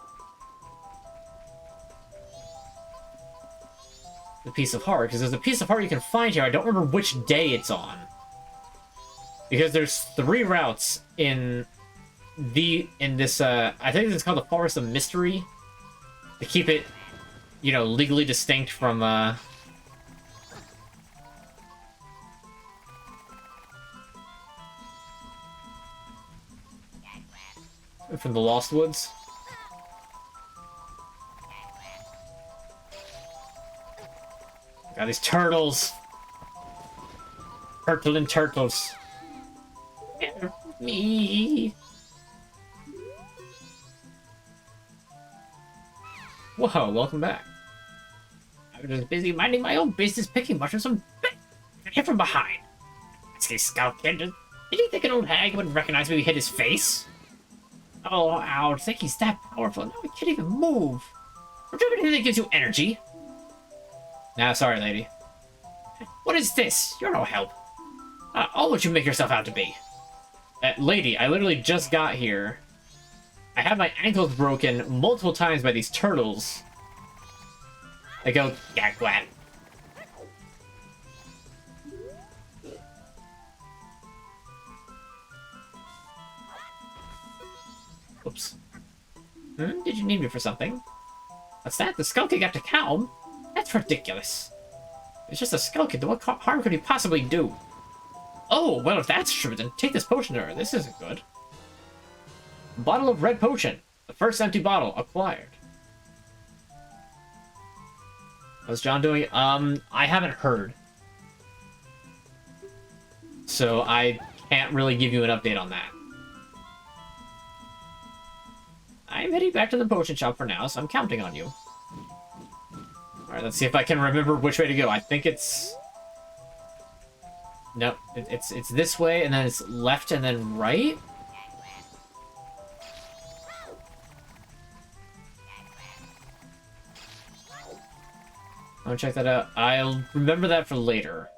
the piece of heart, because there's a piece of heart you can find here. I don't remember which day it's on. Because there's 3 routes in this, I think it's called the Forest of Mystery. To keep it, you know, legally distinct from, from the Lost Woods. Got these turtles. Turtle turtles. Help me. Whoa, welcome back. I was just busy minding my own business, picking mushrooms from hit from behind. Let's get Scout Kid. Did he think an old hag wouldn't recognize me if we hit his face? Oh, ow, I think he's that powerful. Now he can't even move. Don't you have anything that gives you energy? Nah, sorry, lady. What is this? You're no help. All what you make yourself out to be. Lady, I literally just got here. I have my ankles broken multiple times by these turtles. They go, gagwat. Oops. Did you need me for something? What's that? The Skull Kid got to Calm? That's ridiculous. It's just a Skull Kid. What harm could he possibly do? Oh, well, if that's true, then take this potion to her. This isn't good. Bottle of red potion. The first empty bottle acquired. How's John doing? I haven't heard. So I can't really give you an update on that. I'm heading back to the potion shop for now, so I'm counting on you. Alright, let's see if I can remember which way to go. I think it's... No, it's this way, and then it's left and then right? I'll check that out. I'll remember that for later.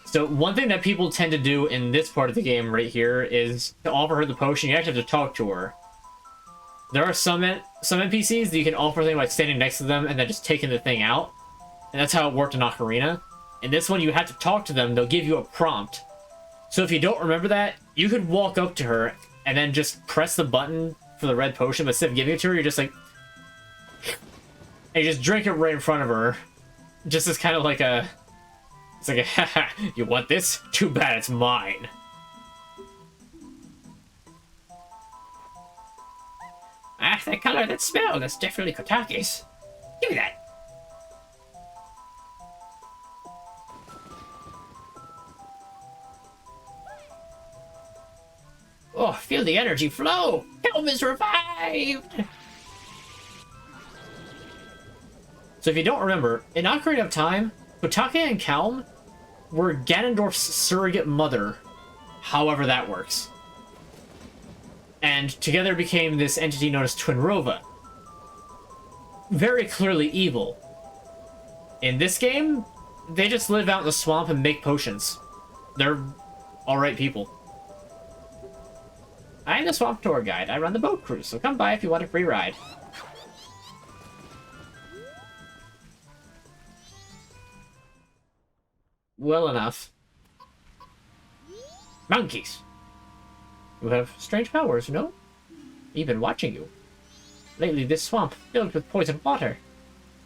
So one thing that people tend to do in this part of the game right here is to offer her the potion. You actually have to talk to her. There are some NPCs that you can offer things by standing next to them and then just taking the thing out. And that's how it worked in Ocarina. In this one, you have to talk to them. They'll give you a prompt. So if you don't remember that, you could walk up to her and then just press the button for the red potion, but instead of giving it to her, you're just like... And you just drink it right in front of her. Just as kind of like a It's like, haha, you want this? Too bad it's mine. Ah, that color, that smell, that's definitely Kotake's. Give me that. Oh, feel the energy flow. Helm is revived. So if you don't remember, in Ocarina of Time, Kotake and Kalm were Ganondorf's surrogate mother, however that works. And together became this entity known as Twinrova. Very clearly evil. In this game, they just live out in the swamp and make potions. They're alright people. I'm the swamp tour guide. I run the boat cruise, so come by if you want a free ride. Well enough. Monkeys! You have strange powers, no? Even watching you. Lately, this swamp filled with poisoned water.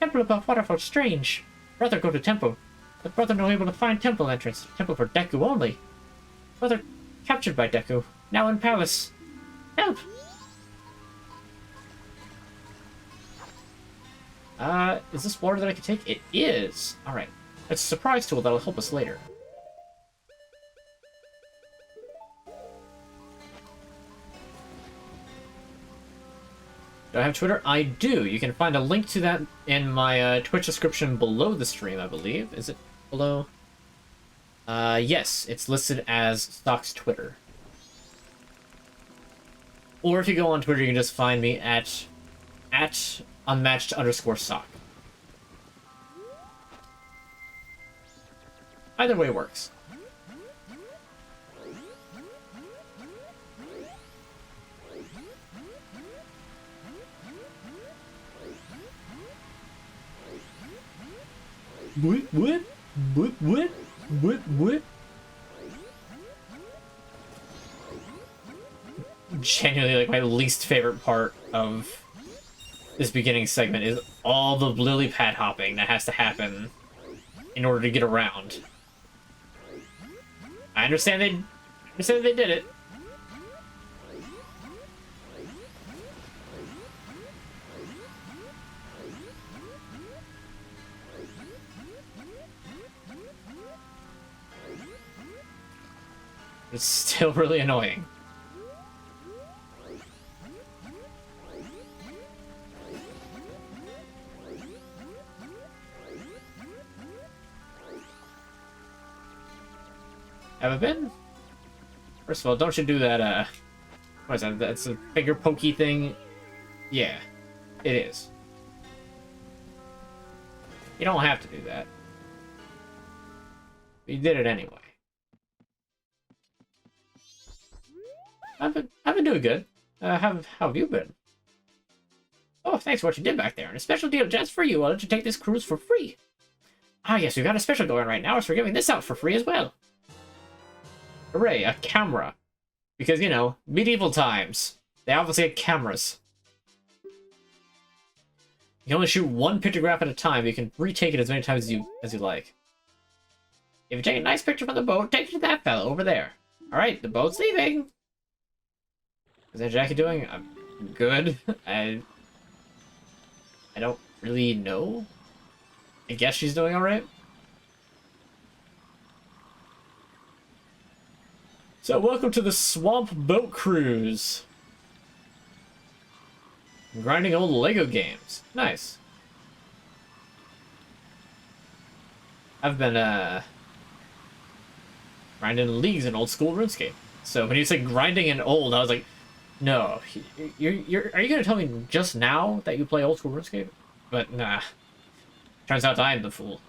Temple above waterfall strange. Brother go to temple. But brother no able to find temple entrance. Temple for Deku only. Brother captured by Deku. Now in palace. Help! Is this water that I can take? It is! Alright. It's a surprise tool that'll help us later. Do I have Twitter? I do. You can find a link to that in my Twitch description below the stream, I believe. Is it below? Yes. It's listed as Sock's Twitter. Or if you go on Twitter, you can just find me at @unmatched_sock. Either way works. What? Genuinely, like, my least favorite part of this beginning segment is all the lily pad hopping that has to happen in order to get around. I understand they did it. It's still really annoying. Have I been? First of all, don't you do that, what is that? That's a finger pokey thing? Yeah, it is. You don't have to do that. But you did it anyway. I've been doing good. How have you been? Oh, thanks for what you did back there. And a special deal just for you. I'll let you take this cruise for free. Ah, yes, we've got a special going right now, so we're giving this out for free as well. Hooray, a camera. Because, you know, medieval times. They obviously had cameras. You can only shoot one pictograph at a time, but you can retake it as many times as you like. If you take a nice picture from the boat, take it to that fellow over there. Alright, the boat's leaving. Is that Jackie doing? I'm good. I don't really know. I guess she's doing alright. So welcome to the Swamp Boat Cruise. Grinding old Lego games. Nice. I've been grinding leagues in old school RuneScape. So when you say grinding and old, I was like, no, are you gonna tell me just now that you play old school RuneScape? But nah. Turns out I'm the fool.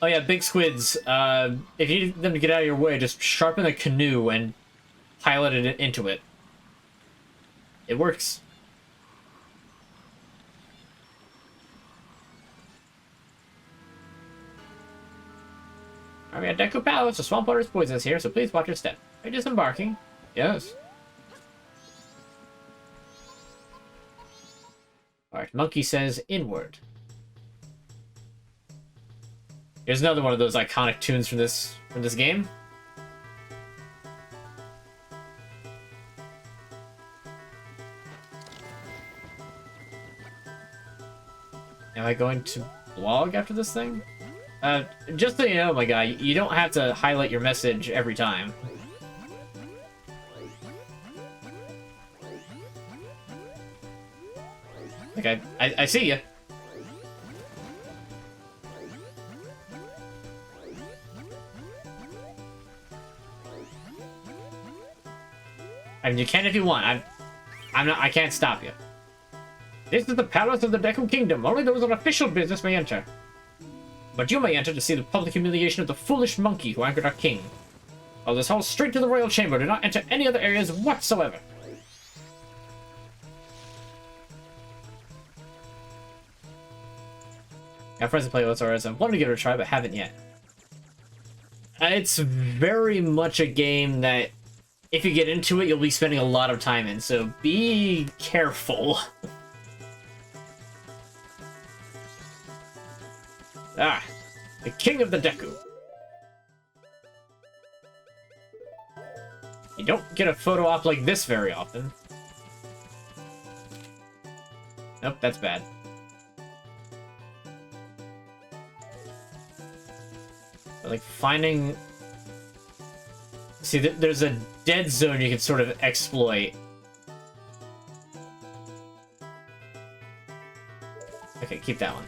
Oh yeah, big squids. If you need them to get out of your way, just sharpen a canoe and pilot it into it. It works. Alright, Deku Palace, the swamp water is poisonous here, so please watch your step. Are you disembarking? Yes. Alright, Monkey says inward. Here's another one of those iconic tunes from this game. Am I going to blog after this thing? Just so you know, my guy, you don't have to highlight your message every time. Okay, I see you. I mean, you can if you want. I can't stop you. This is the palace of the Deku Kingdom. Only those on official business may enter. But you may enter to see the public humiliation of the foolish monkey who angered our king. Follow this hall straight to the royal chamber. Do not enter any other areas whatsoever. I have friends who play OSRS. I wanted to give it a try, but haven't yet. It's very much a game that, if you get into it, you'll be spending a lot of time in, so be careful. Ah, the king of the Deku. You don't get a photo op like this very often. Nope, that's bad. But like finding... See, there's a dead zone you can sort of exploit. Okay, keep that one.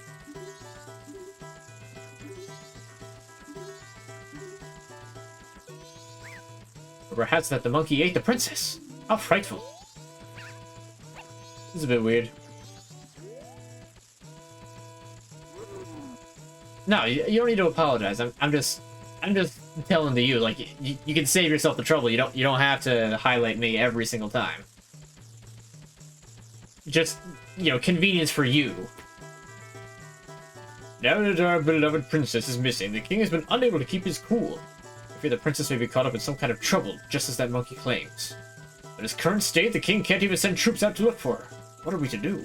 Perhaps that the monkey ate the princess. How frightful. This is a bit weird. No, you don't need to apologize. I'm just telling to you, like, you can save yourself the trouble. You don't have to highlight me every single time. Just, you know, convenience for you. Now that our beloved princess is missing, the king has been unable to keep his cool. I fear the princess may be caught up in some kind of trouble, just as that monkey claims. In his current state, the king can't even send troops out to look for her. What are we to do?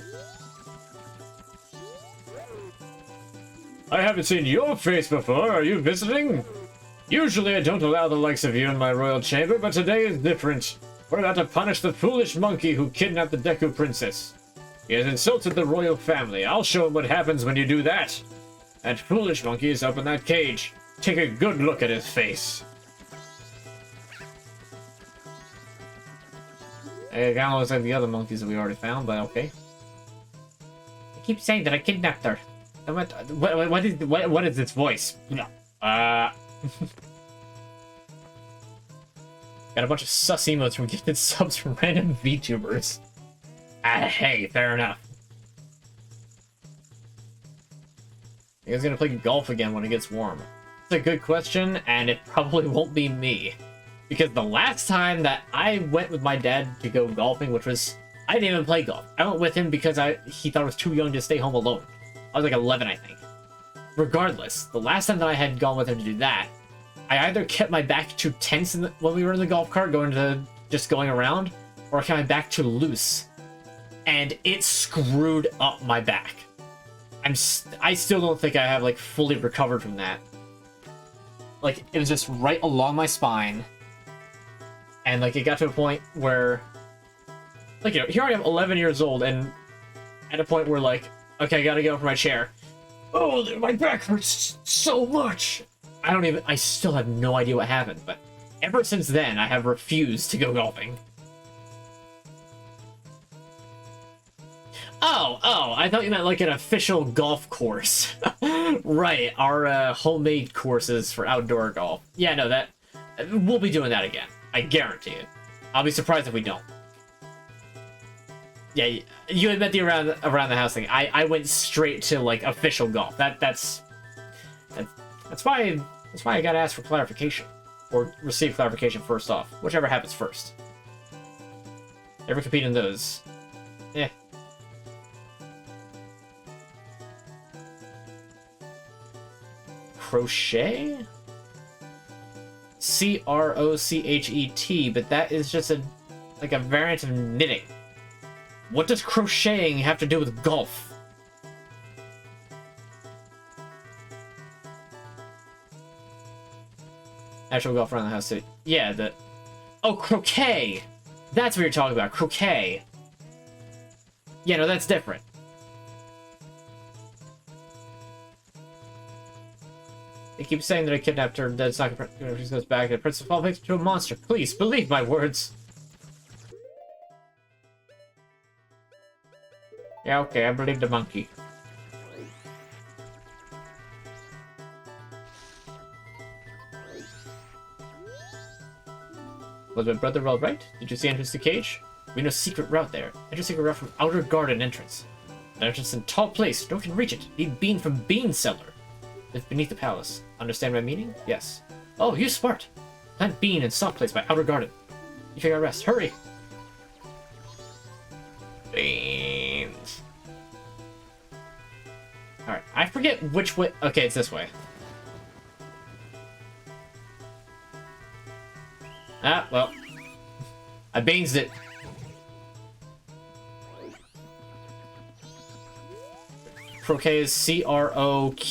I haven't seen your face before. Are you visiting? Usually I don't allow the likes of you in my royal chamber, but today is different. We're about to punish the foolish monkey who kidnapped the Deku princess. He has insulted the royal family. I'll show him what happens when you do that. That foolish monkey is up in that cage. Take a good look at his face. It kind of looks like the other monkeys that we already found, but okay. I keep saying that I kidnapped her. What is this voice? Got a bunch of sus emotes from gifted subs from random VTubers. Hey, fair enough. You guys gonna play golf again when it gets warm? It's a good question, and it probably won't be me. Because the last time that I went with my dad to go golfing, which was... I didn't even play golf. I went with him because he thought I was too young to stay home alone. I was like 11, I think. Regardless, the last time that I had gone with him to do that, I either kept my back too tense when we were in the golf cart just going around, or I kept my back too loose. And it screwed up my back. I still don't think I have, like, fully recovered from that. Like, it was just right along my spine. And, like, it got to a point where... Like, you know, here I am, 11 years old, and at a point where, like, okay, I gotta get up from my chair. Oh, my back hurts so much! I still have no idea what happened, but ever since then, I have refused to go golfing. Oh, I thought you meant like an official golf course. Right, our homemade courses for outdoor golf. Yeah, no, we'll be doing that again. I guarantee it. I'll be surprised if we don't. Yeah, you had met the around the house thing. I went straight to like official golf. That's why I gotta ask for clarification, or receive clarification first off, whichever happens first. Ever compete in those? Eh. Crochet? C-R-O-C-H-E-T, but that is just like a variant of knitting. What does crocheting have to do with golf? Actually, we'll go off around the house too. Yeah, the... Oh, croquet! That's what you're talking about, croquet. Yeah, no, that's different. They keep saying that I kidnapped her, that it's not gonna... She goes back, and the Princess Fall makes me to a monster. Please, believe my words. Yeah, okay, I believe the monkey. Was my brother all right? Did you see entrance to cage? We know secret route there. Enter secret route from outer garden entrance. The entrance in tall place. No one can reach it. Need bean from bean cellar. It's beneath the palace. Understand my meaning? Yes. Oh, you smart. Plant bean in soft place by outer garden. You figure out rest. Hurry. Beans. Alright, I forget which way. Okay, it's this way. Ah, well. I beansed it. Croquet is C-R-O-Q-U-E-T.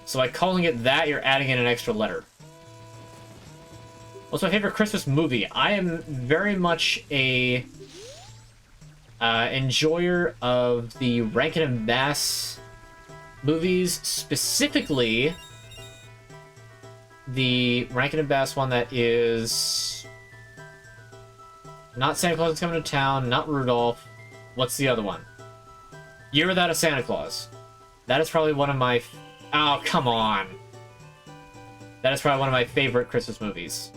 So by calling it that, you're adding in an extra letter. What's my favorite Christmas movie? I am very much a enjoyer of the Rankin and Bass movies, specifically the Rankin and Bass one that is not Santa Claus is Coming to Town, not Rudolph. What's the other one? Year Without a Santa Claus. That is probably one of my... Oh, come on. That is probably one of my favorite Christmas movies.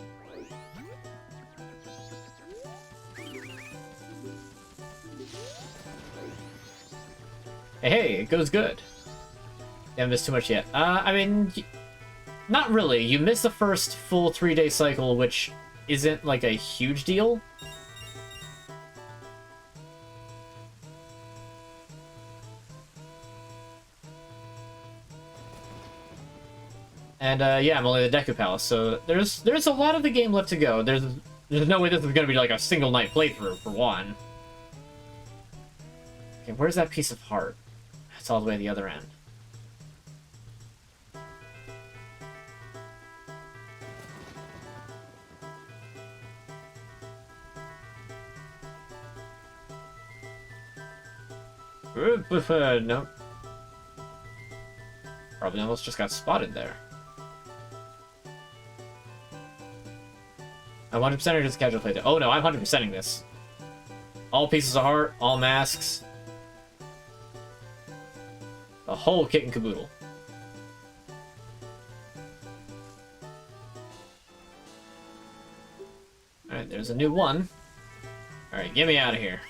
Hey, it goes good. You haven't missed too much yet. I mean, not really. You missed the first full 3-day cycle, which isn't, like, a huge deal. And, yeah, I'm only the Deku Palace, so there's a lot of the game left to go. There's no way this is gonna be, like, a single-night playthrough, for one. Okay, where's that piece of heart? It's all the way at the other end. No. Probably almost just got spotted there. I 100% or just casual playthrough. Oh no, I'm 100%ing this. All pieces of heart, all masks. The whole kit and caboodle. Alright, there's a new one. Alright, get me out of here.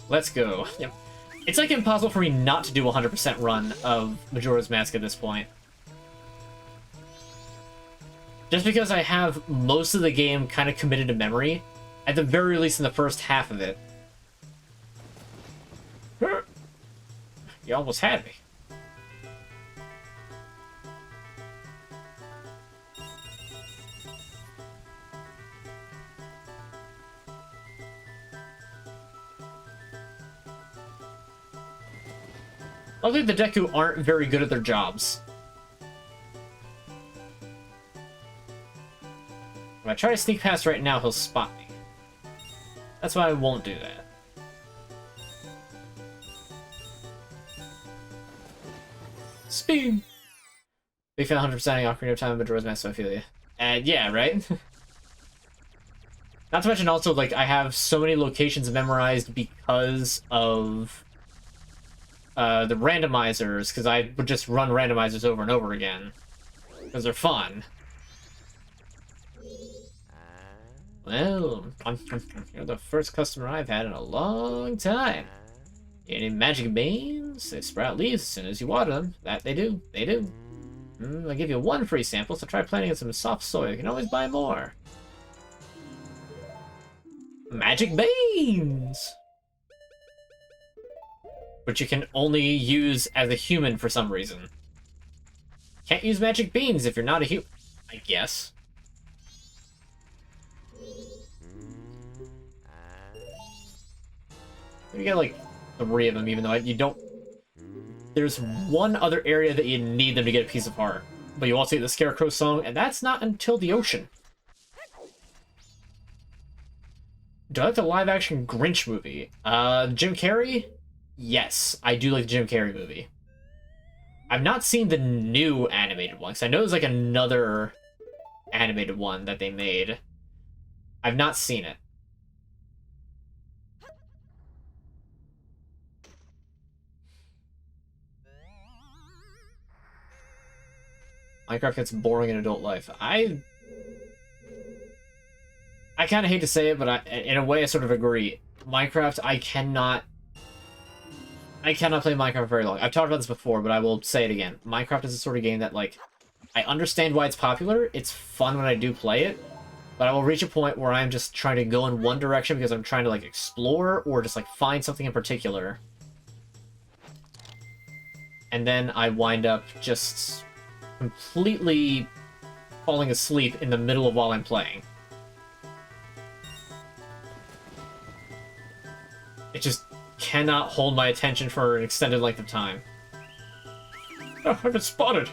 Let's go. Yep. It's like impossible for me not to do a 100% run of Majora's Mask at this point. Just because I have most of the game kind of committed to memory, at the very least in the first half of it. You almost had me. I think the Deku aren't very good at their jobs. If I try to sneak past right now, he'll spot me. That's why I won't do that. Speed! Big fan 100%ing Ocarina of Time and Majora's Mask, so I feel you. And yeah, right? Not to mention also, like, I have so many locations memorized because of the randomizers, because I would just run randomizers over and over again. Because they're fun. Well, you're the first customer I've had in a long time. Any magic beans? They sprout leaves as soon as you water them. That they do. They do. I'll give you one free sample, so try planting in some soft soil. You can always buy more. Magic beans! Which you can only use as a human for some reason. Can't use magic beans if you're not a human, I guess. You get like 3 of them, even though you don't... There's one other area that you need them to get a piece of heart. But you also get the Scarecrow song, and that's not until the ocean. Do I like the live-action Grinch movie? Jim Carrey? Yes, I do like the Jim Carrey movie. I've not seen the new animated one, because I know there's like another animated one that they made. I've not seen it. Minecraft gets boring in adult life. I kind of hate to say it, but in a way I sort of agree. Minecraft, I cannot play Minecraft very long. I've talked about this before, but I will say it again. Minecraft is the sort of game that, like, I understand why it's popular. It's fun when I do play it, but I will reach a point where I'm just trying to go in one direction because I'm trying to, like, explore or just, like, find something in particular. And then I wind up just completely falling asleep in the middle of while I'm playing. It just cannot hold my attention for an extended length of time. Oh, I've been spotted!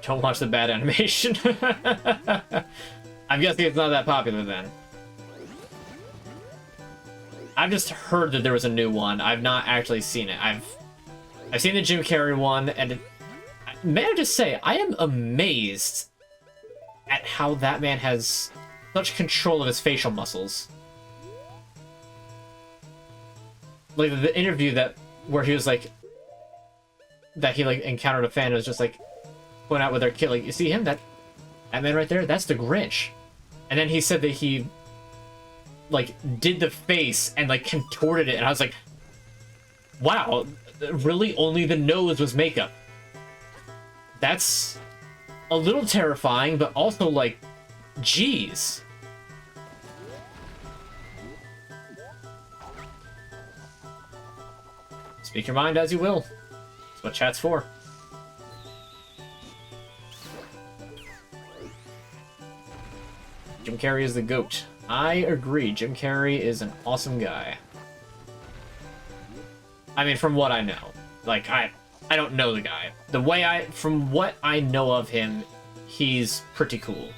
Don't watch the bad animation. I'm guessing it's not that popular then. I've just heard that there was a new one. I've not actually seen it. I've seen the Jim Carrey one, and may I just say, I am amazed at how that man has such control of his facial muscles. Like the interview where he was like, that he like encountered a fan and was just like going out with their kid, like, you see him, that man right there, that's the Grinch. And then he said that he like did the face and like contorted it, and I was like, wow, really only the nose was makeup? That's a little terrifying, but also like, geez. Speak your mind as you will. That's what chat's for. Jim Carrey is the GOAT. I agree. Jim Carrey is an awesome guy. I mean, from what I know. Like, I don't know the guy. From what I know of him, he's pretty cool.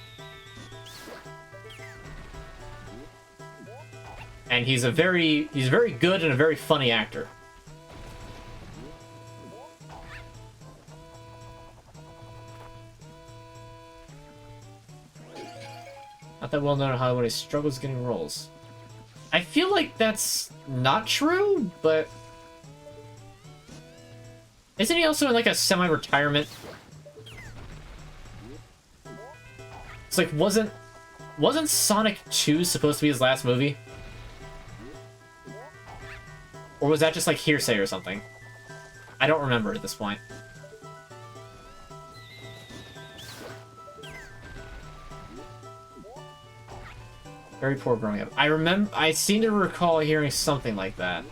And he's very good and a very funny actor. Not that well known in Hollywood, he struggles getting roles. I feel like that's not true, but isn't he also in like a semi-retirement? It's like, wasn't Sonic 2 supposed to be his last movie? Or was that just like hearsay or something? I don't remember at this point. Very poor growing up. I seem to recall hearing something like that.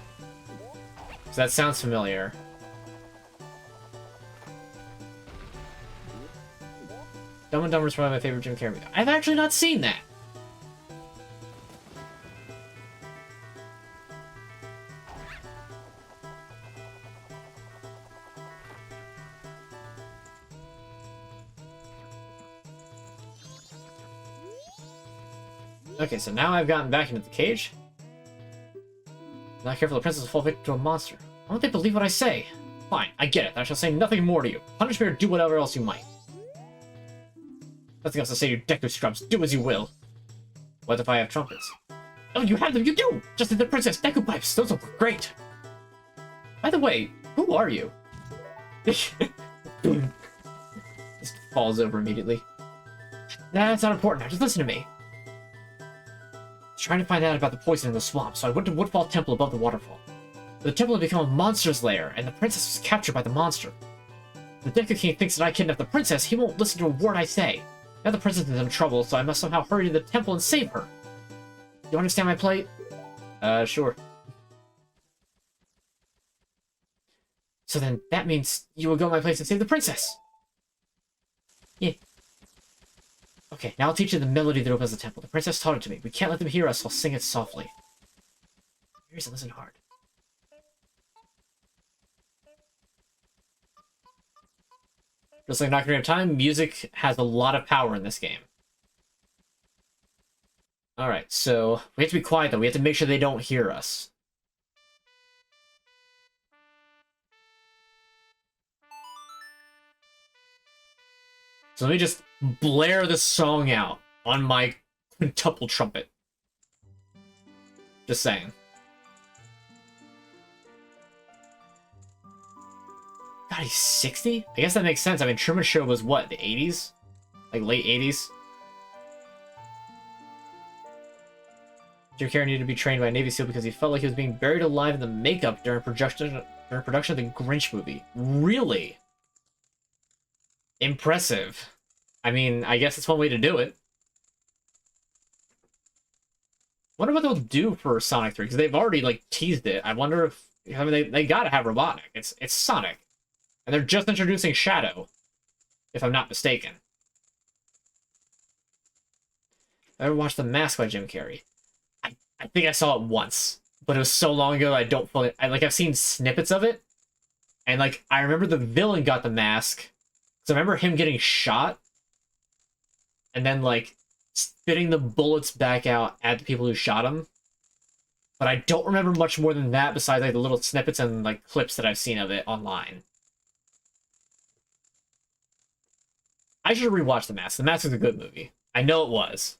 So that sounds familiar. Dumb and Dumber is probably my favorite Jim Carrey movie. I've actually not seen that. Okay, so now I've gotten back into the cage. Not careful, the princess will fall victim to a monster. Why don't they believe what I say? Fine, I get it. I shall say nothing more to you. Punish me or do whatever else you might. Nothing else to say to you, Deku Scrubs. Do as you will. What if I have trumpets? Oh, you have them, you do! Just like the Princess Deku Pipes. Those look great. By the way, who are you? Just falls over immediately. That's not important now, just listen to me. Trying to find out about the poison in the swamp, so I went to Woodfall Temple above the waterfall. The temple had become a monster's lair, and the princess was captured by the monster. The Deku King thinks that I kidnapped the princess. He won't listen to a word I say. Now the princess is in trouble, so I must somehow hurry to the temple and save her. You understand my plight? Sure. So then, that means you will go to my place and save the princess. Yeah. Okay, now I'll teach you the melody that opens the temple. The princess taught it to me. We can't let them hear us, so I'll sing it softly. Here's and listen hard. Just like Ocarina of Time, music has a lot of power in this game. Alright, so we have to be quiet, though. We have to make sure they don't hear us. So let me just blare this song out on my quintuple trumpet. Just saying. God, he's 60? I guess that makes sense. I mean, Truman Show was what, the 80s? Like, late 80s? Jim Carrey needed to be trained by a Navy SEAL because he felt like he was being buried alive in the makeup during production of the Grinch movie. Really? Impressive. I mean, I guess it's one way to do it. Wonder what they'll do for Sonic 3, because they've already, like, teased it. I wonder if... I mean, they gotta have Robotnik. It's Sonic. And they're just introducing Shadow, if I'm not mistaken. I ever watched The Mask by Jim Carrey? I think I saw it once, but it was so long ago that I don't fully... I've seen snippets of it, and, like, I remember the villain got the mask, so I remember him getting shot, and then, like, spitting the bullets back out at the people who shot him. But I don't remember much more than that, besides, like, the little snippets and, like, clips that I've seen of it online. I should rewatch The Mask. The Mask is a good movie. I know it was.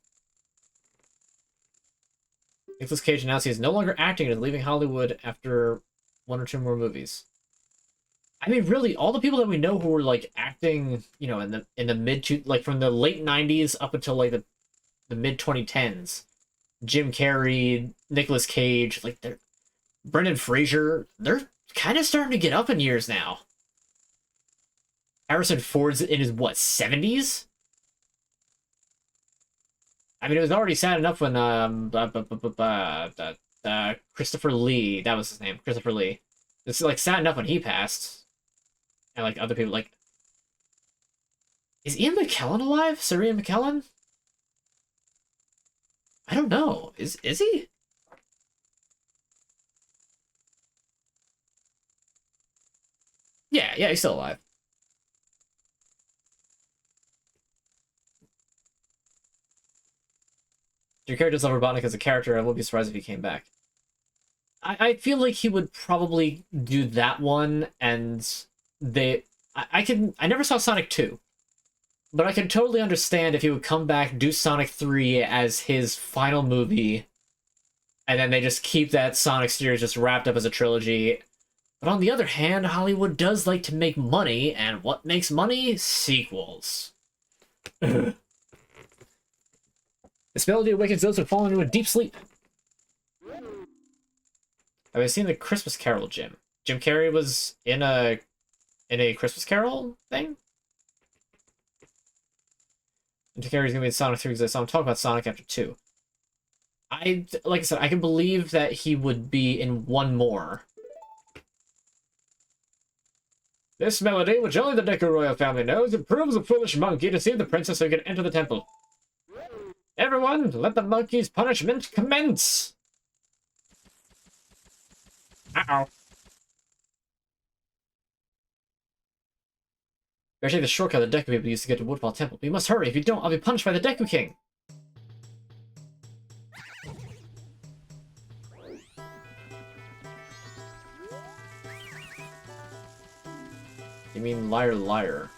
Nicolas Cage announced he is no longer acting and is leaving Hollywood after 1 or 2 more movies. I mean, really, all the people that we know who were, like, acting, you know, in the mid like from the late 90s up until, like, the mid 2010s, Jim Carrey, Nicolas Cage, like, Brendan Fraser, they're kind of starting to get up in years now. Harrison Ford's in his, what, 70s? I mean, it was already sad enough when Christopher Lee, that was his name, Christopher Lee. It's, like, sad enough when he passed. And, like, other people, like... Is Ian McKellen alive? Sir Ian McKellen? I don't know. Is he? Yeah, he's still alive. Your character does love Robotnik as a character. I wouldn't be surprised if he came back. I feel like he would probably do that one, and I never saw Sonic 2, but I can totally understand if he would come back, do Sonic 3 as his final movie, and then they just keep that Sonic series just wrapped up as a trilogy. But on the other hand, Hollywood does like to make money, and what makes money? Sequels. This melody awakens those who have fallen into a deep sleep. Have I seen the Christmas Carol, Jim? Jim Carrey was in a Christmas Carol thing? And Jim Carrey's gonna be in Sonic 3 because I saw him talk about Sonic after 2. Like I said, I can believe that he would be in one more. This melody, which only the Deku royal family knows, improves a foolish monkey to save the princess so he can enter the temple. Everyone, let the monkey's punishment commence! Uh-oh. Better take the shortcut the Deku people used to get to Woodfall Temple. We must hurry. If you don't, I'll be punished by the Deku King. You mean liar, liar?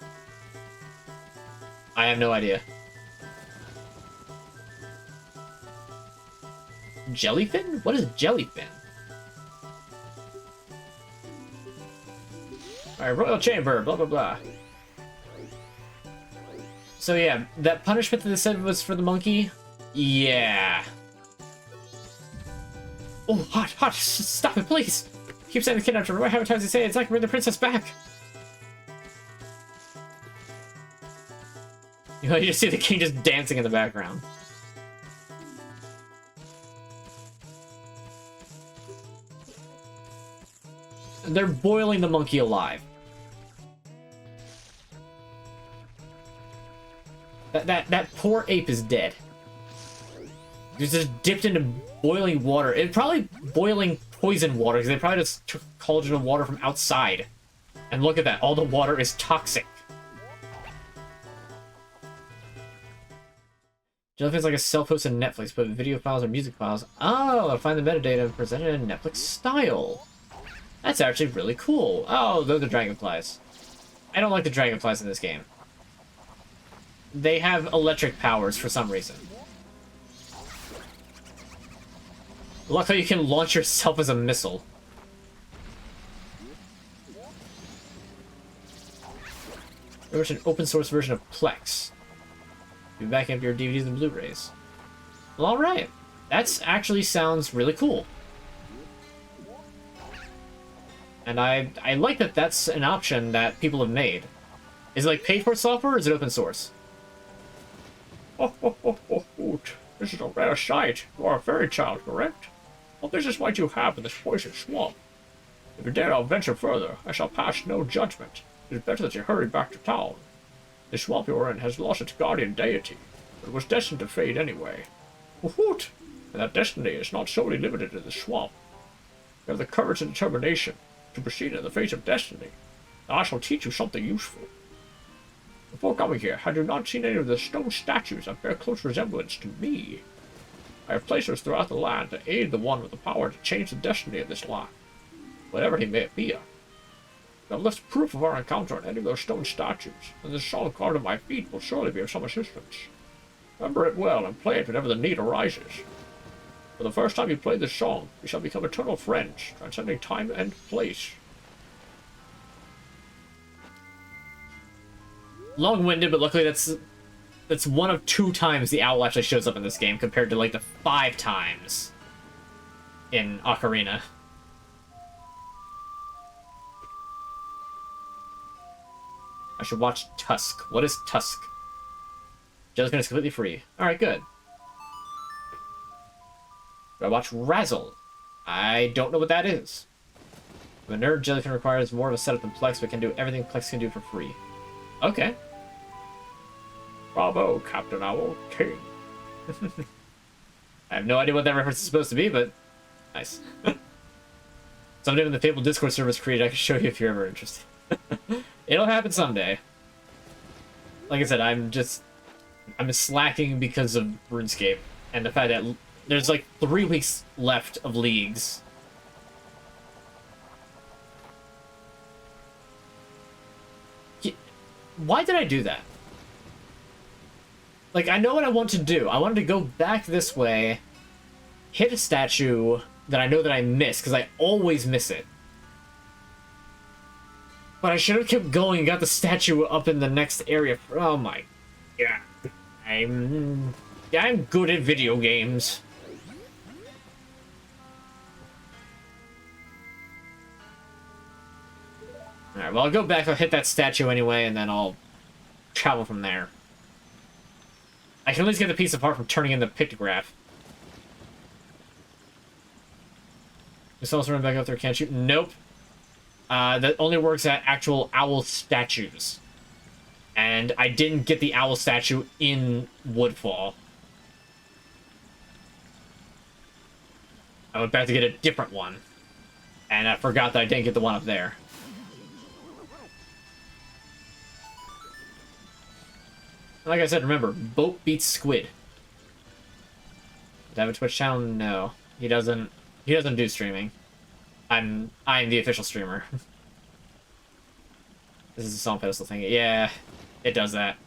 I have no idea. Jellyfin? What is Jellyfin? Alright, Royal Chamber, blah blah blah. So yeah, that punishment that they said was for the monkey? Yeah. Oh, hot, stop it, please! Keep saying the kidnapped her. How many times they say it's like bring the princess back? You know, you just see the king just dancing in the background. They're boiling the monkey alive. That poor ape is dead. He's just dipped into boiling water. It probably boiling poison water, because they probably just took a cauldron of water from outside. And look at that, all the water is toxic. Jellyfin's like a self-hosted Netflix, but video files or music files. Oh, I'll find the metadata and present it in Netflix style. That's actually really cool. Oh, those are dragonflies. I don't like the dragonflies in this game. They have electric powers for some reason. Luckily, you can launch yourself as a missile. There's an open source version of Plex. You back up your DVDs and Blu-rays. Well, alright. That's actually sounds really cool. And I like that that's an option that people have made. Is it like paid for software or is it open source? Oh, this is a rare sight. You are a fairy child, correct? Well, this is what you have in this poison swamp. If you dare, I'll venture further. I shall pass no judgment. It is better that you hurry back to town. The swamp you're in has lost its guardian deity, but it was destined to fade anyway. Whoot! And that destiny is not solely limited to the swamp. You have the courage and determination to proceed in the face of destiny. Now I shall teach you something useful. Before coming here, had you not seen any of the stone statues that bear close resemblance to me? I have placers throughout the land to aid the one with the power to change the destiny of this land, whatever he may appear. I have left proof of our encounter on any of those stone statues, and this song carved at my feet will surely be of some assistance. Remember it well and play it whenever the need arises. For the first time you play this song, we shall become eternal friends, transcending time and place. Long-winded, but luckily that's one of 2 times the owl actually shows up in this game, compared to like the 5 times in Ocarina. I should watch Tusk. What is Tusk? Jellyfin is completely free. Alright, good. I watch Razzle. I don't know what that is. I'm a nerd. Jellyfin requires more of a setup than Plex, but can do everything Plex can do for free. Okay. Bravo, Captain Owl King. I have no idea what that reference is supposed to be, but nice. Someday when the Fable Discord server is created, I can show you if you're ever interested. It'll happen someday. Like I said, I'm slacking because of RuneScape and the fact that there's like 3 weeks left of leagues. Why did I do that? Like, I know what I want to do. I wanted to go back this way, hit a statue that I know that I miss, because I always miss it. But I should have kept going and got the statue up in the next area. Oh my god. I'm good at video games. Alright, well, I'll go back, I'll hit that statue anyway, and then I'll travel from there. I can at least get the piece apart from turning in the pictograph. This also run back up there, can't you? Nope. That only works at actual owl statues. And I didn't get the owl statue in Woodfall. I went back to get a different one. And I forgot that I didn't get the one up there. Like I said, remember, boat beats squid. Does he have a Twitch channel? No. He doesn't do streaming. I'm the official streamer. This is a song pedestal thing. Yeah, it does that.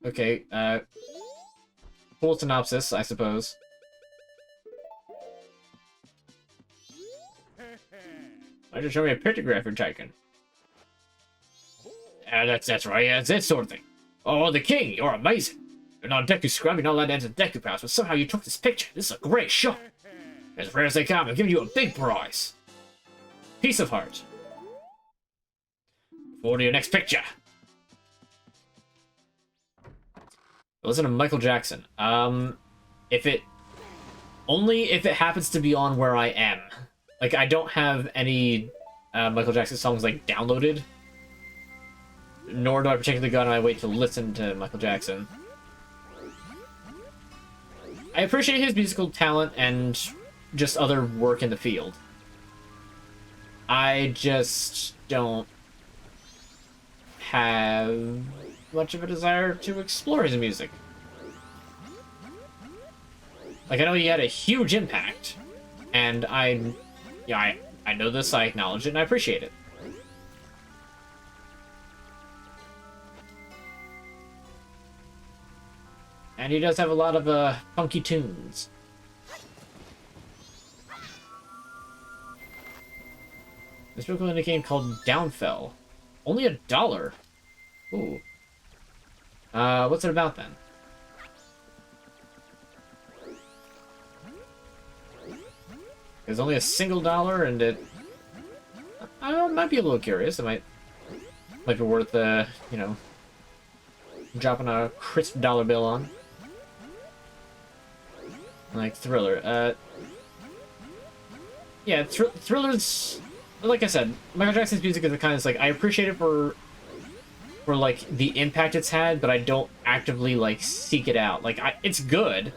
Okay, full synopsis, I suppose. Why don't you show me a pictograph you're taking? That's right, yeah, it's that sort of thing. Oh, the king, you're amazing. You're not a Deku scrub, you're not allowed to enter the Deku Pass, but somehow you took this picture. This is a great shot. As rare as they come, I'm giving you a big prize. Piece of heart. Forward to your next picture. Listen to Michael Jackson. Only if it happens to be on where I am. Like, I don't have any Michael Jackson songs, like, downloaded. Nor do I particularly go out of my way to listen to Michael Jackson. I appreciate his musical talent and just other work in the field. I just don't have much of a desire to explore his music. Like, I know he had a huge impact, and I know this, I acknowledge it, and I appreciate it. And he does have a lot of funky tunes. There's a book in a game called Downfell. Only $1. Ooh. What's it about then? There's only a single dollar, and it... I might be a little curious. It might be worth, you know, dropping a crisp dollar bill on. Like, Thriller. Yeah, Thriller's... Like I said, Michael Jackson's music is the kind of, like, I appreciate it for like, the impact it's had, but I don't actively, like, seek it out. Like, it's good.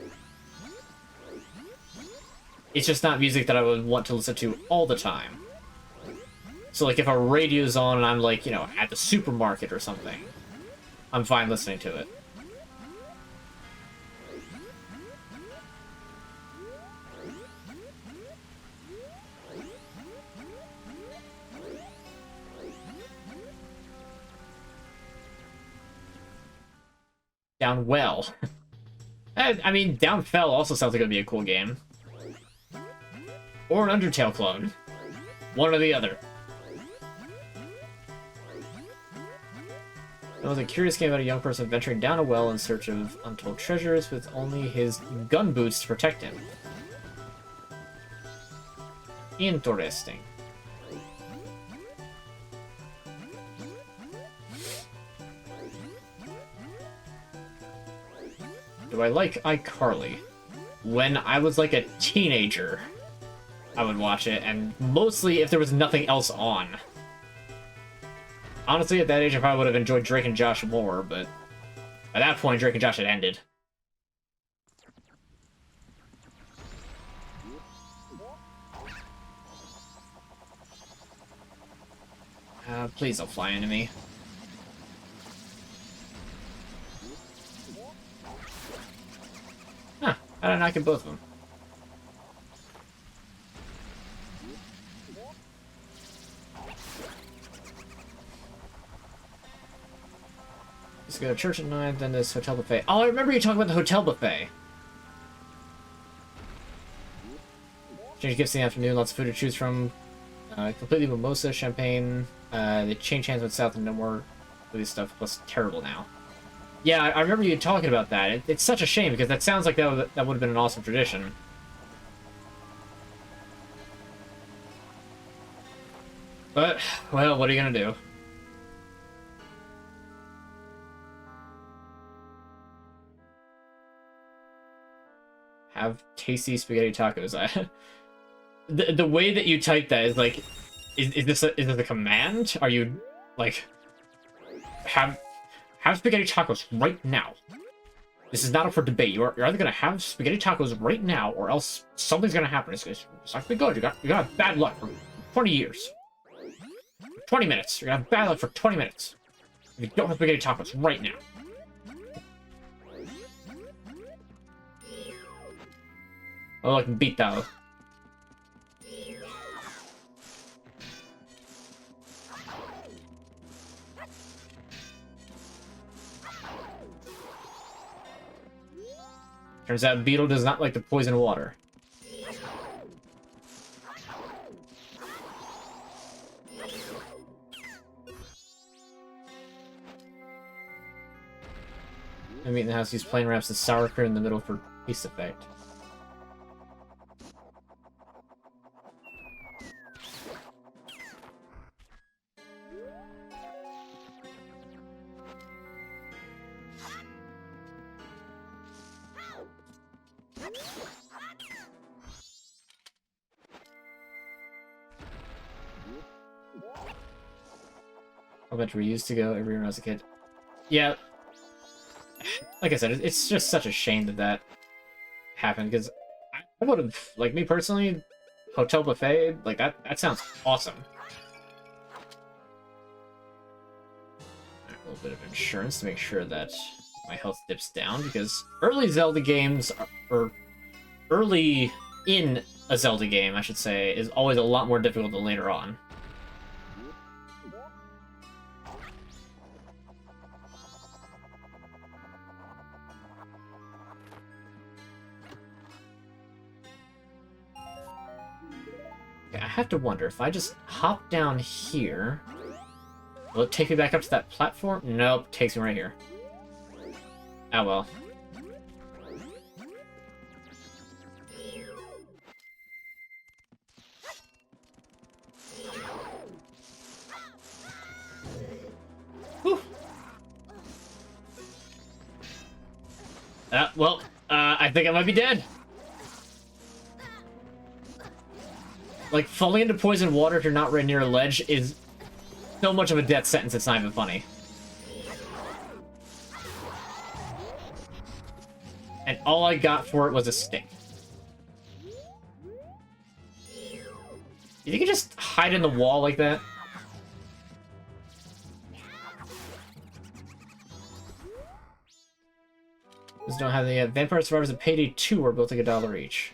It's just not music that I would want to listen to all the time. So, like, if a radio's on and I'm, like, you know, at the supermarket or something, I'm fine listening to it. Downwell. I mean, Downfell also sounds like it'd be a cool game. Or an Undertale clone. One or the other. It was a curious game about a young person venturing down a well in search of untold treasures with only his gun boots to protect him. Interesting. Do I like iCarly? When I was like a teenager, I would watch it, and mostly if there was nothing else on. Honestly, at that age, I probably would have enjoyed Drake and Josh more, but at that point, Drake and Josh had ended. Please don't fly into me. Huh, how did I not get both of them? Let's go to church at 9, then this hotel buffet. Oh, I remember you talking about the hotel buffet. Change gifts in the afternoon, lots of food to choose from. Completely mimosa, champagne. They change hands with South and no more of this stuff. Plus, terrible now. Yeah, I remember you talking about that. It's such a shame because that sounds like that would have been an awesome tradition. But, well, what are you gonna do? Have tasty spaghetti tacos. The way that you type that is like, is this a command? Are you like have spaghetti tacos right now? This is not up for debate. You're either gonna have spaghetti tacos right now, or else something's gonna happen. It's not gonna be good. You got bad luck for 20 years. 20 minutes. You're gonna have bad luck for 20 minutes. If you don't have spaghetti tacos right now. Oh, like beat that. Turns out Beetle does not like to poison water. I meet in the house, use plain wraps and sour cream in the middle for taste effect. Elementary used to go every year when I was a kid. Yeah, like I said, it's just such a shame that that happened, because I would have, like, me personally, hotel buffet, like, that sounds awesome. A little bit of insurance to make sure that my health dips down, because early Zelda games, or early in a Zelda game, I should say, is always a lot more difficult than later on. Okay, I have to wonder, if I just hop down here, will it take me back up to that platform? Nope, takes me right here. Oh well. Whew. Well, I think I might be dead. Like, falling into poison water if you're not right near a ledge is so much of a death sentence, it's not even funny. And all I got for it was a stick. You think you just hide in the wall like that? Just don't have the Vampire Survivors of Payday 2 are built like $1 each.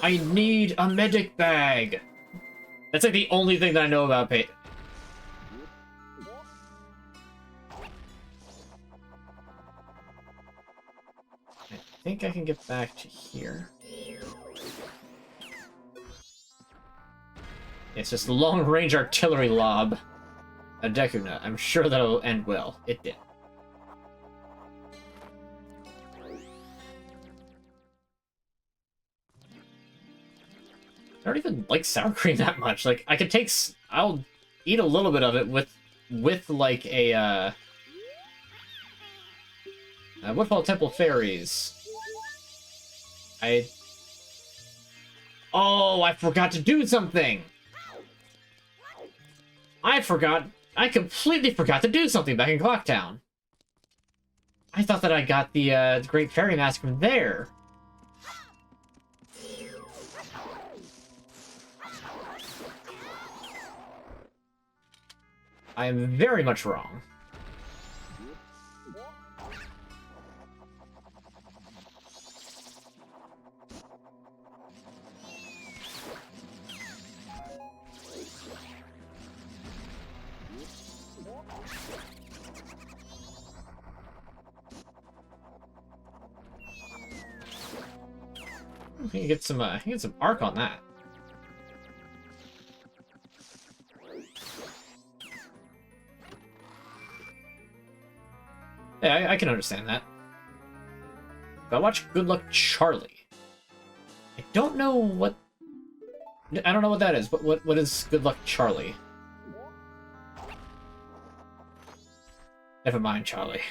I need a medic bag! That's like the only thing that I know about Payday. I think I can get back to here. It's just a long-range artillery lob. A Deku Nut. I'm sure that'll end well. It did. I don't even like sour cream that much. Like, I could take... I'll eat a little bit of it with like, a, Woodfall Temple Fairies. Oh, I forgot to do something! I completely forgot to do something back in Clocktown. I thought that I got the Great Fairy Mask from there. I am very much wrong. I can get some arc on that. Yeah, I can understand that. But watch Good Luck Charlie. I don't know what that is. What is Good Luck Charlie? Never mind, Charlie.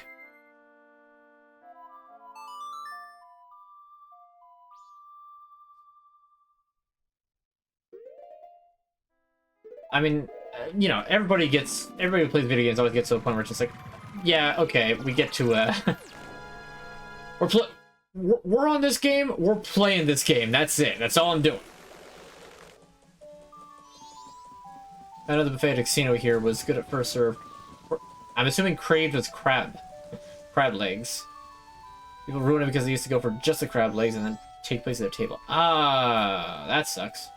I mean, you know, everybody who plays video games always gets to a point where it's just like, yeah, okay, we get to we're on this game, we're playing this game. That's it. That's all I'm doing. I know the buffet at Casino here was good at first serve. I'm assuming craved was crab legs. People ruin it because they used to go for just the crab legs and then take place at the table. Ah, that sucks.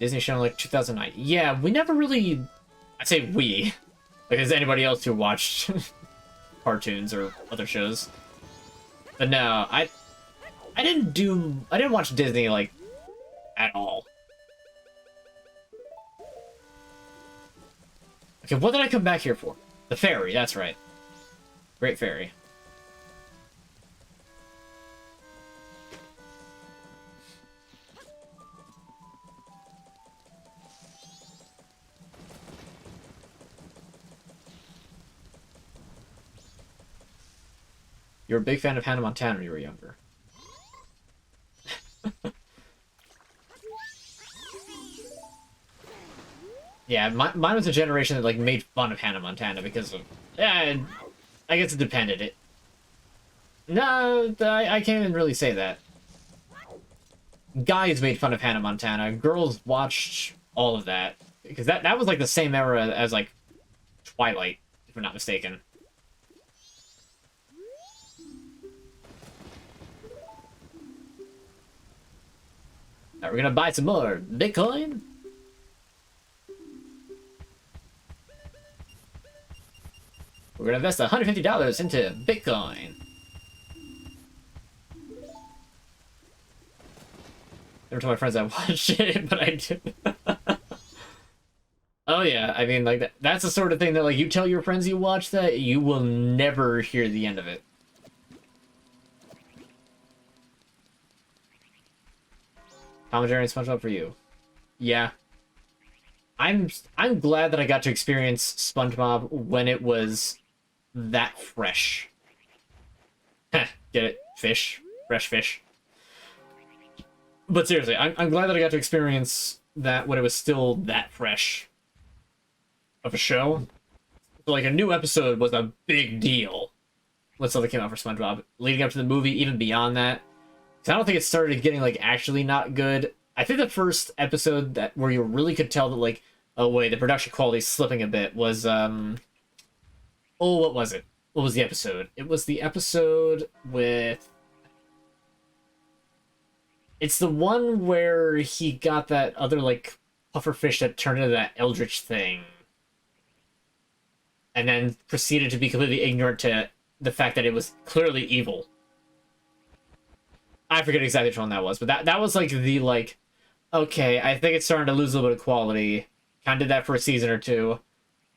Disney Channel, like 2009. Yeah, we never really... I'd say we. Like, as anybody else who watched cartoons or other shows. But no, I didn't watch Disney, like, at all. Okay, what did I come back here for? The fairy, that's right. Great Fairy. You were a big fan of Hannah Montana when you were younger. Yeah, mine was a generation that like made fun of Hannah Montana because of. Yeah, I guess it depended. No, I can't even really say that. Guys made fun of Hannah Montana. Girls watched all of that because that was like the same era as like Twilight, if I'm not mistaken. Now we're gonna buy some more Bitcoin. We're gonna invest $150 into Bitcoin. Never told my friends I watched it, but I did. Oh yeah, I mean, like that's the sort of thing that like you tell your friends you watch that, you will never hear the end of it. Tom and Jerry and SpongeBob for you. Yeah. I'm glad that I got to experience SpongeBob when it was that fresh. Heh, get it? Fish. Fresh fish. But seriously, I'm glad that I got to experience that when it was still that fresh of a show. So, like, a new episode was a big deal when something came out for SpongeBob. Leading up to the movie, even beyond that. Because I don't think it started getting, like, actually not good. I think the first episode that where you really could tell that, like, oh, wait, the production quality's slipping a bit was, oh, what was it? What was the episode? It was the episode with... It's the one where he got that other, like, pufferfish that turned into that eldritch thing. And then proceeded to be completely ignorant to the fact that it was clearly evil. I forget exactly which one that was, but that was, like, the, like... Okay, I think it's starting to lose a little bit of quality. Kind of did that for a season or two.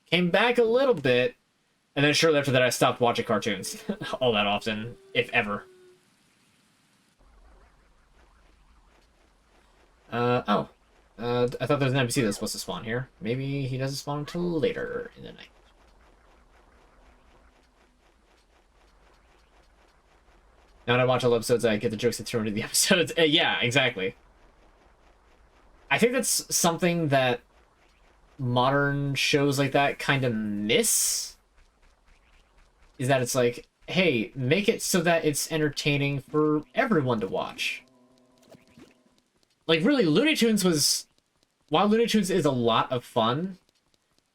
Came back a little bit. And then shortly after that, I stopped watching cartoons. All that often, if ever. I thought there was an NPC that's supposed to spawn here. Maybe he doesn't spawn until later in the night. Now when I watch all episodes, I get the jokes that throw into the episodes. Yeah, exactly. I think that's something that modern shows like that kind of miss. Is that it's like, hey, make it so that it's entertaining for everyone to watch. Like, really, Looney Tunes was... While Looney Tunes is a lot of fun,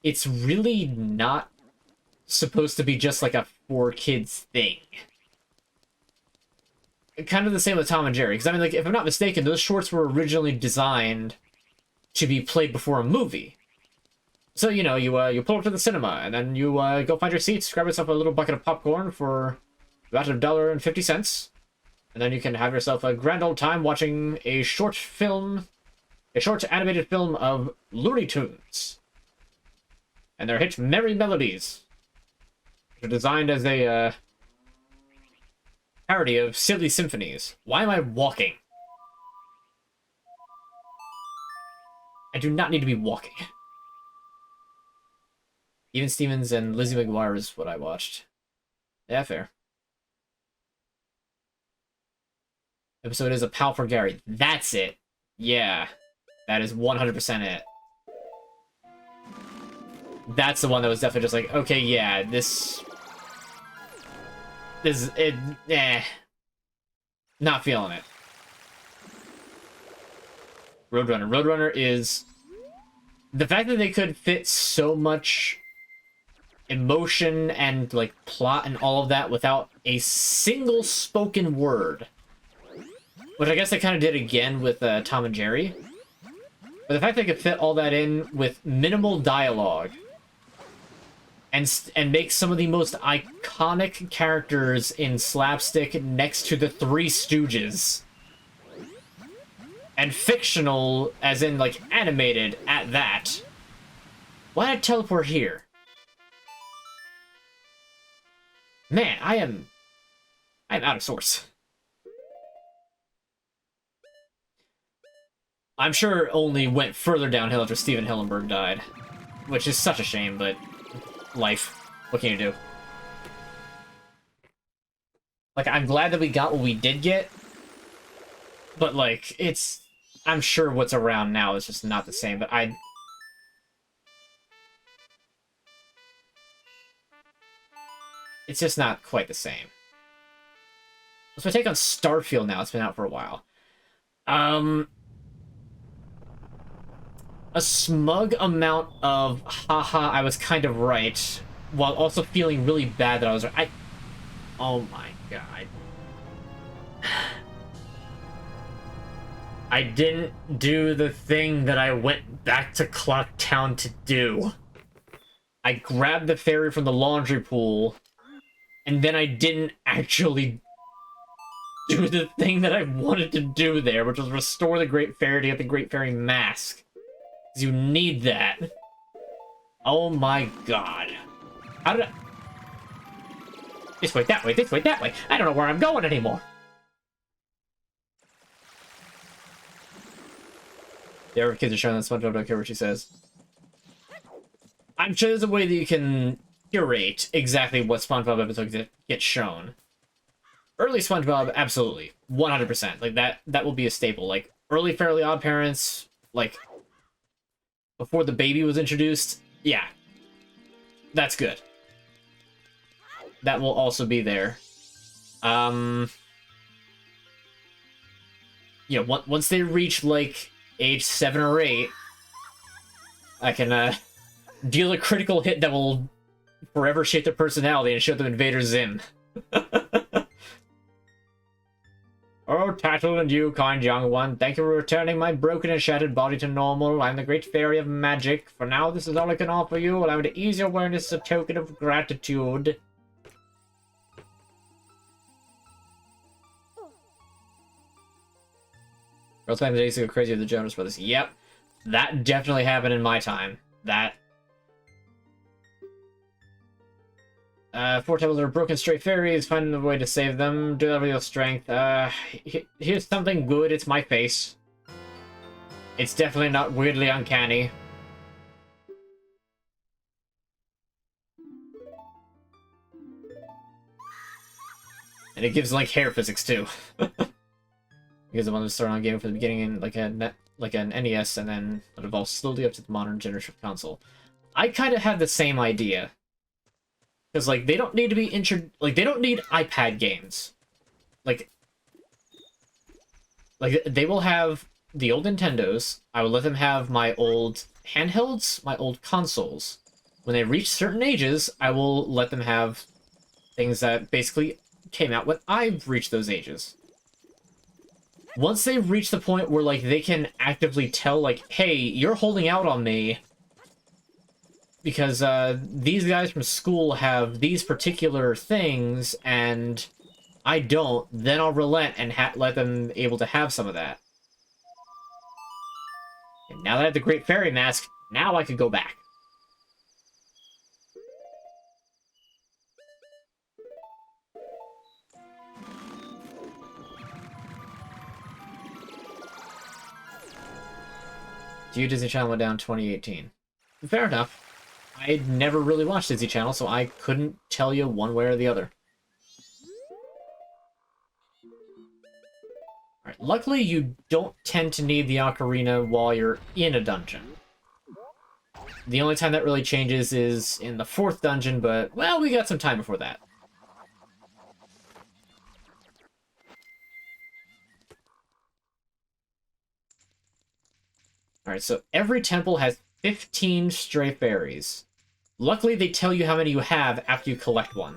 it's really not supposed to be just like a for kids thing. Kind of the same with Tom and Jerry. Because, I mean, like, if I'm not mistaken, those shorts were originally designed to be played before a movie. So, you know, you pull up to the cinema, and then you go find your seats, grab yourself a little bucket of popcorn for about $1.50, and then you can have yourself a grand old time watching a short animated film of Looney Tunes. And their hit Merry Melodies. Which are designed as a parody of silly symphonies. Why am I walking? I do not need to be walking. Even Stevens and Lizzie McGuire is what I watched. Yeah, fair. Episode is a pal for Gary. That's it. Yeah. That is 100% it. That's the one that was definitely just like, okay, yeah, this it, not feeling it. Roadrunner. Roadrunner is... The fact that they could fit so much emotion and, like, plot and all of that without a single spoken word. Which I guess they kind of did again with Tom and Jerry. But the fact they could fit all that in with minimal dialogue and make some of the most iconic characters in slapstick next to the Three Stooges. And fictional, as in, like, animated at that. Why did I teleport here? Man, I'm out of sorts. I'm sure it only went further downhill after Steven Hillenburg died. Which is such a shame, but... life. What can you do? Like, I'm glad that we got what we did get. But, like, it's... I'm sure what's around now is just not the same, but it's just not quite the same. What's my take on Starfield now? It's been out for a while. A smug amount of haha, I was kind of right, while also feeling really bad that I was right. Oh my god. I didn't do the thing that I went back to Clock Town to do. I grabbed the fairy from the laundry pool, and then I didn't actually do the thing that I wanted to do there, which was restore the Great Fairy to get the Great Fairy mask. You need that. Oh my god. How did I... This way, that way, this way, that way. I don't know where I'm going anymore. The other kids are showing that SpongeBob, don't care what she says. I'm sure there's a way that you can curate exactly what SpongeBob episodes get shown. Early SpongeBob, absolutely. 100%. Like, that will be a staple. Like, early Fairly Odd Parents, like... before the baby was introduced, yeah. That's good. That will also be there. Yeah, once they reach, like, age 7 or 8, I can, deal a critical hit that will forever shape their personality and show them Invader Zim. Oh, Tattle and you, kind young one, thank you for returning my broken and shattered body to normal. I'm the great fairy of magic. For now, this is all I can offer you. Allow me to ease your awareness as a token of gratitude. Girls Back in the Days go crazy with the Jonas Brothers. Yep, that definitely happened in my time. That... four tables are broken straight fairies. Find a way to save them. Do that with your strength. Here's something good. It's my face. It's definitely not weirdly uncanny. And it gives, like, hair physics, too. Because the one that started on game from the beginning in, like, an NES, and then it evolves slowly up to the modern generation console. I kind of had the same idea. Because, like, they don't need to be like, they don't need iPad games. Like, they will have the old Nintendos. I will let them have my old handhelds, my old consoles. When they reach certain ages, I will let them have things that basically came out when I reached those ages. Once they reach the point where, like, they can actively tell, like, hey, you're holding out on me, because these guys from school have these particular things, and I don't, then I'll relent and let them able to have some of that. And now that I have the Great Fairy Mask, now I could go back. Disney Channel went down 2018. Fair enough. I never really watched Disney Channel, so I couldn't tell you one way or the other. Alright, luckily you don't tend to need the ocarina while you're in a dungeon. The only time that really changes is in the 4th dungeon, but, well, we got some time before that. Alright, so every temple has 15 stray fairies. Luckily, they tell you how many you have after you collect one.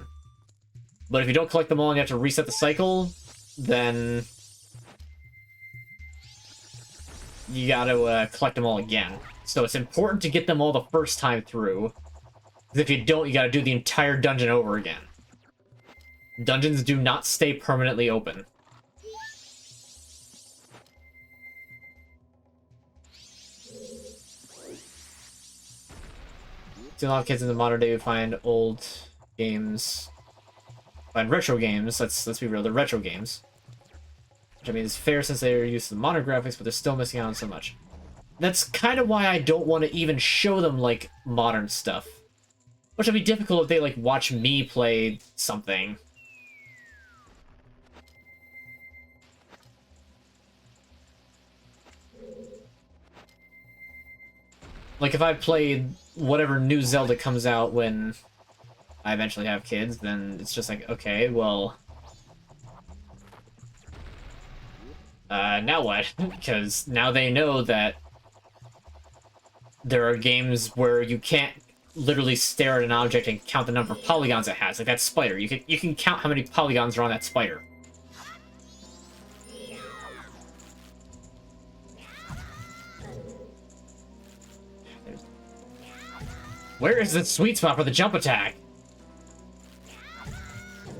But if you don't collect them all and you have to reset the cycle, then you gotta collect them all again. So it's important to get them all the first time through. Because if you don't, you gotta do the entire dungeon over again. Dungeons do not stay permanently open. See, a lot of kids in the modern day who find old games, find retro games. Let's be real, they're retro games. Which I mean is fair since they're used to the modern graphics, but they're still missing out on so much. That's kind of why I don't want to even show them like modern stuff. Which would be difficult if they like watch me play something. Like if I played whatever new Zelda comes out when I eventually have kids, then it's just like, okay, well, now what? Because now they know that there are games where you can't literally stare at an object and count the number of polygons it has. Like that spider. You can count how many polygons are on that spider. Where is the sweet spot for the jump attack?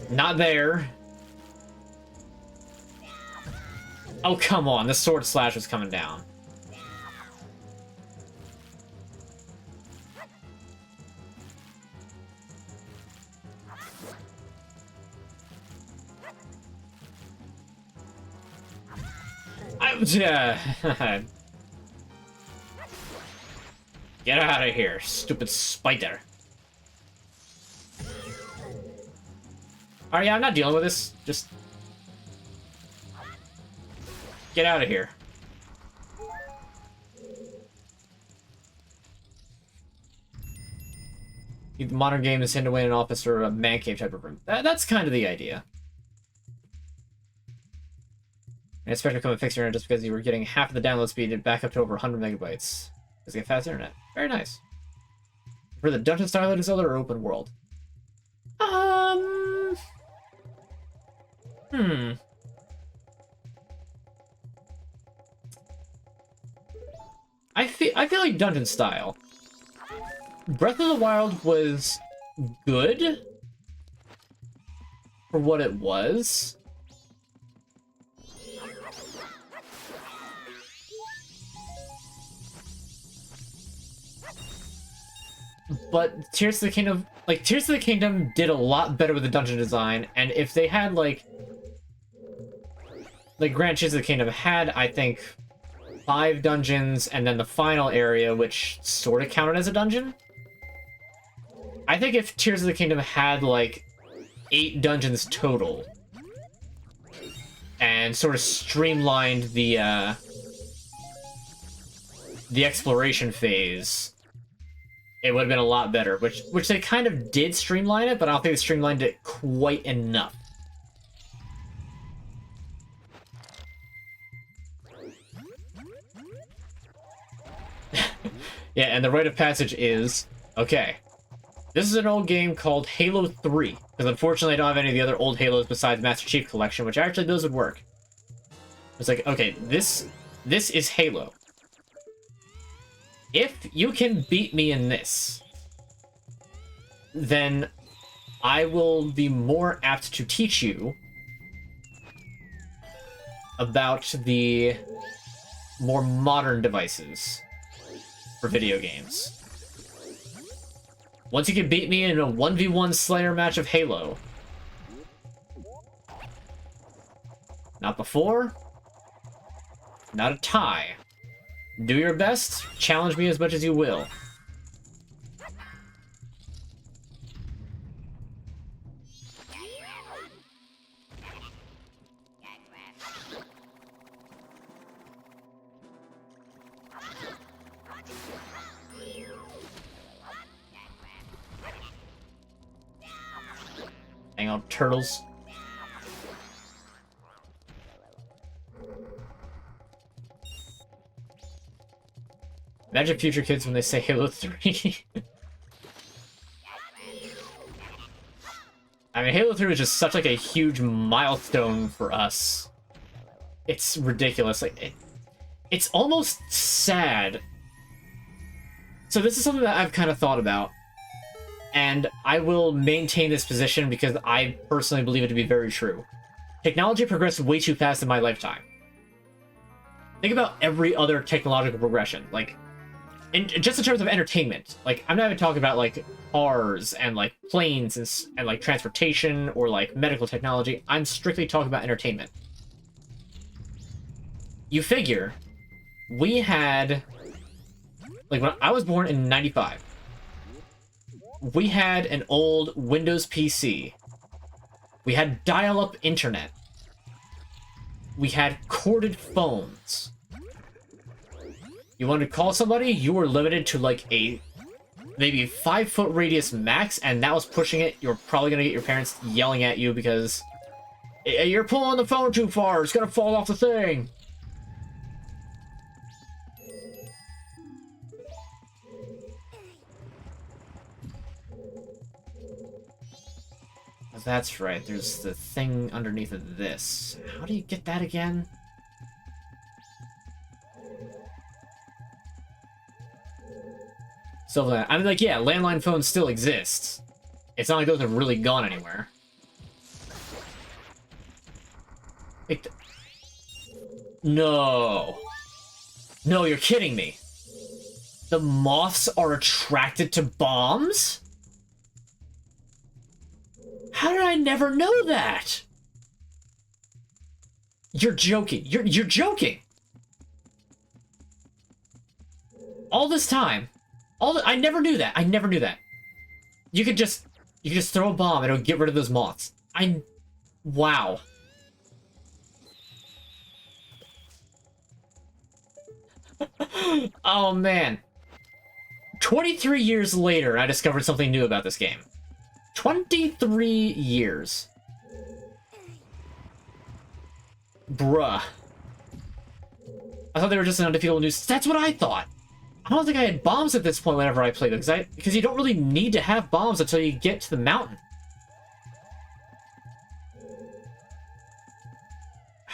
Not there. Oh, come on. The sword slash was coming down. Get out of here, stupid spider. Alright, yeah, I'm not dealing with this. Just get out of here. The modern game is hidden away in an office or a man cave type of room. That's kind of the idea. And especially come and fix your internet just because you were getting half of the download speed and back up to over 100 megabytes. Because you get fast internet. Very nice. For the dungeon style of Zelda or open world? I feel like dungeon style. Breath of the Wild was good for what it was. But Tears of the Kingdom, Tears of the Kingdom did a lot better with the dungeon design, and if they had, Grand Tears of the Kingdom had, I think, 5 dungeons, and then the final area, which sort of counted as a dungeon. I think if Tears of the Kingdom had, 8 dungeons total, and sort of streamlined the exploration phase, it would have been a lot better, which they kind of did streamline it, but I don't think they streamlined it quite enough. Yeah, and the rite of passage is, okay, this is an old game called Halo 3, because unfortunately I don't have any of the other old Halos besides Master Chief Collection, which actually those would work. It's like, okay, this is Halo. If you can beat me in this, then I will be more apt to teach you about the more modern devices for video games. Once you can beat me in a 1v1 Slayer match of Halo. Not before. Not a tie. Do your best, challenge me as much as you will. Hang on, turtles. Imagine future kids when they say Halo 3. I mean, Halo 3 was just such a huge milestone for us. It's ridiculous. It's almost sad. So this is something that I've kind of thought about. And I will maintain this position because I personally believe it to be very true. Technology progressed way too fast in my lifetime. Think about every other technological progression. Just in terms of entertainment, I'm not even talking about cars and planes and transportation or medical technology. I'm strictly talking about entertainment. You figure we had when I was born in '95, we had an old Windows PC. We had dial-up internet. We had corded phones. You wanted to call somebody, you were limited to maybe 5-foot radius max, and that was pushing it. You're probably gonna get your parents yelling at you because you're pulling the phone too far. It's gonna fall off the thing. That's right, there's the thing underneath of this. How do you get that again? So, I mean, like, yeah, landline phones still exist. It's not like those have really gone anywhere. No. No, you're kidding me. The moths are attracted to bombs? How did I never know that? You're joking. You're joking. All this time, I never knew that. I never knew that. You could just throw a bomb and it'll get rid of those moths. Wow. Oh man. 23 years later, I discovered something new about this game. 23 years. Bruh. I thought they were just an undefeatable news. That's what I thought. I don't think I had bombs at this point whenever I played it, because you don't really need to have bombs until you get to the mountain.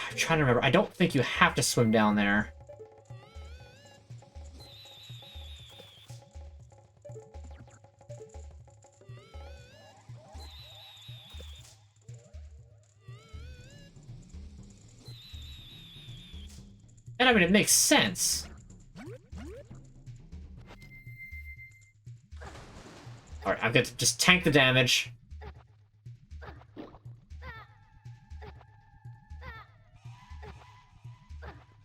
I'm trying to remember. I don't think you have to swim down there. And I mean, it makes sense. Alright, I've got to just tank the damage.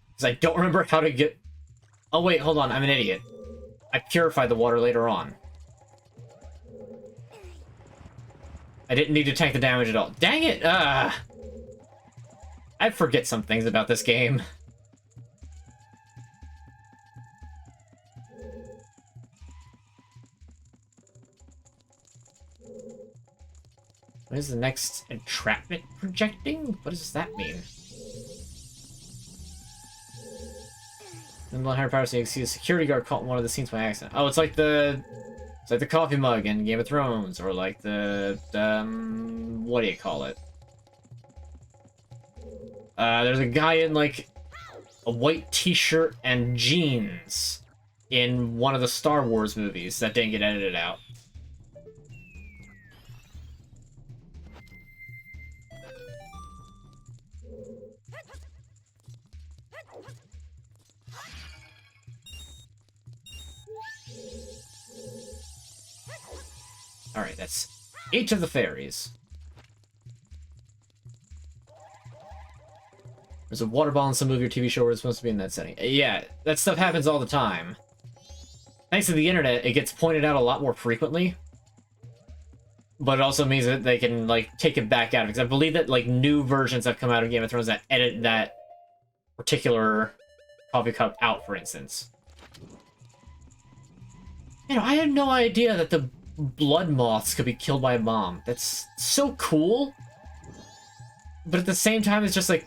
Because I don't remember how to get... Oh wait, hold on, I'm an idiot. I purified the water later on. I didn't need to tank the damage at all. Dang it! I forget some things about this game. What is the next entrapment projecting? What does that mean? Then higher power, so you can see a security guard caught in one of the scenes by accident. Oh, it's like the coffee mug in Game of Thrones, or like the what do you call it? There's a guy in like a white t-shirt and jeans in one of the Star Wars movies that didn't get edited out. Alright, that's 8 of the fairies. There's a water ball in some movie or TV show where it's supposed to be in that setting. Yeah, that stuff happens all the time. Thanks to the internet, it gets pointed out a lot more frequently. But it also means that they can, like, take it back out. Because I believe that, like, new versions have come out of Game of Thrones that edit that particular coffee cup out, for instance. You know, I had no idea that the blood moths could be killed by a bomb. That's so cool. But at the same time, it's just like,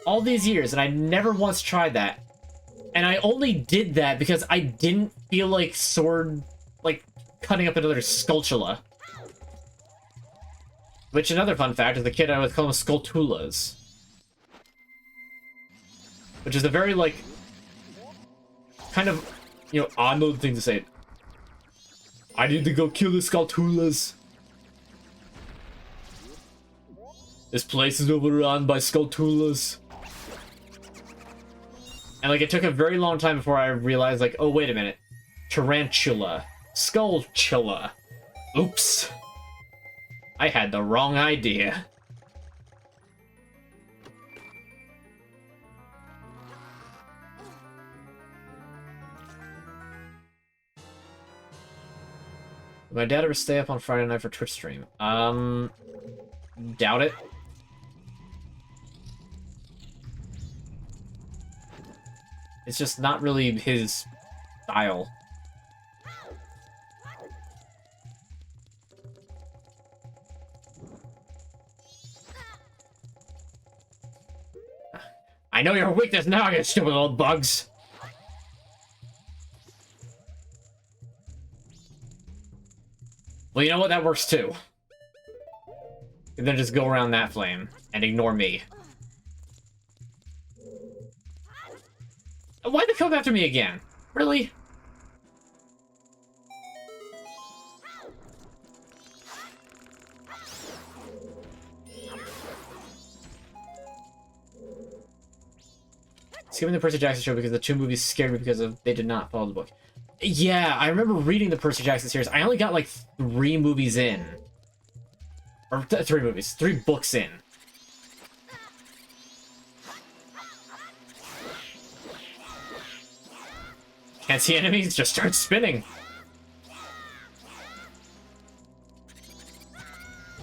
all these years, and I never once tried that. And I only did that because I didn't feel like cutting up another Skulltula. Which, another fun fact, is the kid I would call them Skulltulas. Which is a very, like, kind of, you know, odd thing to say. I need to go kill the Skulltulas. This place is overrun by Skulltulas. And, like, it took a very long time before I realized, like, oh, wait a minute. Tarantula. Skulltula. Oops. I had the wrong idea. Would my dad ever stay up on Friday night for Twitch stream? Doubt it. It's just not really his style. I know your weakness now, you stupid little bugs. Well, you know what? That works too. And then just go around that flame and ignore me. Why'd they come after me again? Really? Skipping the Percy Jackson show because the two movies scared me because they did not follow the book. Yeah, I remember reading the Percy Jackson series. I only got like 3 movies in. Or 3 movies. 3 books in. Can't see enemies? Just start spinning.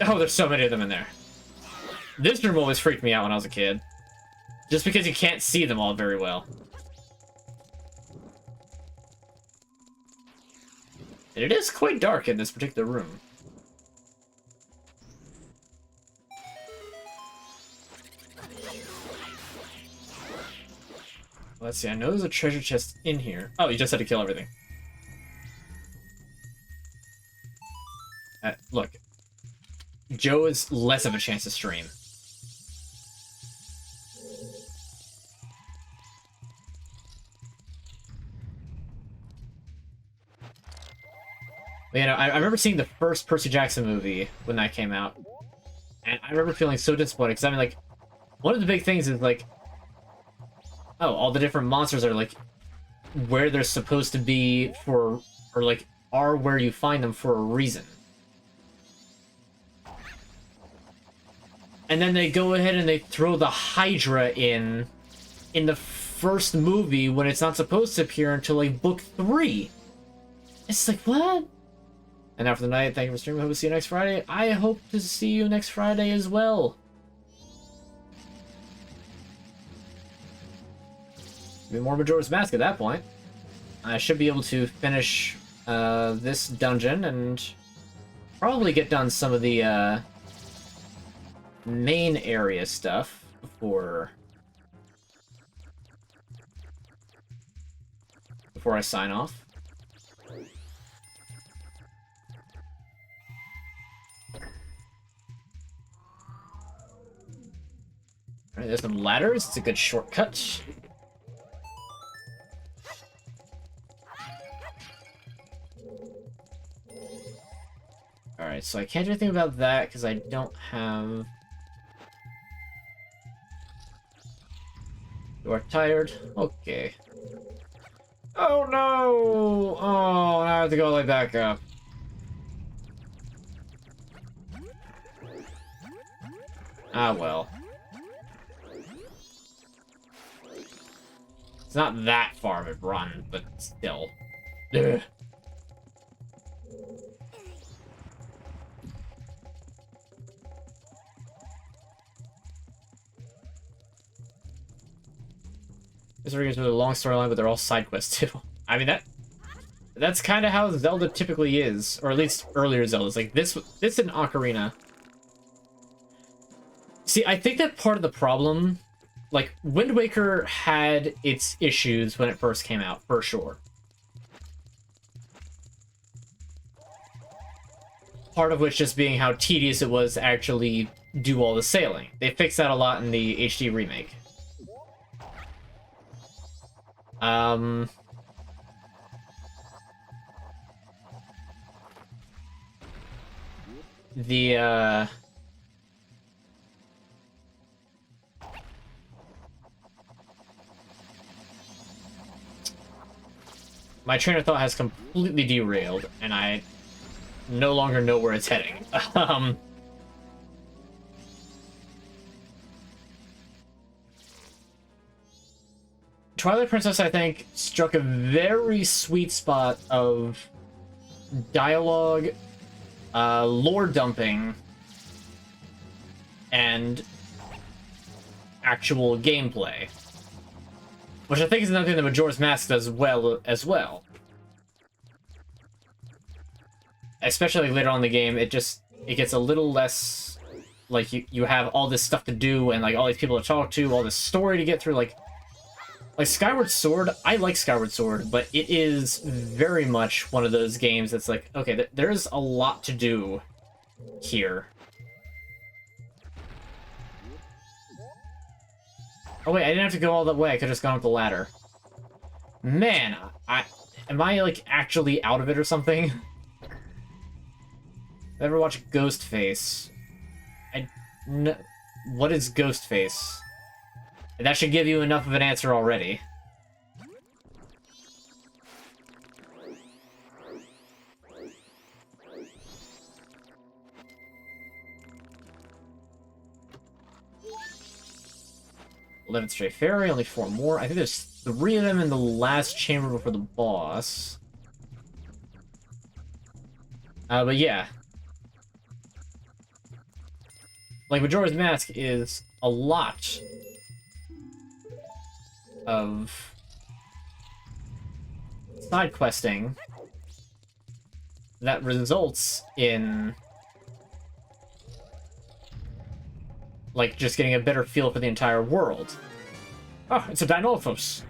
Oh, there's so many of them in there. This room always freaked me out when I was a kid. Just because you can't see them all very well. And it is quite dark in this particular room. Let's see, I know there's a treasure chest in here. Oh, you just had to kill everything. Look. Joe is less of a chance to stream. You know, I remember seeing the first Percy Jackson movie when that came out. And I remember feeling so disappointed, because I mean, like, one of the big things is, like, oh, all the different monsters are, like, where they're supposed to be for, or, like, are where you find them for a reason. And then they go ahead and they throw the Hydra in the first movie when it's not supposed to appear until, like, book 3. It's like, what? And now for the night, thank you for streaming. I hope to see you next Friday. I hope to see you next Friday as well. Be more Majora's Mask at that point. I should be able to finish this dungeon and probably get done some of the main area stuff before I sign off. Alright, there's some ladders. It's a good shortcut. Alright, so I can't do anything about that because I don't have... You are tired? Okay. Oh no! Oh, now I have to go like back up. Ah, well. It's not that far of a run, but still. Ugh. This is a long storyline, but they're all side quests too. I mean, that's kind of how Zelda typically is, or at least earlier Zeldas. Like this in Ocarina. See, I think that part of the problem, like Wind Waker had its issues when it first came out, for sure. Part of which just being how tedious it was to actually do all the sailing. They fixed that a lot in the HD remake. My train of thought has completely derailed, and I no longer know where it's heading. Twilight Princess, I think, struck a very sweet spot of dialogue, lore dumping, and actual gameplay. Which I think is another thing that Majora's Mask does well as well. Especially later on in the game, it gets a little less like you have all this stuff to do and like all these people to talk to, all this story to get through. Like Skyward Sword, I like Skyward Sword, but it is very much one of those games that's like, okay, there's a lot to do here. Oh wait, I didn't have to go all that way. I could have just gone up the ladder. Man, am I like actually out of it or something? Ever watch Ghostface? What is Ghostface? That should give you enough of an answer already. Eleventh Stray Fairy, only 4 more. I think there's 3 of them in the last chamber before the boss. But yeah. Like, Majora's Mask is a lot of side questing that results in like just getting a better feel for the entire world. Oh, it's a Dinolphos.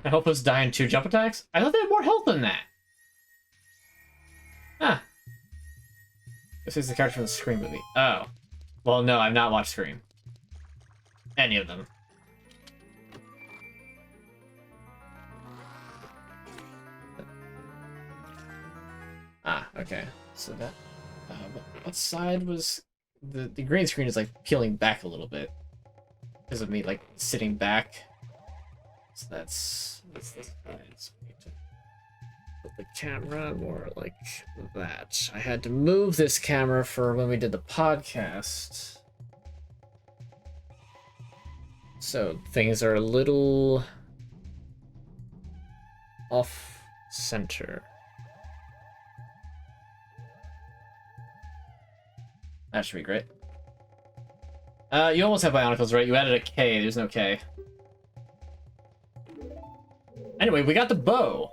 Dinolphos die in 2 jump attacks? I thought they had more health than that. Huh. This is the character from the Scream movie. Oh. Well, no, I've not watched Scream. Any of them. Ah, okay. So that... what side was... The green screen is, like, peeling back a little bit. Because of me, like, sitting back. So that's this side. So I need to put the camera more like that. I had to move this camera for when we did the podcast. So things are a little off center. That should be great. You almost have Bionicles, right? You added a K. There's no K. Anyway, we got the bow.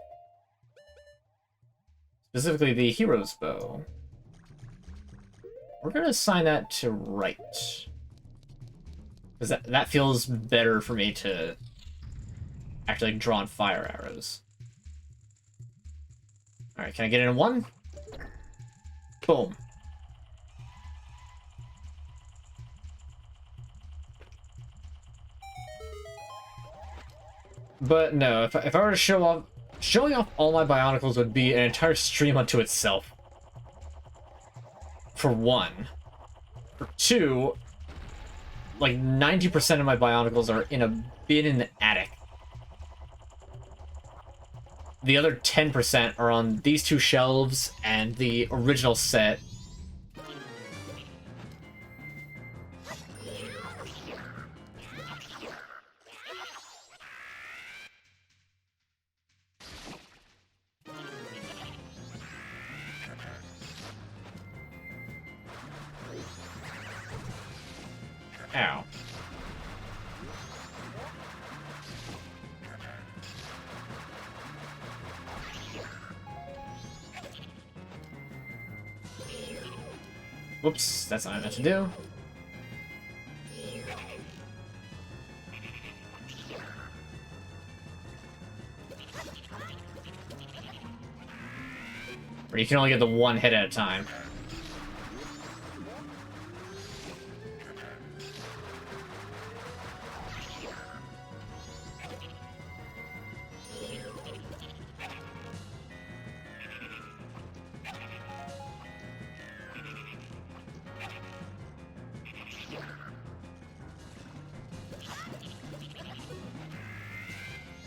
Specifically, the hero's bow. We're gonna assign that to right. Because that feels better for me to actually draw on fire arrows. Alright, can I get it in 1? Boom. But no, if I were to show off... Showing off all my Bionicles would be an entire stream unto itself. For 1. For 2, like 90% of my Bionicles are in a bin in the attic. The other 10% are on these 2 shelves and the original set. Ow. Whoops, that's not what I meant to do. Or you can only get the 1 hit at a time.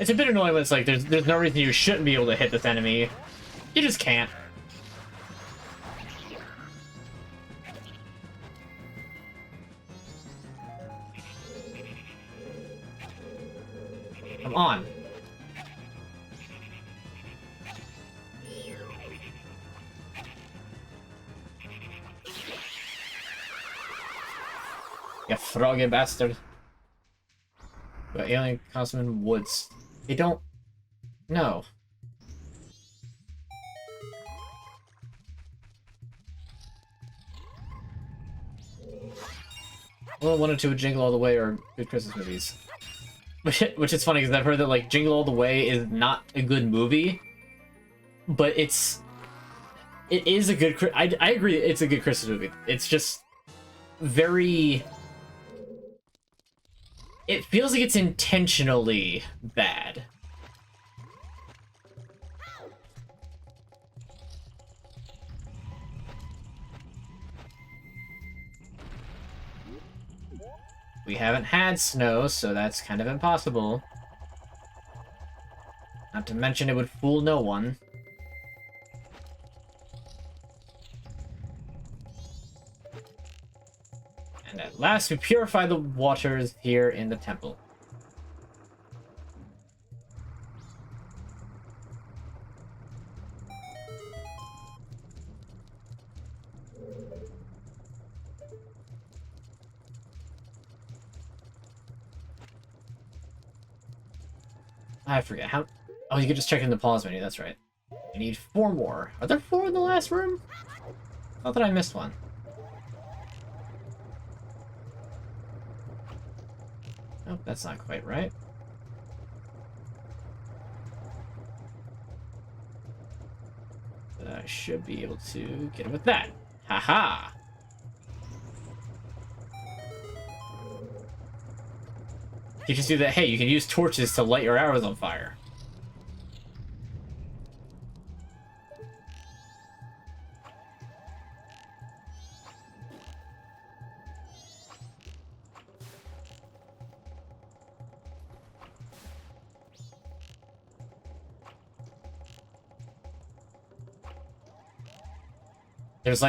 It's a bit annoying when it's like there's no reason you shouldn't be able to hit this enemy. You just can't. Come on. You froggy bastard. Alien Councilman Woods. They don't... No. Well, 1 and 2 with Jingle All the Way are good Christmas movies. Which is funny, because I've heard that, like, Jingle All the Way is not a good movie, but it is a good... I agree, it's a good Christmas movie. It's just very... It feels like it's intentionally bad. We haven't had snow, so that's kind of impossible. Not to mention it would fool no one. And at last we purify the waters here in the temple. I forget how... Oh, you could just check in the pause menu, that's right. You need 4 more. Are there 4 in the last room? I thought that I missed one. Oh, that's not quite right. But I should be able to get it with that. Haha! You just do that. Hey, you can use torches to light your arrows on fire. There's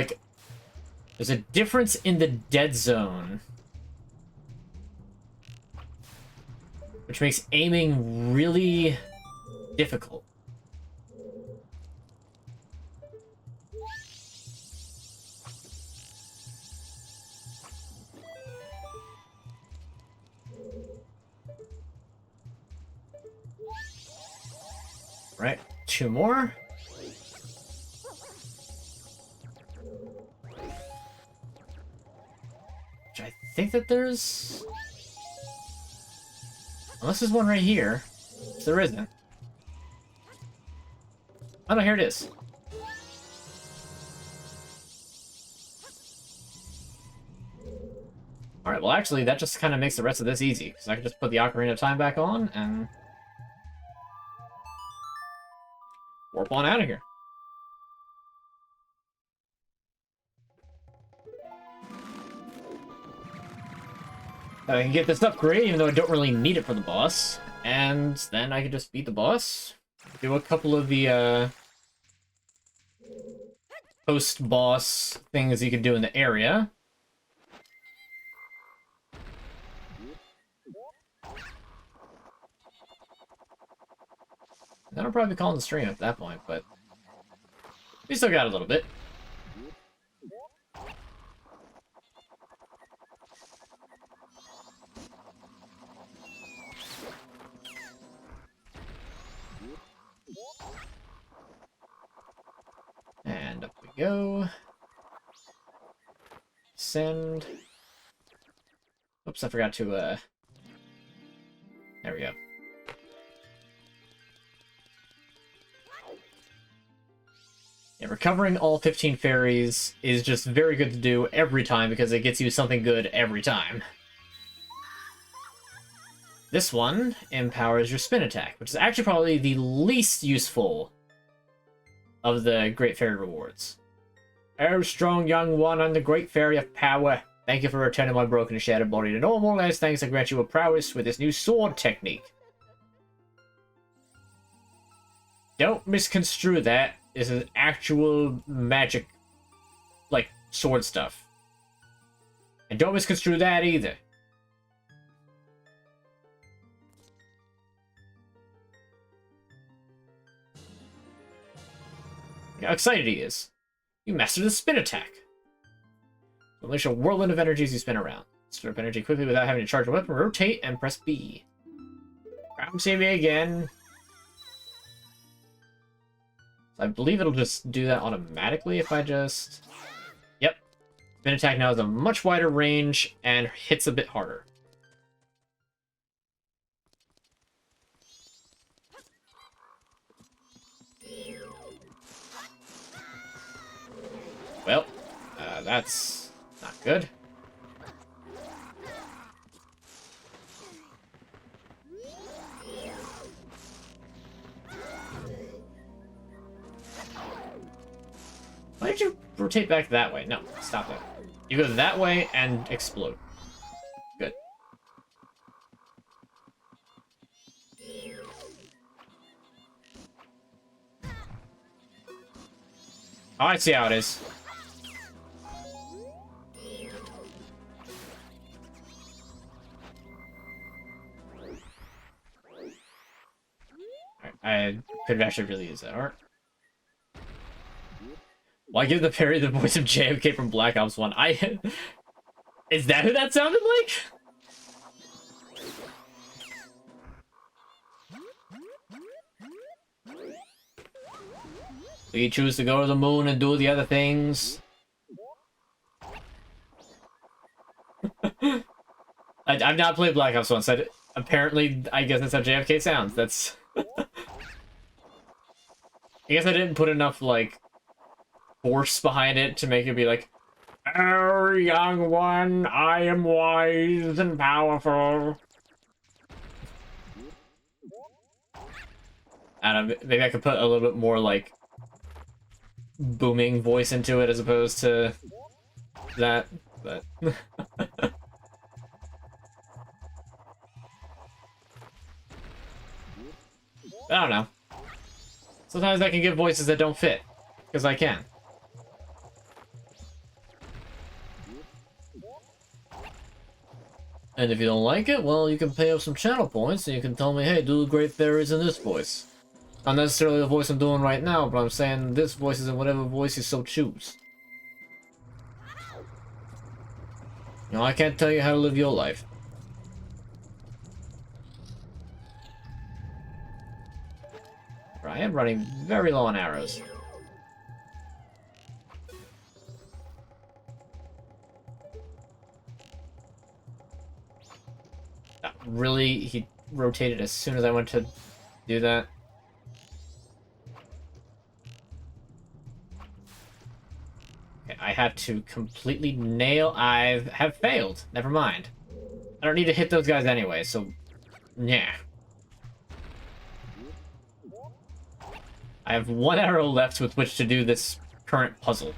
a difference in the dead zone, which makes aiming really difficult. Right, 2 more. Which I think that there's... Unless there's one right here. If there isn't. Oh no, here it is. Alright, well actually that just kind of makes the rest of this easy, because I can just put the Ocarina of Time back on and... warp on out of here. I can get this upgrade, even though I don't really need it for the boss. And then I can just beat the boss. Do a couple of the, post-boss things you can do in the area. Then I'll probably be calling the stream at that point, but... we still got a little bit. And up we go. Send. Oops, I forgot to, there we go. Yeah, recovering all 15 fairies is just very good to do every time because it gets you something good every time. This one empowers your spin attack, which is actually probably the least useful of the Great Fairy rewards. Oh, strong young one, I'm the Great Fairy of Power. Thank you for returning my broken and shattered body to normal. As thanks, I grant you a prowess with this new sword technique. Don't misconstrue that. This is actual magic, like, sword stuff. And don't misconstrue that either. Look how excited he is. You mastered the spin attack. Unleash a whirlwind of energy as you spin around. Stir up energy quickly without having to charge a weapon. Rotate and press B. Come see me again. I believe it'll just do that automatically if I just... Yep. Spin attack now has a much wider range and hits a bit harder. Well, that's not good. Why did you rotate back that way? No, stop that. You go that way and explode. Good. Oh, I see how it is. Alright, I could actually really use that art. Why give the parry the voice of JFK from Black Ops 1? Is that who that sounded like? We choose to go to the moon and do the other things. I've not played Black Ops 1, so apparently, I guess that's how JFK sounds. That's... I guess I didn't put enough, like, force behind it to make it be like, "Oh, young one, I am wise and powerful." I don't know, maybe I could put a little bit more, like, booming voice into it as opposed to that, but... I don't know. Sometimes I can give voices that don't fit, because I can. And if you don't like it, well, you can pay up some channel points and you can tell me, hey, do great fairies in this voice. Not necessarily the voice I'm doing right now, but I'm saying this voice is in whatever voice you so choose. You know, I can't tell you how to live your life. But I am running very low on arrows. Really? He rotated as soon as I went to do that? Okay, I had to completely nail... I have failed. Never mind. I don't need to hit those guys anyway, so... yeah. I have one arrow left with which to do this current puzzle.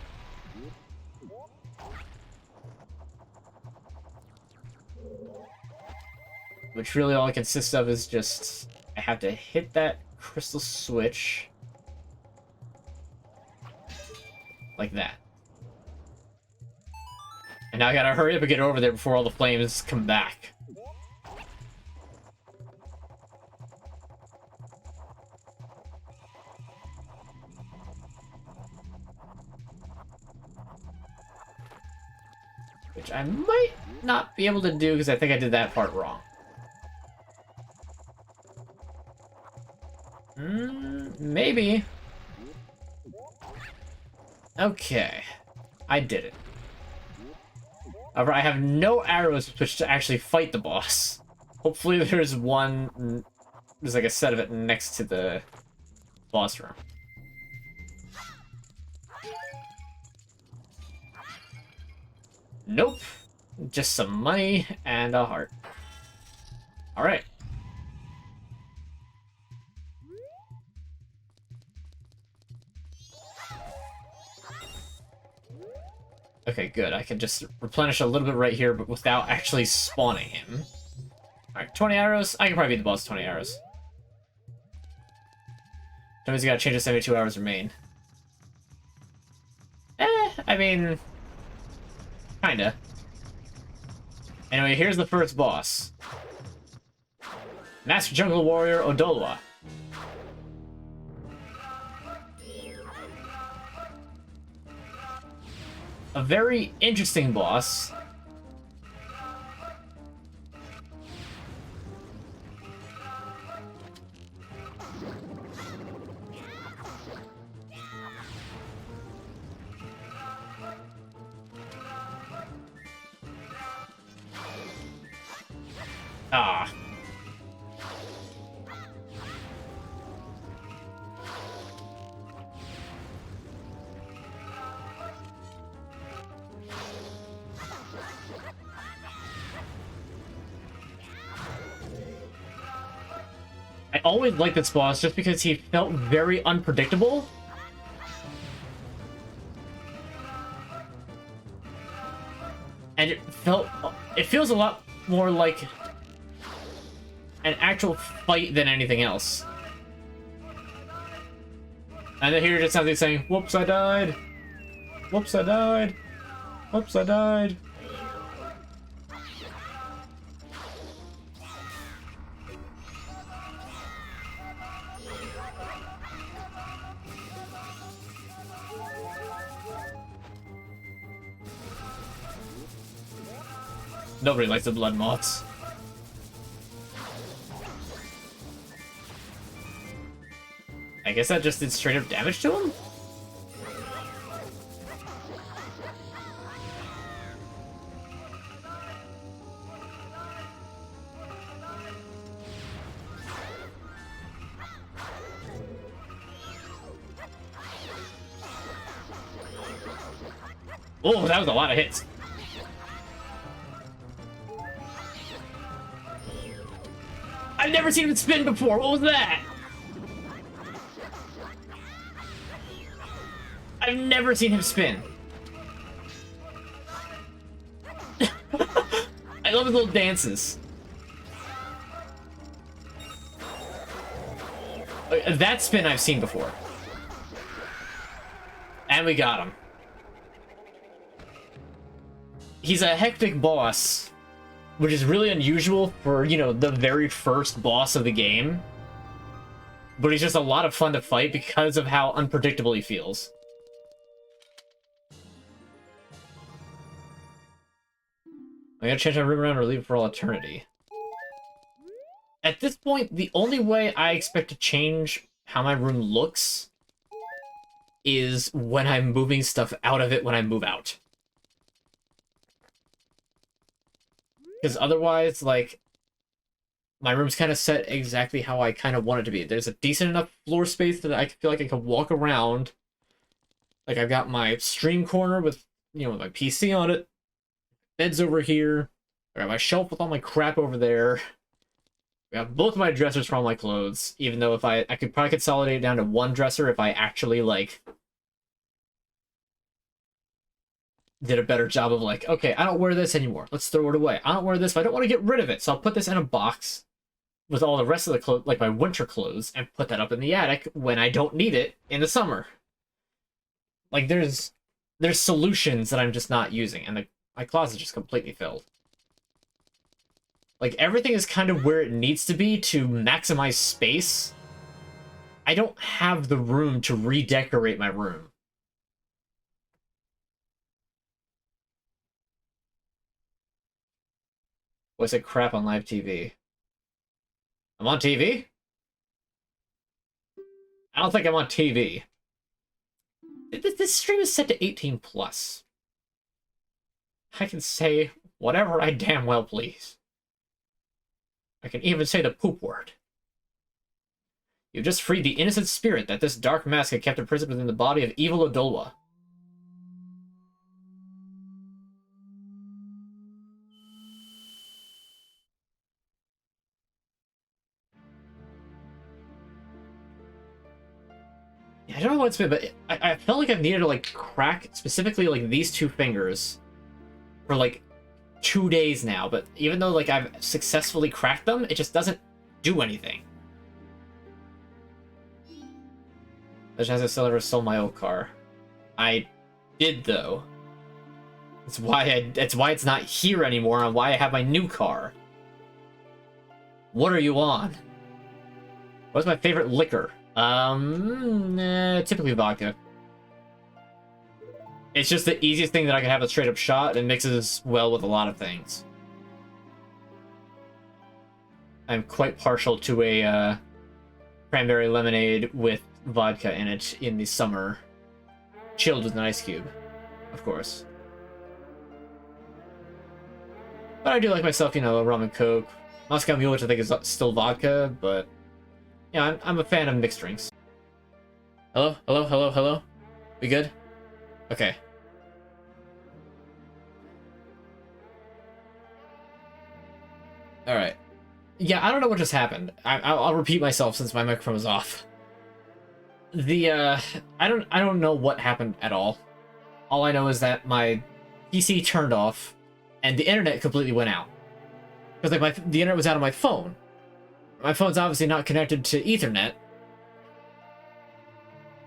Which really all it consists of is just... I have to hit that crystal switch. Like that. And now I gotta hurry up and get over there before all the flames come back. Which I might not be able to do because I think I did that part wrong. Maybe. Okay. I did it. However, I have no arrows with which to actually fight the boss. Hopefully there's one... There's like a set of it next to the boss room. Nope. Just some money and a heart. Alright. Okay, good. I can just replenish a little bit right here, but without actually spawning him. Alright, 20 arrows. I can probably beat the boss with 20 arrows. That means you gotta change to 72 hours remain. I mean... kinda. Anyway, here's the first boss. Master Jungle Warrior Odolwa. A very interesting boss. Ah. I always liked this boss just because he felt very unpredictable. And it feels a lot more like an actual fight than anything else. And then here just something saying, whoops, I died. Whoops, I died. Whoops, I died. Nobody likes the blood moths. I guess that just did straight up damage to him? Oh, that was a lot of hits. I've never seen him spin before. What was that? I've never seen him spin. I love his little dances. That spin I've seen before. And we got him. He's a hectic boss, which is really unusual for, you know, the very first boss of the game. But he's just a lot of fun to fight because of how unpredictable he feels. I gotta change my room around or leave it for all eternity. At this point, the only way I expect to change how my room looks is when I'm moving stuff out of it when I move out. Because otherwise, like, my room's kind of set exactly how I kind of want it to be. There's a decent enough floor space that I feel like I can walk around. Like, I've got my stream corner with, you know, with my PC on it. Bed's over here. I got my shelf with all my crap over there. I got both my dressers for all my clothes. Even though if I could probably consolidate it down to one dresser if I actually, like, did a better job of, like, okay, I don't wear this anymore. Let's throw it away. I don't wear this, but I don't want to get rid of it. So I'll put this in a box with all the rest of the clothes, like my winter clothes, and put that up in the attic when I don't need it in the summer. Like, there's solutions that I'm just not using, and my closet's just completely filled. Like, everything is kind of where it needs to be to maximize space. I don't have the room to redecorate my room. What's it crap on live TV? I'm on TV? I don't think I'm on TV. This stream is set to 18 plus. I can say whatever I damn well please. I can even say the poop word. You just freed the innocent spirit that this dark mask had kept imprisoned within the body of evil Odolwa. Yeah, I don't know what it's been, but I felt like I've needed to, like, crack specifically, like, these two fingers for, like, 2 days now. But even though, like, I've successfully cracked them, it just doesn't do anything. That's as I still never sold my old car. I did, though. That's why it's not here anymore, and why I have my new car. What are you on? What's my favorite liquor? Typically vodka. It's just the easiest thing that I can have a straight up shot, and mixes well with a lot of things. I'm quite partial to a cranberry lemonade with vodka in it in the summer. Chilled with an ice cube, of course. But I do like myself, you know, a rum and coke Moscow Mule, which I think is still vodka, but yeah, I'm a fan of mixed drinks. Hello, hello, hello, hello. We good? Okay. All right. Yeah, I don't know what just happened. I'll repeat myself since my microphone is off. I don't know what happened at all. All I know is that my PC turned off, and the internet completely went out. Because like the internet was out on my phone. My phone's obviously not connected to Ethernet,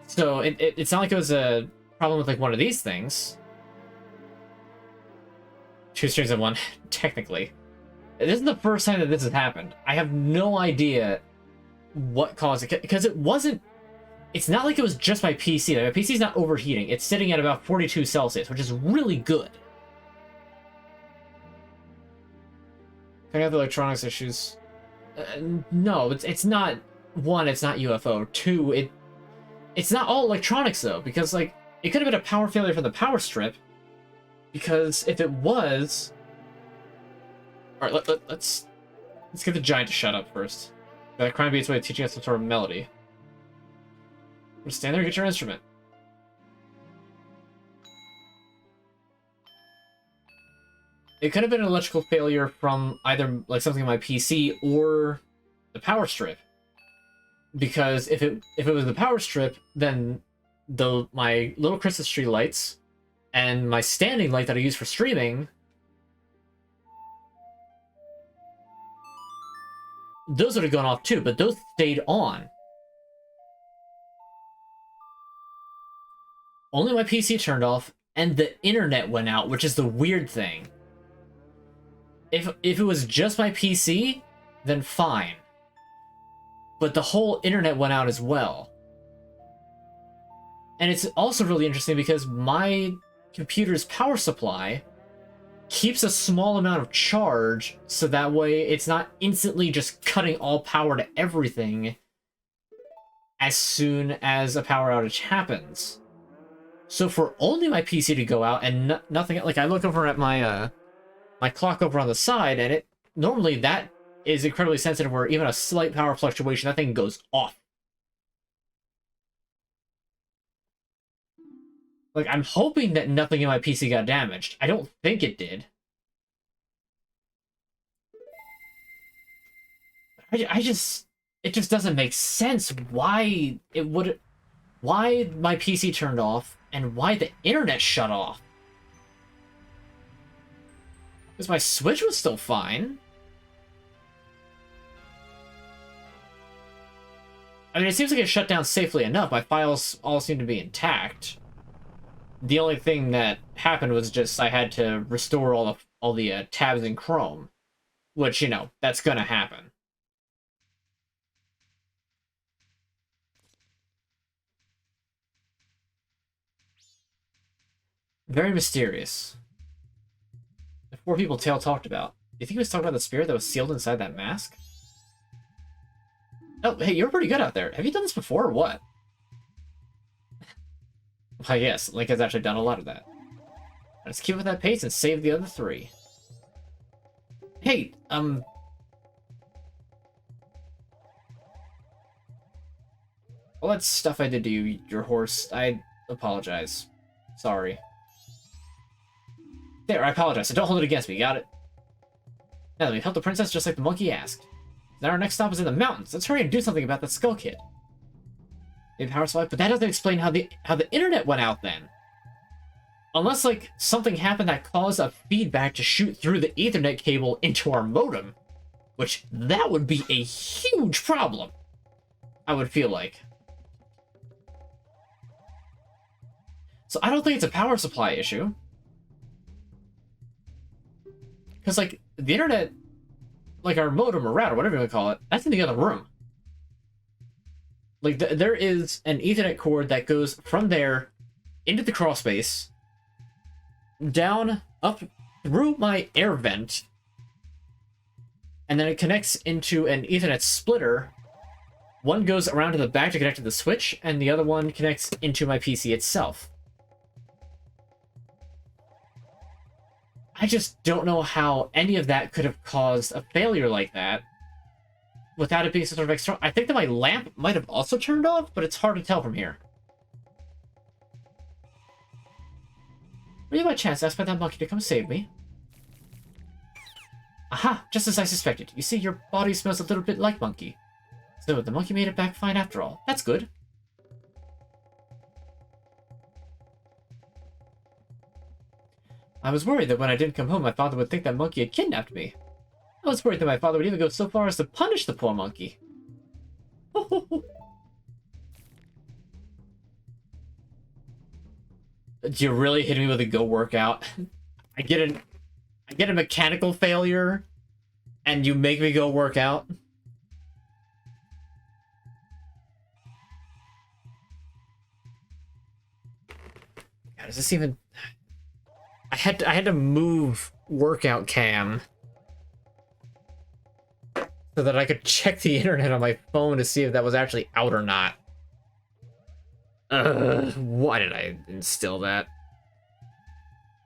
so it's not like it was a problem with like one of these things. 2 streams in one, technically. This is the first time that this has happened. I have no idea what caused it, because it wasn't. It's not like it was just my PC. Like, my PC's not overheating. It's sitting at about 42 Celsius, which is really good. Any other electronics issues? No, it's not. 1, it's not UFO. 2, it's not all electronics though, because like it could have been a power failure from the power strip. Because if it was, all right, let's get the giant to shut up first. That crime beats way of teaching us some sort of melody. Just stand there and get your instrument. It could have been an electrical failure from either like something on my PC or the power strip. Because if it was the power strip, then my little Christmas tree lights and my standing light that I use for streaming, those would have gone off too, but those stayed on. Only my PC turned off, and the internet went out, which is the weird thing. If it was just my PC, then fine. But the whole internet went out as well. And it's also really interesting because my computer's power supply keeps a small amount of charge, so that way it's not instantly just cutting all power to everything as soon as a power outage happens. So for only my PC to go out and nothing, like I look over at my my clock over on the side, and it normally that is incredibly sensitive, where even a slight power fluctuation, that thing goes off. Like, I'm hoping that nothing in my PC got damaged. I don't think it did. It just doesn't make sense why my PC turned off and why the internet shut off. Because my Switch was still fine. I mean, it seems like it shut down safely enough. My files all seem to be intact. The only thing that happened was just I had to restore all the tabs in Chrome, which, you know, that's gonna happen. Very mysterious. The 4 people Tail talked about. Do you think he was talking about the spirit that was sealed inside that mask? Oh, hey, you're pretty good out there. Have you done this before or what? Well, yes, Link has actually done a lot of that. Let's keep with that pace and save the other 3. Hey, well, that stuff I did to you, your horse, I apologize. Sorry. There, I apologize, so don't hold it against me, got it? Now that we've helped the princess just like the monkey asked. Now our next stop is in the mountains. Let's hurry and do something about that skull kid. Maybe power supply, but that doesn't explain how the internet went out then. Unless, like, something happened that caused a feedback to shoot through the Ethernet cable into our modem. Which, that would be a huge problem, I would feel like. So I don't think it's a power supply issue. Because, like, the internet, like our modem or router, whatever you want to call it, that's in the other room. Like, there is an Ethernet cord that goes from there into the crawl space, down, up, through my air vent, and then it connects into an Ethernet splitter. One goes around to the back to connect to the switch, and the other one connects into my PC itself. I just don't know how any of that could have caused a failure like that without it being some sort of external. I think that my lamp might have also turned off, but it's hard to tell from here. Really by chance asked by that monkey to come save me. Aha! Just as I suspected. You see, your body smells a little bit like monkey. So the monkey made it back fine after all. That's good. I was worried that when I didn't come home, my father would think that monkey had kidnapped me. I was worried that my father would even go so far as to punish the poor monkey. You're really hitting me with a go workout. I get a mechanical failure, and you make me go work out. God, is this even? I had to move workout cam so that I could check the internet on my phone to see if that was actually out or not. Why did I instill that?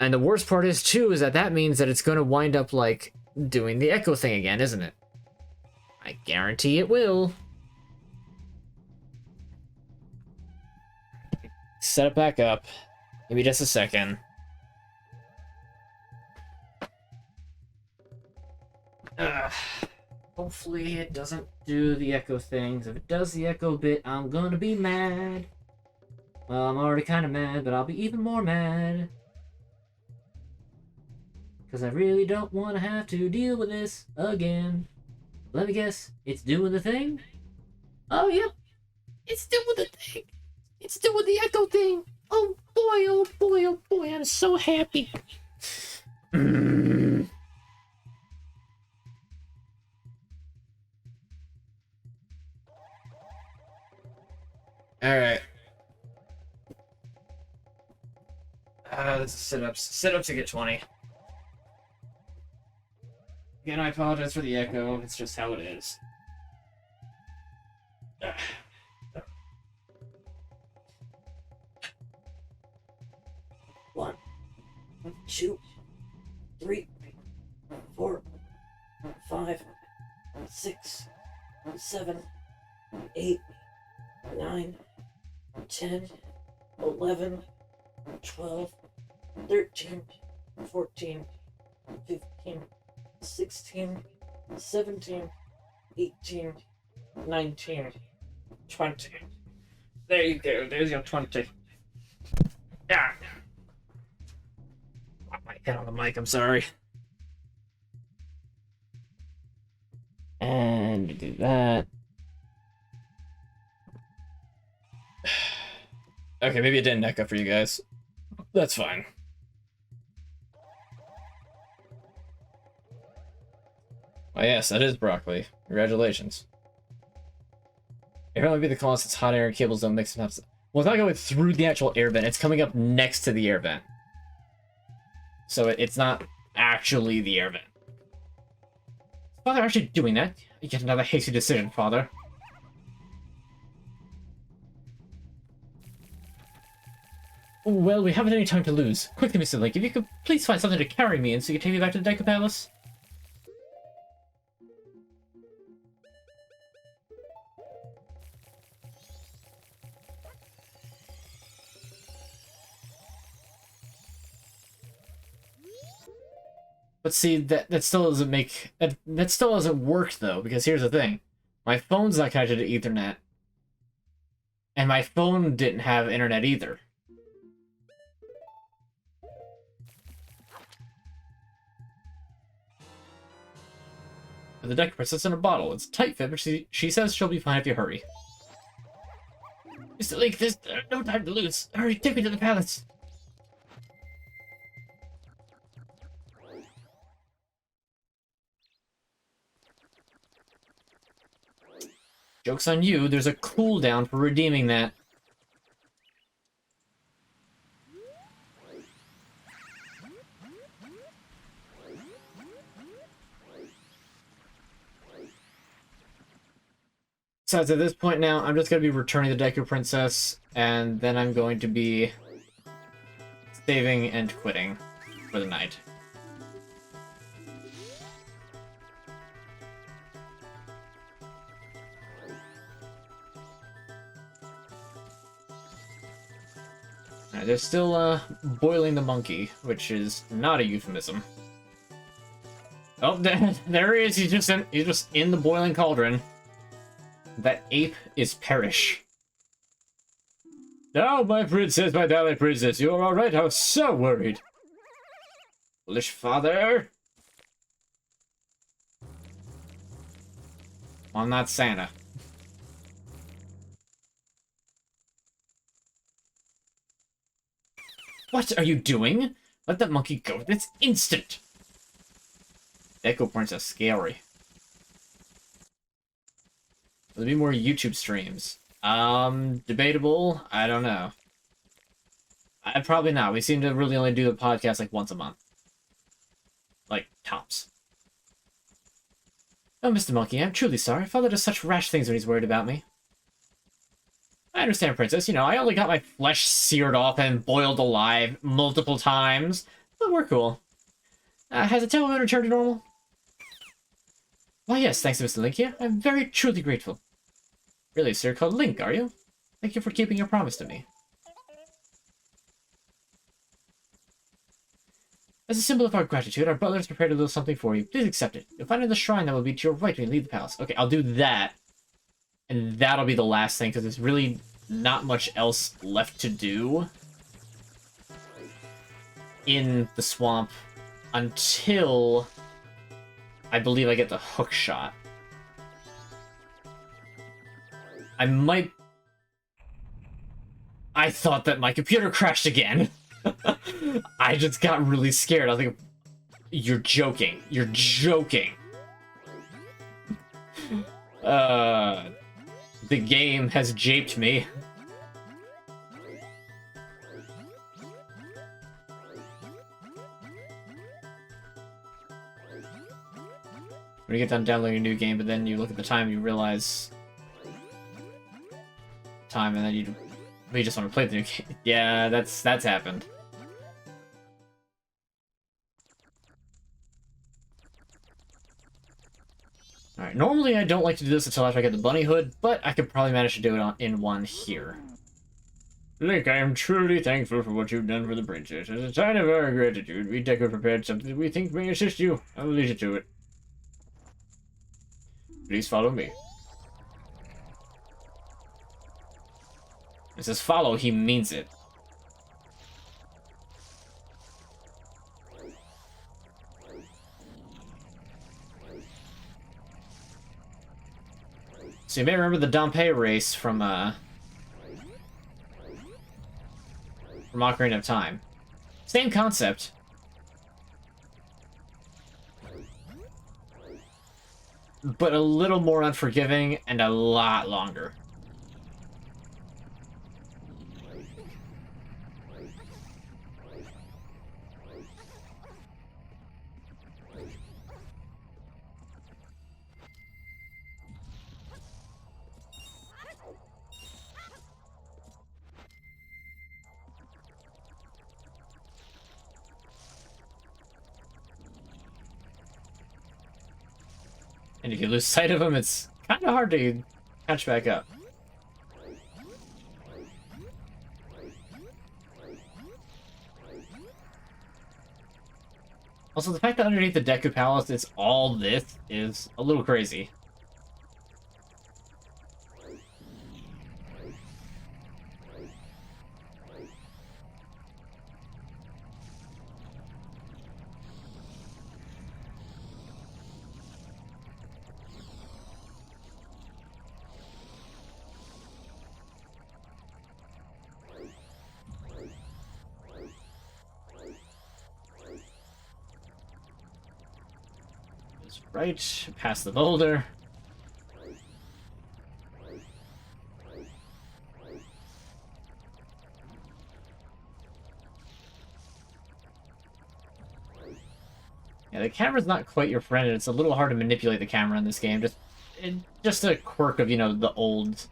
And the worst part is, too, is that that means that it's going to wind up, like, doing the echo thing again, isn't it? I guarantee it will. Set it back up. Give me just a second. Hopefully it doesn't do the echo things. If it does the echo bit, I'm gonna be mad. Well, I'm already kind of mad, but I'll be even more mad. Because I really don't want to have to deal with this again. Let me guess, it's doing the thing? Oh, yep. It's doing the thing. It's doing the echo thing. Oh boy, oh boy, oh boy, I'm so happy. Alright. This is sit-ups. Sit-ups to get 20. Again, I apologize for the echo. It's just how it is. One, 2, 3, 4, 5, 6, 7, 8, 9, 10, 11, 12, 13, 14, 15, 16, 17, 18, 19, 20. There you go. There's your 20. Yeah. My head on the mic, I'm sorry. And do that. Okay, maybe it didn't echo for you guys. That's fine. Oh yes, that is broccoli. Congratulations. It might be the cause it's hot air and cables don't mix enough. Well, it's not going through the actual air vent. It's coming up next to the air vent. So it's not actually the air vent. Father actually doing that? Yet another hasty decision, Father. Well, we haven't any time to lose. Quickly, Mr. Link, if you could please find something to carry me in so you can take me back to the Deku Palace. But see, that still doesn't make... That still doesn't work, though, because here's the thing. My phone's not connected to Ethernet. And my phone didn't have internet either. The Deku Princess in a bottle. It's a tight fit, but she says she'll be fine if you hurry. Mr. Link, there's no time to lose. Hurry, take me to the palace. Joke's on you, there's a cooldown for redeeming that. So at this point now, I'm just going to be returning the Deku Princess, and then I'm going to be saving and quitting for the night. Alright, they're still, boiling the monkey, which is not a euphemism. Oh, there he is. He's just in the boiling cauldron. That ape is perish. Oh, my princess, my darling princess, you are all right? I was so worried. Foolish father. I'm not Santa. What are you doing? Let that monkey go this instant. Echo points are scary. There'll be more YouTube streams. Debatable? I don't know. Probably not. We seem to really only do the podcast like once a month. Like, tops. Oh, Mr. Monkey, I'm truly sorry. Father does such rash things when he's worried about me. I understand, Princess. You know, I only got my flesh seared off and boiled alive multiple times. But we're cool. Has the tail been returned to normal? Why, yes, thanks to Mr. Link here. I'm very truly grateful. Really, sir, called Link, are you? Thank you for keeping your promise to me. As a symbol of our gratitude, our butler has prepared a little something for you. Please accept it. You'll find it in the shrine that will be to your right when you leave the palace. Okay, I'll do that. And that'll be the last thing, because there's really not much else left to do in the swamp until I believe I get the hook shot. I thought that my computer crashed again. I just got really scared. I was like, you're joking. You're joking. The game has japed me. When you get done downloading a new game, but then you look at the time, you realize time, and then you just want to play the new game. Yeah, that's happened. Alright, normally I don't like to do this until after I get the bunny hood, but I could probably manage to do it in one here. Link, I am truly thankful for what you've done for the princess. As a sign of our gratitude, we have prepared something that we think may assist you. I will lead you to it. Please follow me. It says follow, he means it. So you may remember the Dompe race from Ocarina of Time. Same concept. But a little more unforgiving and a lot longer. And if you lose sight of them, it's kind of hard to catch back up. Also, the fact that underneath the Deku Palace it's all this is a little crazy. Right, past the boulder. Yeah, the camera's not quite your friend, and it's a little hard to manipulate the camera in this game. Just a quirk of, you know, the old...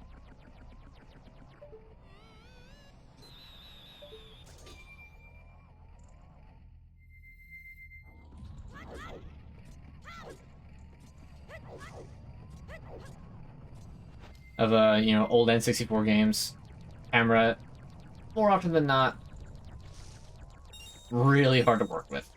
of, you know, old N64 games. Camera, more often than not, really hard to work with.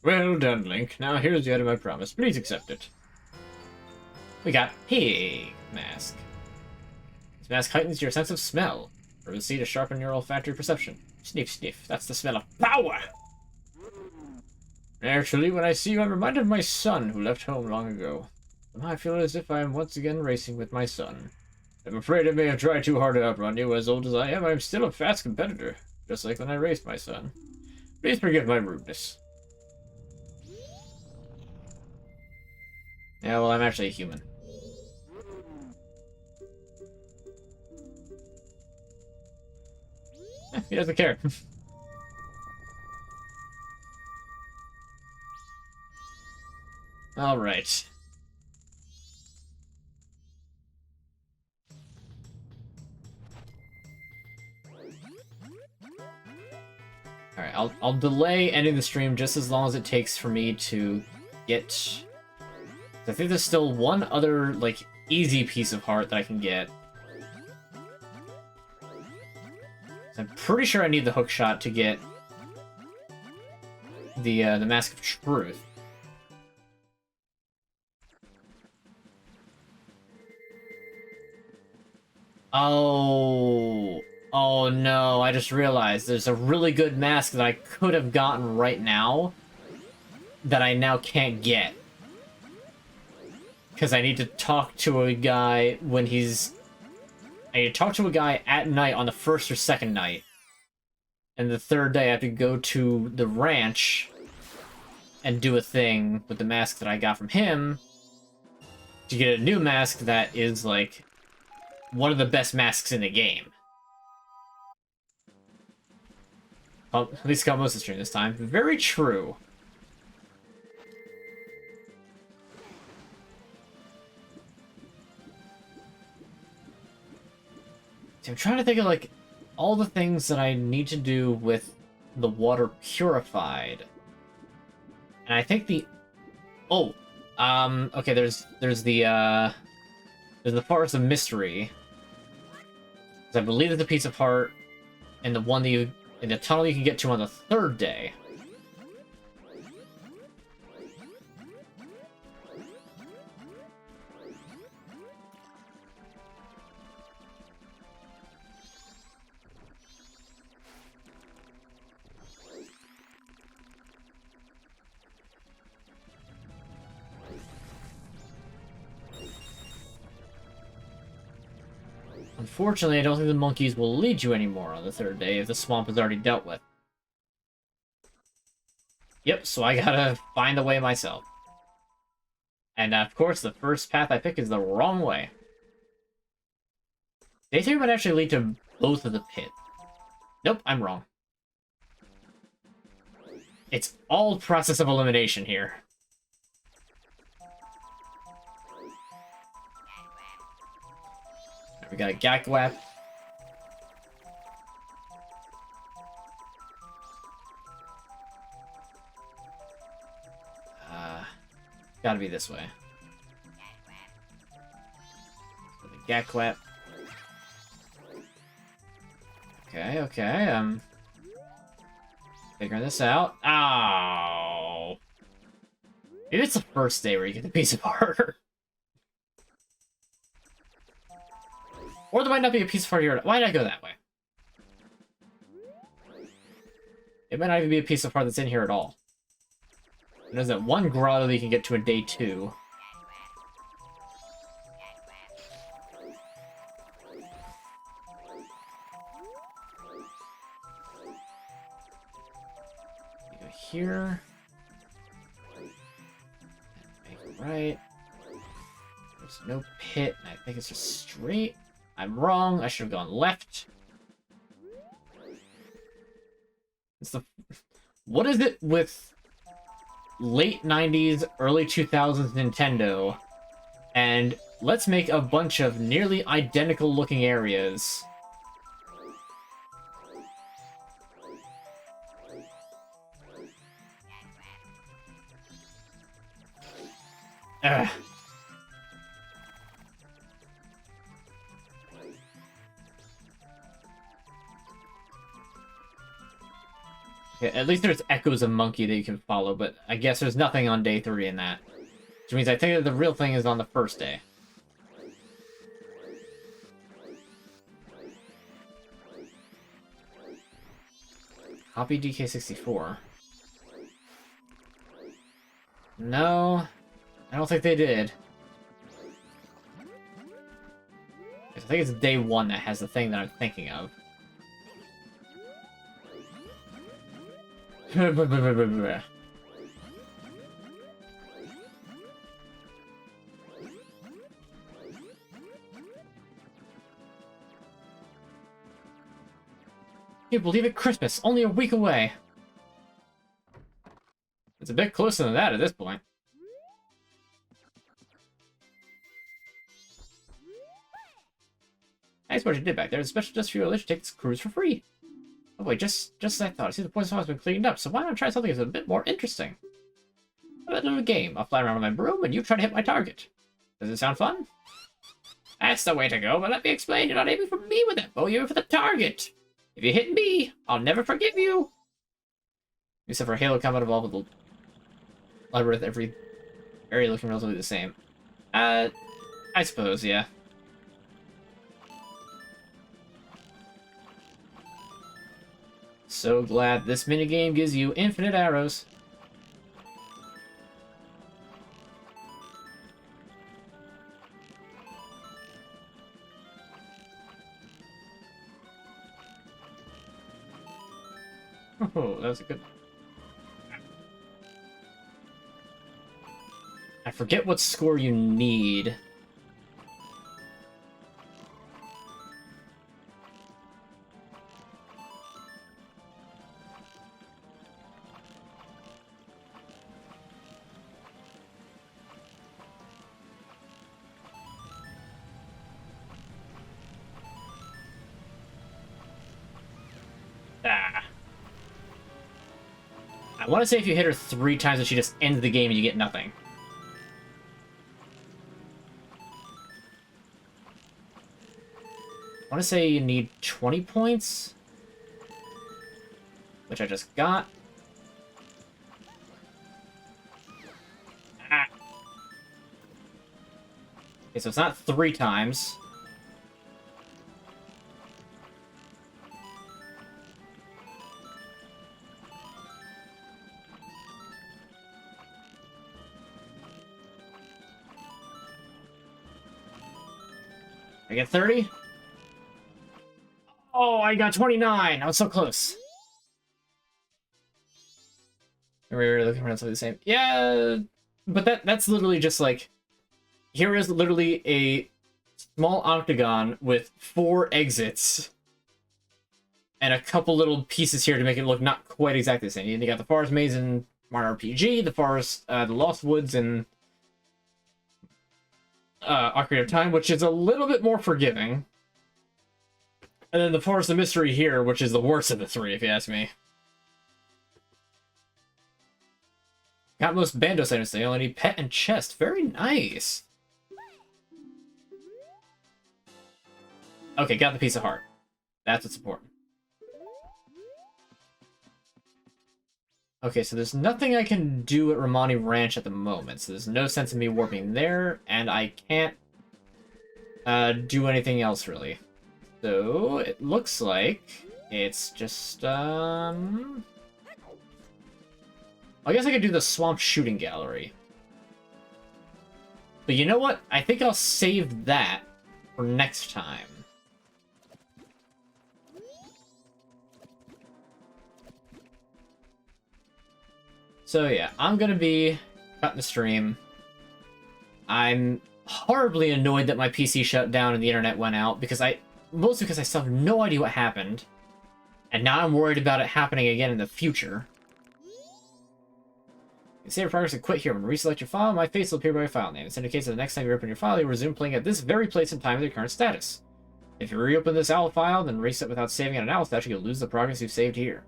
Well done, Link. Now here's the item I promised. Please accept it. We got Pig Mask. This mask heightens your sense of smell. Proceed to sharpen your olfactory perception. Sniff, sniff. That's the smell of power! Actually, when I see you, I'm reminded of my son, who left home long ago. Somehow I feel as if I am once again racing with my son. I'm afraid I may have tried too hard to outrun you. As old as I am, I'm still a fast competitor, just like when I raced my son. Please forgive my rudeness. Yeah, well, I'm actually a human. He doesn't care. Alright. Alright, I'll delay ending the stream just as long as it takes for me to get... I think there's still one other, like, easy piece of heart that I can get. I'm pretty sure I need the hook shot to get the Mask of Truth. Oh... Oh no, I just realized there's a really good mask that I could have gotten right now that I now can't get. Because I need to talk to a guy when he's... I need to talk to a guy at night on the first or second night. And the third day I have to go to the ranch and do a thing with the mask that I got from him to get a new mask that is, like, one of the best masks in the game. Well, at least got most of the stream this time. Very true. See, I'm trying to think of, like, all the things that I need to do with the water purified. And I think the... Oh! Okay, there's the Forest of Mystery. I believe there's a piece of heart and the one that you... in the tunnel you can get to on the third day. Unfortunately, I don't think the monkeys will lead you anymore on the third day if the swamp is already dealt with. Yep, so I gotta find the way myself. And of course, the first path I pick is the wrong way. Day 3 might actually lead to both of the pits. Nope, I'm wrong. It's all process of elimination here. We got a Gakwap. Gotta be this way. So the Gakwap. Okay, okay, figuring this out. Oh! Maybe it's the first day where you get the piece of heart. Or there might not be a piece of heart here. Why did I go that way? It might not even be a piece of heart that's in here at all. And there's that one grotto that you can get to in day 2. You go here. Make it right. There's no pit, and I think it's just straight. I'm wrong. I should have gone left. It's the... What is it with late 90s, early 2000s Nintendo, and let's make a bunch of nearly identical looking areas. Ugh. Okay, at least there's echoes of Monkey that you can follow, but I guess there's nothing on day 3 in that. Which means I think that the real thing is on the first day. Copy DK64. No, I don't think they did. I think it's day 1 that has the thing that I'm thinking of. Can't believe it, Christmas, only a week away. It's a bit closer than that at this point. Nice what you did back there. It's special just for you. I'll let you take this cruise for free. Oh wait, just as I thought. I see the poison has been cleaned up, so why not try something that's a bit more interesting? A bit of a game. I'll fly around on my broom and you try to hit my target. Does it sound fun? That's the way to go, but let me explain. You're not aiming for me with that bow, you're aiming for the target. If you hit me, I'll never forgive you. Except for Halo Combat Evolved with the Labyrinth, every area looking relatively the same. I suppose, yeah. So glad this minigame gives you infinite arrows. Oh, that was a good... I forget what score you need. I want to say if you hit her 3 times, that she just ends the game and you get nothing. I want to say you need 20 points, which I just got. Ah. Okay, so it's not 3 times. I get 30? Oh, I got 29! I was so close. We're looking around something the same. Yeah, but that's literally just like... Here is literally a small octagon with 4 exits. And a couple little pieces here to make it look not quite exactly the same. You got the Forest Maze in Mario RPG, the Forest, the Lost Woods in Ocarina of Time, which is a little bit more forgiving. And then the Forest of Mystery here, which is the worst of the 3, if you ask me. Got most Bandos items today, only need pet and chest. Very nice. Okay, got the piece of heart. That's what's important. Okay, so there's nothing I can do at Romani Ranch at the moment, so there's no sense in me warping there, and I can't do anything else, really. So, it looks like it's just, I guess I could do the Swamp Shooting Gallery. But you know what? I think I'll save that for next time. So yeah, I'm gonna be cutting the stream. I'm horribly annoyed that my PC shut down and the internet went out, mostly because I still have no idea what happened. And now I'm worried about it happening again in the future. You can save progress and quit here. When you reselect your file, my face will appear by your file name. This indicates that the next time you open your file, you'll resume playing at this very place and time with your current status. If you reopen this OWL file, then reset without saving on an OWL statue, you'll lose the progress you've saved here.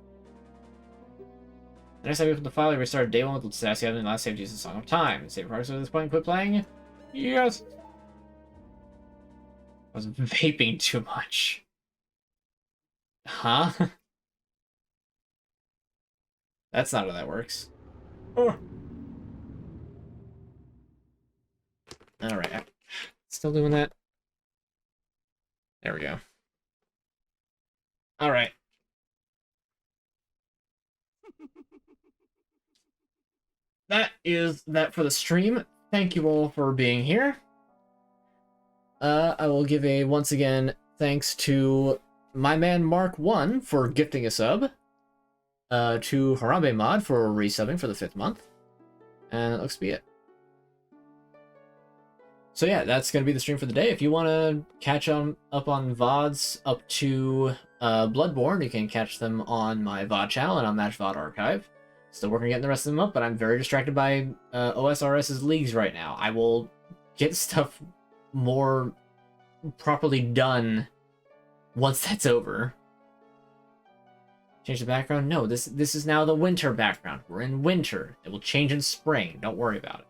The next time you open the file, you restart day 1 with the status you had in the last saved using Song of Time. Save progress at this point and quit playing? Yes! I was vaping too much. Huh? That's not how that works. Oh. Alright. Still doing that? There we go. Alright. That is that for the stream. Thank you all for being here. I will give a, once again, thanks to my man Mark1 for gifting a sub. To Harambe Mod for resubbing for the 5th month. And that looks to be it. So yeah, that's going to be the stream for the day. If you want to catch up on VODs up to Bloodborne, you can catch them on my VOD channel and on Match VOD Archive. Still working on getting the rest of them up, but I'm very distracted by OSRS's leagues right now. I will get stuff more properly done once that's over. Change the background? No, this is now the winter background. We're in winter. It will change in spring. Don't worry about it.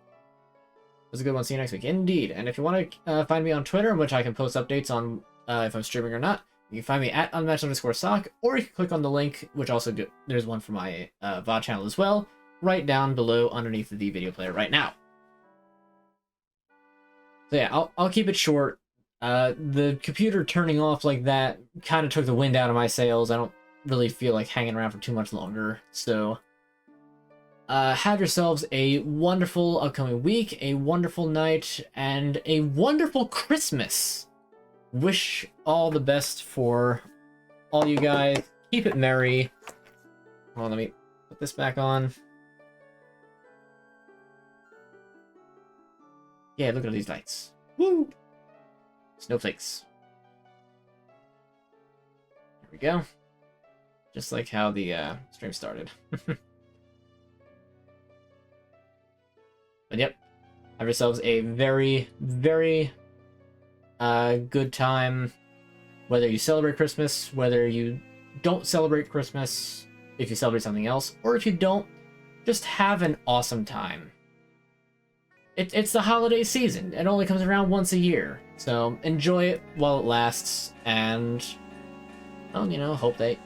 It was a good one. See you next week. Indeed. And if you want to find me on Twitter, in which I can post updates on if I'm streaming or not, you can find me at AnUnmatchedSock, or you can click on the link, which also there's one for my VOD channel as well, right down below underneath the video player right now. So yeah, I'll keep it short. The computer turning off like that kind of took the wind out of my sails. I don't really feel like hanging around for too much longer. So have yourselves a wonderful upcoming week, a wonderful night, and a wonderful Christmas. Wish all the best for all you guys. Keep it merry. Hold on, let me put this back on. Yeah, look at these lights. Woo! Snowflakes. There we go. Just like how the stream started. But yep, have yourselves a very, very good time. Whether you celebrate Christmas, whether you don't celebrate Christmas, if you celebrate something else, or if you don't, just have an awesome time. It's the holiday season. It only comes around once a year. So enjoy it while it lasts, and, well, you know, hope that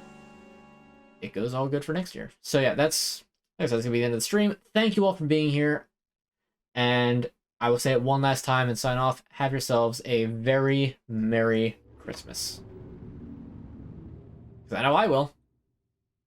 it goes all good for next year. So yeah, that's going to be the end of the stream. Thank you all for being here. And I will say it one last time and sign off. Have yourselves a very Merry Christmas. Because I know I will.